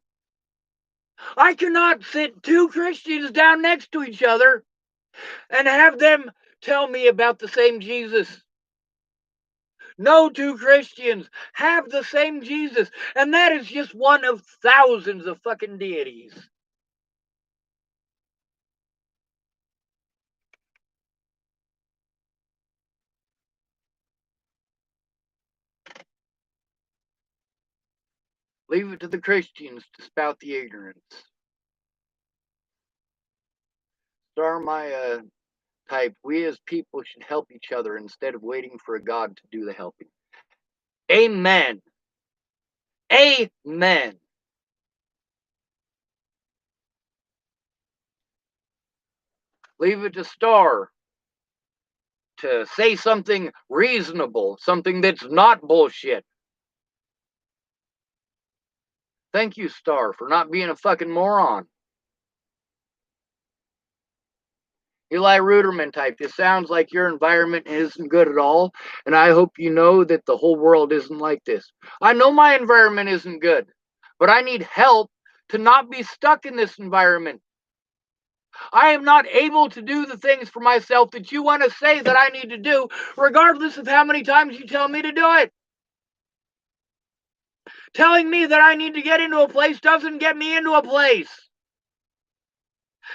I cannot sit two Christians down next to each other and have them tell me about the same Jesus. No two Christians have the same Jesus, and that is just one of thousands of fucking deities. Leave it to the Christians to spout the ignorance. Star my type, we as people should help each other instead of waiting for a God to do the helping. Amen. Amen. Leave it to Star to say something reasonable, something that's not bullshit. Thank you, Star, for not being a fucking moron. Eli Ruderman type, it sounds like your environment isn't good at all, and I hope you know that the whole world isn't like this. I know my environment isn't good, but I need help to not be stuck in this environment. I am not able to do the things for myself that you want to say that I need to do, regardless of how many times you tell me to do it. Telling me that I need to get into a place doesn't get me into a place.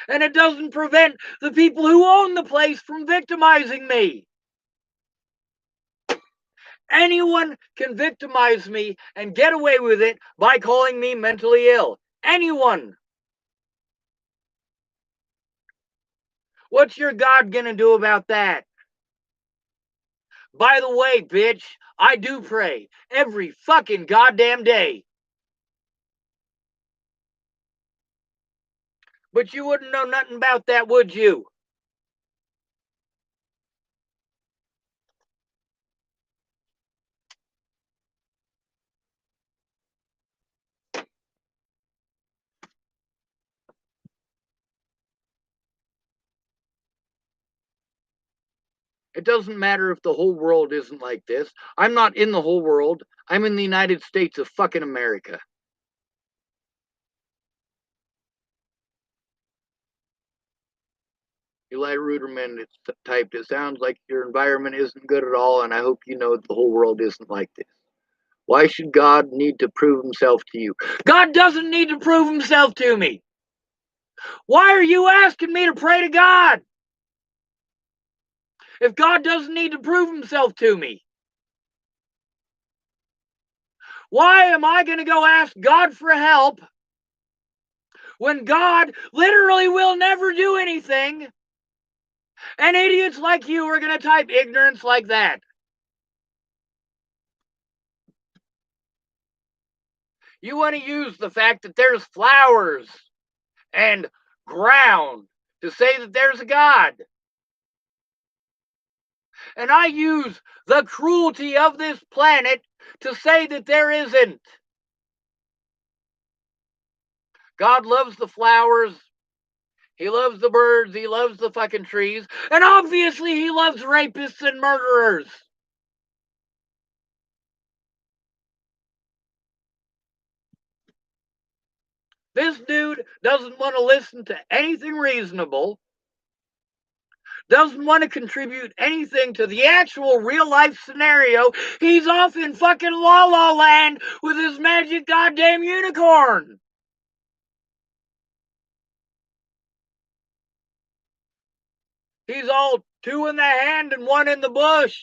And it doesn't prevent the people who own the place from victimizing me. Anyone can victimize me and get away with it by calling me mentally ill. Anyone. What's your God gonna do about that? By the way, bitch, I do pray every fucking goddamn day. But you wouldn't know nothing about that, would you? It doesn't matter if the whole world isn't like this. I'm not in the whole world. I'm in the United States of fucking America. Eli Ruderman, it's typed, it sounds like your environment isn't good at all, and I hope you know the whole world isn't like this. Why should God need to prove himself to you? God doesn't need to prove himself to me. Why are you asking me to pray to God if God doesn't need to prove himself to me? Why am I going to go ask God for help when God literally will never do anything, and idiots like you are going to type ignorance like that? You want to use the fact that there's flowers and ground to say that there's a God. And I use the cruelty of this planet to say that there isn't. God loves the flowers. He loves the birds. He loves the fucking trees. And obviously he loves rapists and murderers. This dude doesn't want to listen to anything reasonable, doesn't want to contribute anything to the actual real life scenario. He's off in fucking La La Land with his magic goddamn unicorn. He's all two in the hand and one in the bush.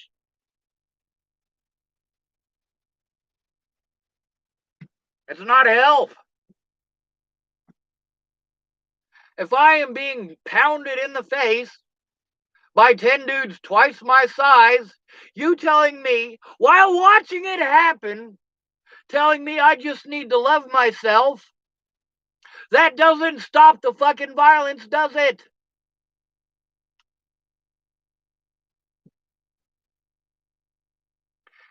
It's not help. If I am being pounded in the face by 10 dudes twice my size, you telling me, while watching it happen, telling me I just need to love myself, that doesn't stop the fucking violence, does it?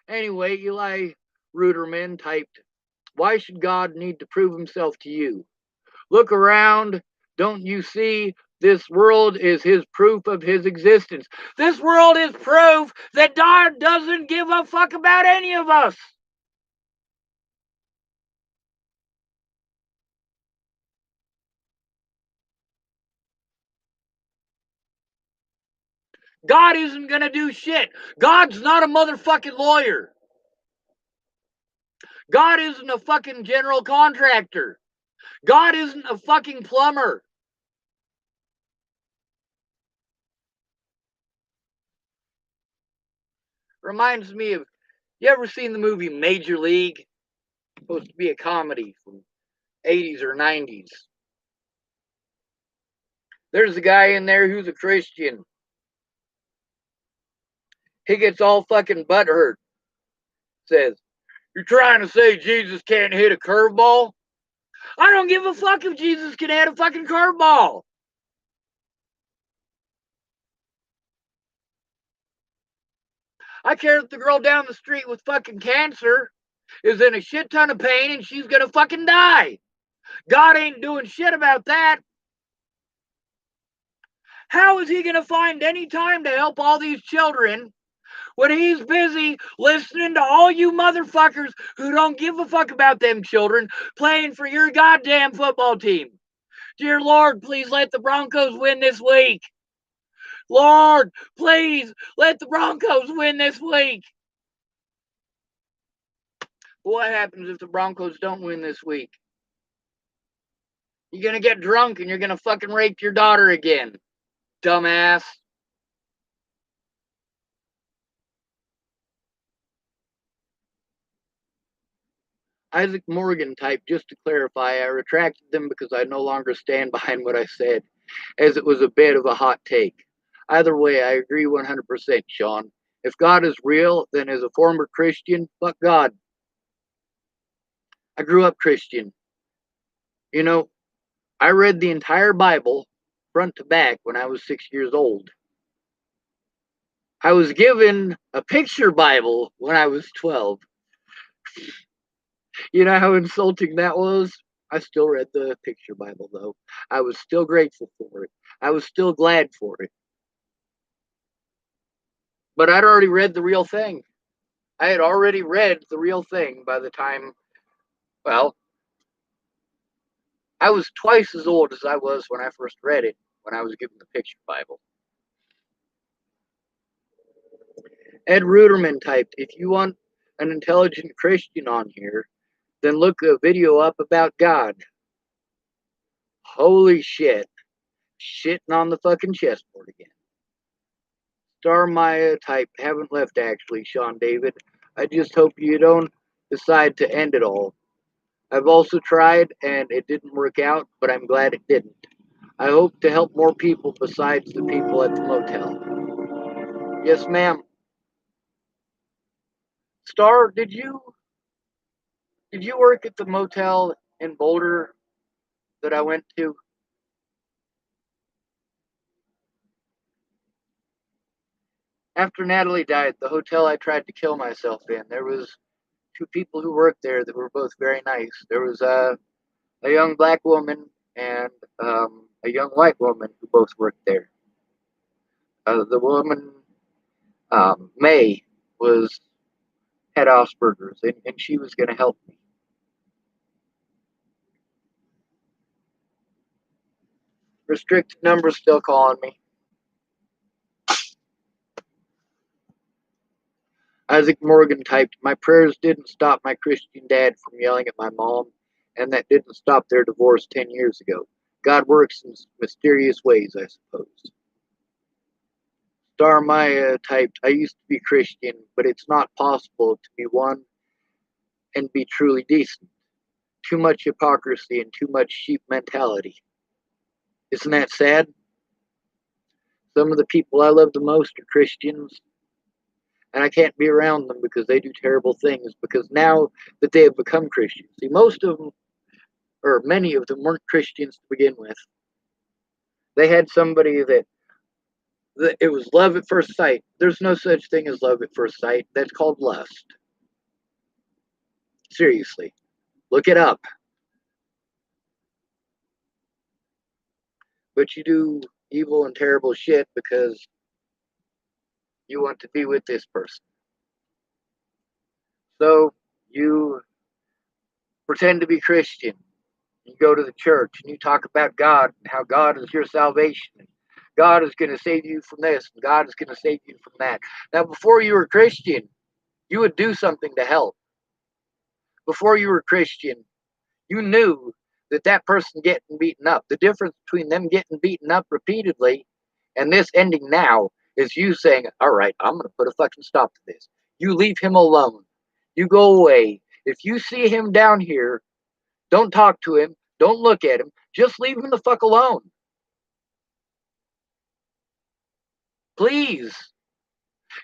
Anyway, Eli Ruderman typed, "Why should God need to prove himself to you? Look around. Don't you see this world is his proof of his existence? This world is proof that God doesn't give a fuck about any of us." God isn't going to do shit. God's not a motherfucking lawyer. God isn't a fucking general contractor. God isn't a fucking plumber. Reminds me of, you ever seen the movie Major League? Supposed to be a comedy from 80s or 90s. There's a guy in there who's a Christian. He gets all fucking butthurt. Says, "You're trying to say Jesus can't hit a curveball? I don't give a fuck if Jesus can hit a fucking curveball. I care if the girl down the street with fucking cancer is in a shit ton of pain and she's gonna fucking die. God ain't doing shit about that. How is he gonna find any time to help all these children when he's busy listening to all you motherfuckers who don't give a fuck about them children playing for your goddamn football team? Dear Lord, please let the Broncos win this week. Lord, please let the Broncos win this week." What happens if the Broncos don't win this week? You're gonna get drunk and you're gonna fucking rape your daughter again, dumbass. Isaac Morgan typed, "Just to clarify, I retracted them because I no longer stand behind what I said, as it was a bit of a hot take. Either way, I agree 100%, Sean. If God is real, then as a former Christian, fuck God. I grew up Christian. You know, I read the entire Bible front to back when I was 6 years old. I was given a picture Bible when I was 12. You know how insulting that was? I still read the picture Bible, though. I was still grateful for it. I was still glad for it. But I'd already read the real thing. I had already read the real thing by the time, well, I was twice as old as I was when I first read it, when I was given the picture Bible. Ed Ruderman typed, "If you want an intelligent Christian on here, then look a video up about God." Holy shit. Shitting on the fucking chessboard again. Star Maya type, "Haven't left actually, Sean David. I just hope you don't decide to end it all. I've also tried and it didn't work out, but I'm glad it didn't. I hope to help more people besides the people at the motel." Yes, ma'am. Star, did you work at the motel in Boulder that I went to? After Natalie died, the hotel I tried to kill myself in, there was two people who worked there that were both very nice. There was a young black woman and a young white woman who both worked there. The woman, May, was had Asperger's, and she was going to help me. Restricted numbers still calling me. Isaac Morgan typed, "My prayers didn't stop my Christian dad from yelling at my mom, and that didn't stop their divorce 10 years ago. God works in mysterious ways, I suppose." Star Maya typed, "I used to be Christian, but it's not possible to be one and be truly decent. Too much hypocrisy and too much sheep mentality." Isn't that sad? Some of the people I love the most are Christians, and I can't be around them because they do terrible things. Because now that they have become Christians, see, most of them, or many of them, weren't Christians to begin with. They had somebody that it was love at first sight. There's no such thing as love at first sight. That's called lust. Seriously, look it up. But you do evil and terrible shit because you want to be with this person. So you pretend to be Christian. You go to the church and you talk about God and how God is your salvation. And God is going to save you from this and God is going to save you from that. Now, before you were Christian, you would do something to help. Before you were Christian, you knew that that person getting beaten up, the difference between them getting beaten up repeatedly and this ending now is you saying, all right, I'm going to put a fucking stop to this. You leave him alone. You go away. If you see him down here, don't talk to him. Don't look at him. Just leave him the fuck alone. Please.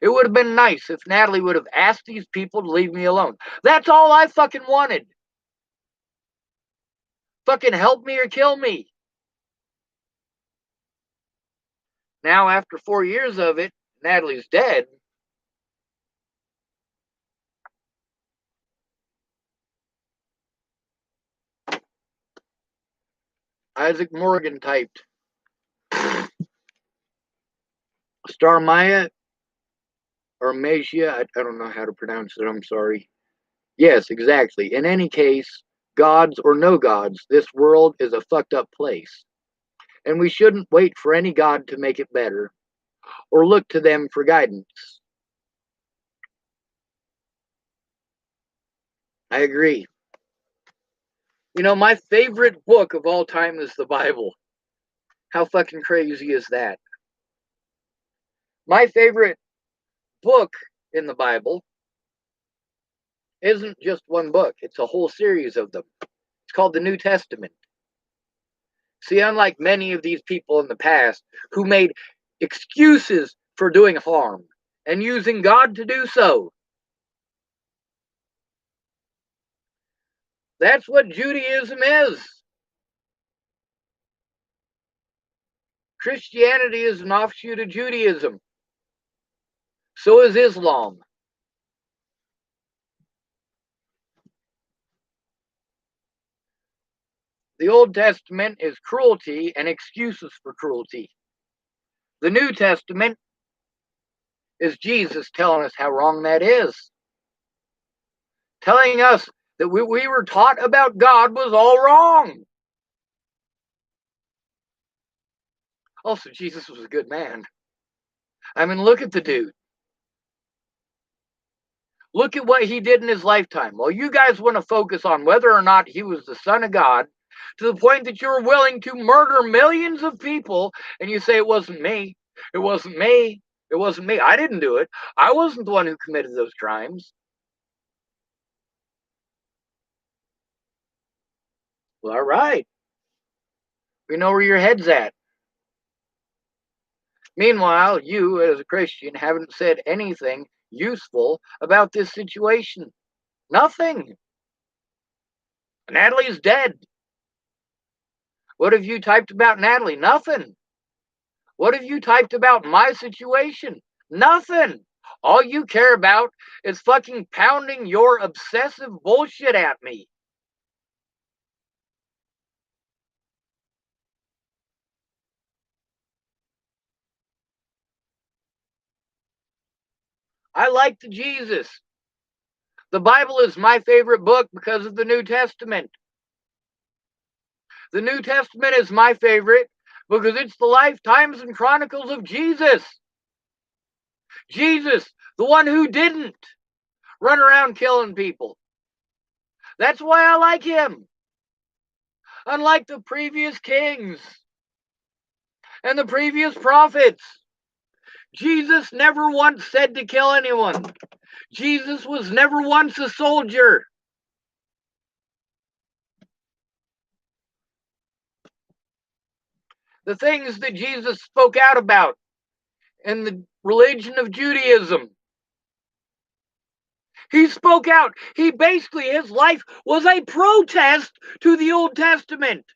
It would have been nice if Natalie would have asked these people to leave me alone. That's all I fucking wanted. Fucking help me or kill me. Now, after 4 years of it, Natalie's dead. Isaac Morgan typed, Star Maya or Magia, I don't know how to pronounce it, I'm sorry. Yes, exactly. In any case, gods or no gods, this world is a fucked up place. And we shouldn't wait for any god to make it better or look to them for guidance. I agree. You know, my favorite book of all time is the Bible. How fucking crazy is that? My favorite book in the Bible isn't just one book, it's a whole series of them. It's called the New Testament. See, unlike many of these people in the past who made excuses for doing harm and using God to do so, that's what Judaism is. Christianity is an offshoot of Judaism. So is Islam. The Old Testament is cruelty and excuses for cruelty. The New Testament is Jesus telling us how wrong that is. Telling us that what we were taught about God was all wrong. Also, Jesus was a good man. I mean, look at the dude. Look at what he did in his lifetime. Well, you guys want to focus on whether or not he was the Son of God to the point that you're willing to murder millions of people and you say, it wasn't me. It wasn't me. It wasn't me. I didn't do it. I wasn't the one who committed those crimes. Well, all right. We know where your head's at. Meanwhile, you, as a Christian, haven't said anything useful about this situation. Nothing. Natalie's dead. What have you typed about Natalie? Nothing. What have you typed about my situation? Nothing. All you care about is fucking pounding your obsessive bullshit at me. I like the Jesus. The Bible is my favorite book because of the New Testament. The New Testament is my favorite because it's the lifetimes and chronicles of Jesus. Jesus, the one who didn't run around killing people. That's why I like him. Unlike the previous kings and the previous prophets, Jesus never once said to kill anyone. Jesus was never once a soldier. The things that Jesus spoke out about in the religion of Judaism, he spoke out. He basically, his life was a protest to the Old Testament.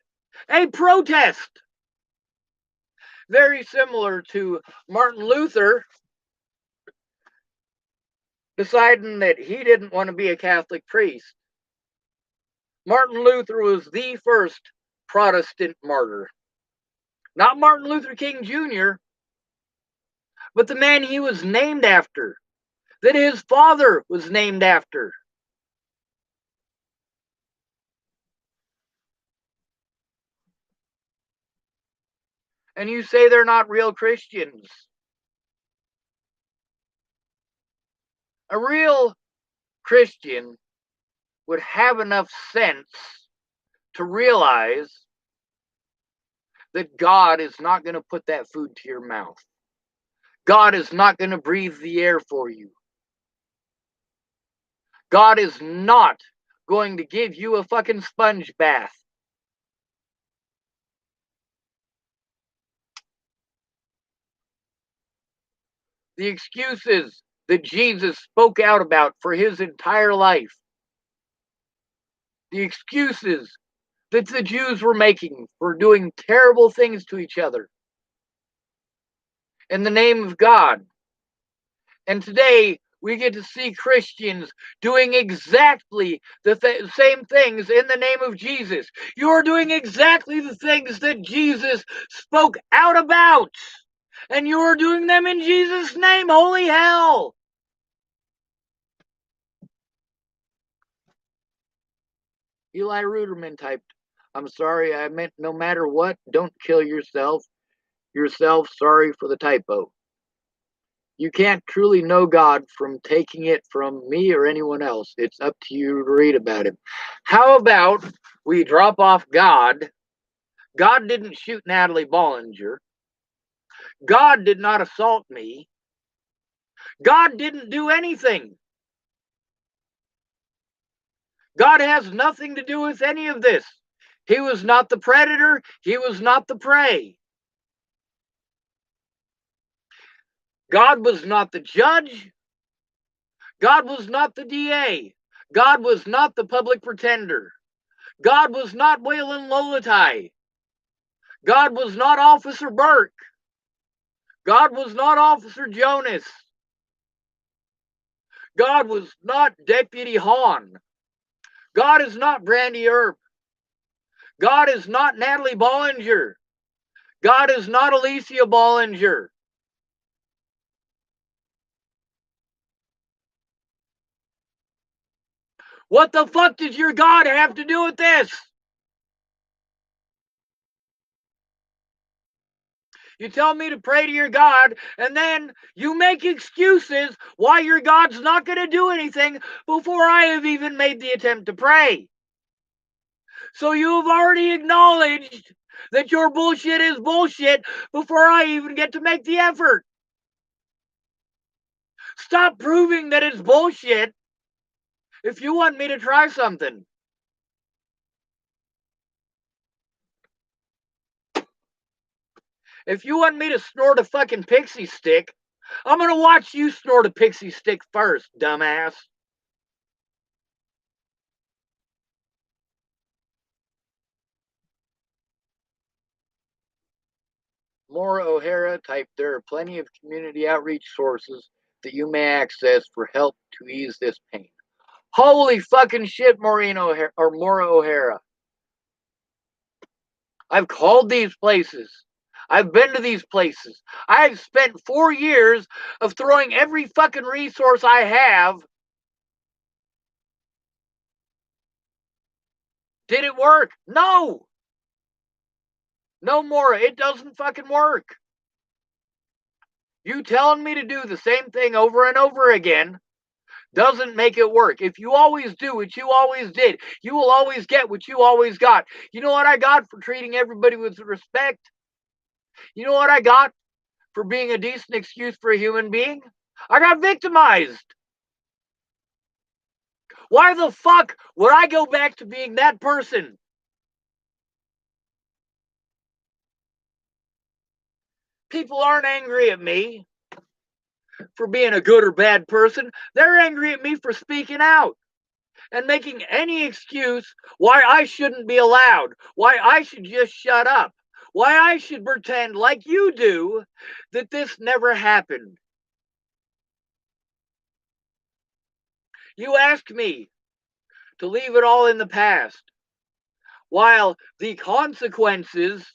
A protest. Very similar to Martin Luther deciding that he didn't want to be a Catholic priest. Martin Luther was the first Protestant martyr. Not Martin Luther King Jr., but the man he was named after, that his father was named after. And you say they're not real Christians. A real Christian would have enough sense to realize that God is not going to put that food to your mouth. God is not going to breathe the air for you. God is not going to give you a fucking sponge bath. The excuses that Jesus spoke out about for his entire life, the excuses that the Jews were making for doing terrible things to each other in the name of God. And today, we get to see Christians doing exactly the same things in the name of Jesus. You're doing exactly the things that Jesus spoke out about. And you're doing them in Jesus' name. Holy hell. Eli Ruderman typed, I'm sorry, I meant no matter what, don't kill yourself. Sorry for the typo. You can't truly know God from taking it from me or anyone else. It's up to you to read about him. How about we drop off God? God didn't shoot Natalie Bollinger. God did not assault me. God didn't do anything. God has nothing to do with any of this. He was not the predator. He was not the prey. God was not the judge. God was not the DA. God was not the public pretender. God was not Waylon Lolatai. God was not Officer Burke. God was not Officer Jonas. God was not Deputy Hahn. God is not Brandy Earp. God is not Natalie Bollinger. God is not Alicia Bollinger. What the fuck does your God have to do with this? You tell me to pray to your God, and then you make excuses why your God's not going to do anything before I have even made the attempt to pray. So you have already acknowledged that your bullshit is bullshit before I even get to make the effort. Stop proving that it's bullshit if you want me to try something. If you want me to snort a fucking pixie stick, I'm going to watch you snort a pixie stick first, dumbass. Maura O'Hara typed, there are plenty of community outreach sources that you may access for help to ease this pain. Holy fucking shit, Maureen O'Hara, or Maura O'Hara. I've called these places. I've been to these places. I've spent 4 years of throwing every fucking resource I have. Did it work? No. No, Maura, it doesn't fucking work. You telling me to do the same thing over and over again doesn't make it work. If you always do what you always did, you will always get what you always got. You know what I got for treating everybody with respect? You know what I got for being a decent excuse for a human being? I got victimized. Why the fuck would I go back to being that person? People aren't angry at me for being a good or bad person. They're angry at me for speaking out and making any excuse why I shouldn't be allowed, why I should just shut up, why I should pretend like you do that this never happened. You asked me to leave it all in the past, while the consequences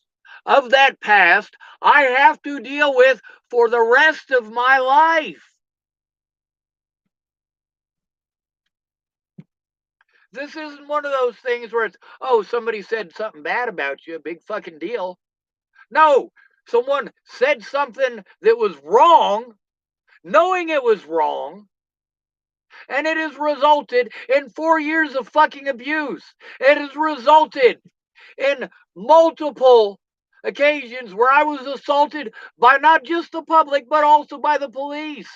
of that past I have to deal with for the rest of my life. This isn't one of those things where it's, oh, somebody said something bad about you, a big fucking deal. No, someone said something that was wrong, knowing it was wrong, and it has resulted in 4 years of fucking abuse. It has resulted in multiple occasions where I was assaulted by not just the public, but also by the police.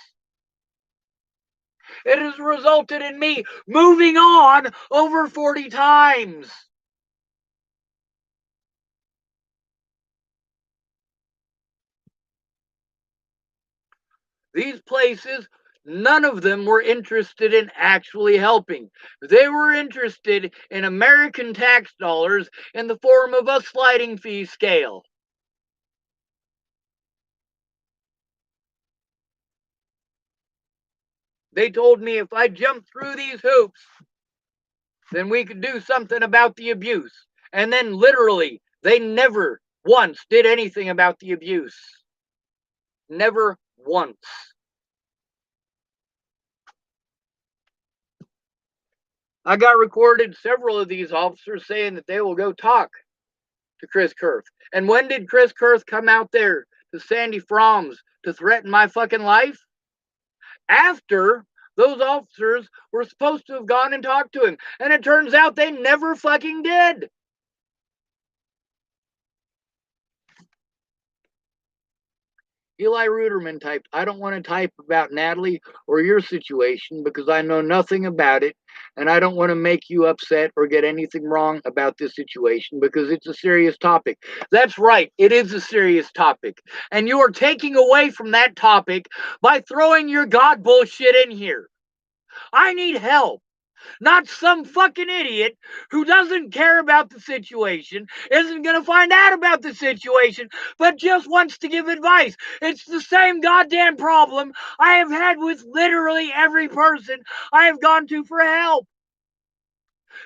It has resulted in me moving on over 40 times. These places, none of them were interested in actually helping. They were interested in American tax dollars in the form of a sliding fee scale. They told me if I jumped through these hoops, then we could do something about the abuse. And then literally, they never once did anything about the abuse. Never once. I got recorded several of these officers saying that they will go talk to Chris Kurth. And when did Chris Kurth come out there to Sandy Fromm's to threaten my fucking life? After those officers were supposed to have gone and talked to him. And it turns out they never fucking did. Eli Ruderman typed, I don't want to type about Natalie or your situation because I know nothing about it and I don't want to make you upset or get anything wrong about this situation because it's a serious topic. That's right, it is a serious topic. And you are taking away from that topic by throwing your God bullshit in here. I need help. Not some fucking idiot who doesn't care about the situation, isn't going to find out about the situation, but just wants to give advice. It's the same goddamn problem I have had with literally every person I have gone to for help.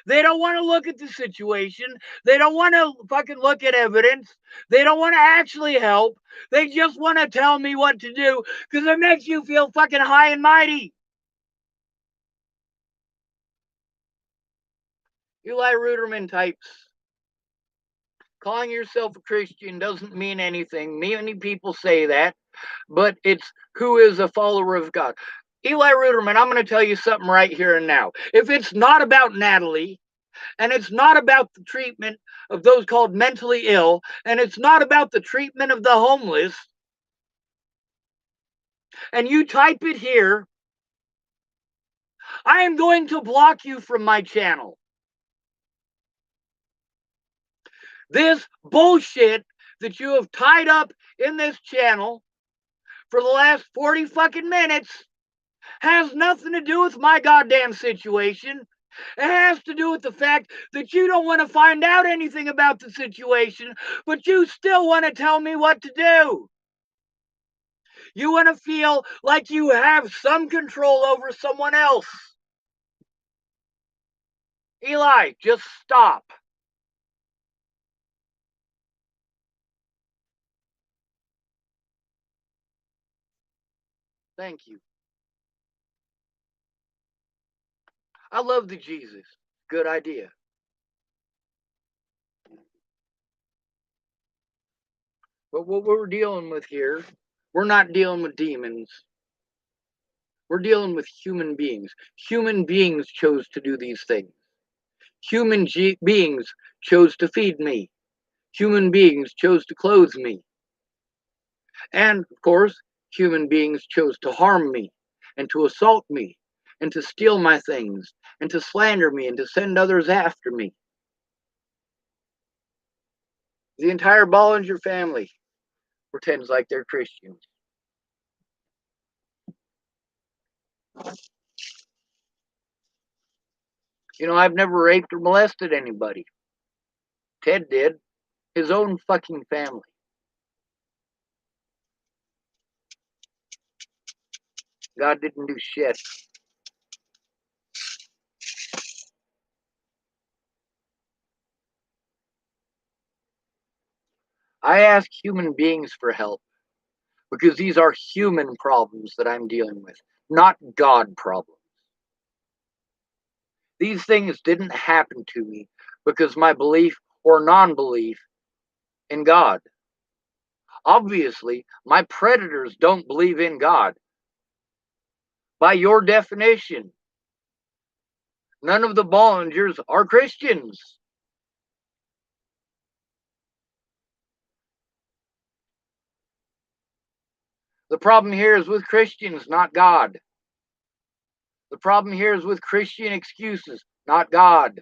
They don't want to look at the situation. They don't want to fucking look at evidence. They don't want to actually help. They just want to tell me what to do because it makes you feel fucking high and mighty. Eli Ruderman types, calling yourself a Christian doesn't mean anything. Many people say that, but it's who is a follower of God. Eli Ruderman, I'm going to tell you something right here and now. If it's not about Natalie, and it's not about the treatment of those called mentally ill, and it's not about the treatment of the homeless, and you type it here, I am going to block you from my channel. This bullshit that you have tied up in this channel for the last 40 fucking minutes has nothing to do with my goddamn situation. It has to do with the fact that you don't want to find out anything about the situation, but you still want to tell me what to do. You want to feel like you have some control over someone else. Eli, just stop. Thank you. I love the Jesus. Good idea. But what we're dealing with here, we're not dealing with demons. We're dealing with human beings. Human beings chose to do these things. Human beings chose to feed me. Human beings chose to clothe me. And, of course, human beings chose to harm me and to assault me and to steal my things and to slander me and to send others after me. The entire Bollinger family pretends like they're Christians. You know, I've never raped or molested anybody. Ted did. His own fucking family. God didn't do shit. I ask human beings for help because these are human problems that I'm dealing with, not God problems. These things didn't happen to me because my belief or non belief in God. Obviously, my predators don't believe in God. By your definition, none of the Bollingers are Christians. The problem here is with Christians, not God. The problem here is with Christian excuses, not God.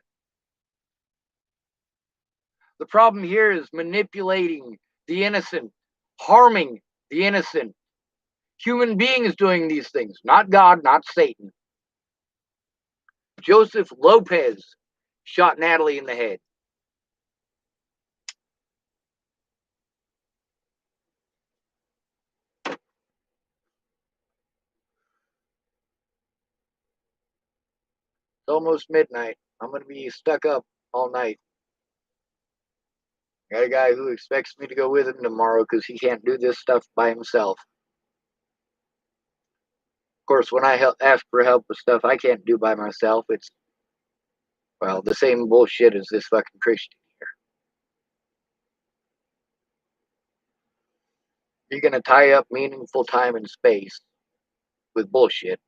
The problem here is manipulating the innocent, harming the innocent. Human beings doing these things, not God, not Satan. Joseph Lopez shot Natalie in the head. It's almost midnight. I'm going to be stuck up all night. I got a guy who expects me to go with him tomorrow because he can't do this stuff by himself. Of course, when I ask for help with stuff I can't do by myself, it's, well, the same bullshit as this fucking Christian here. You're going to tie up meaningful time and space with bullshit.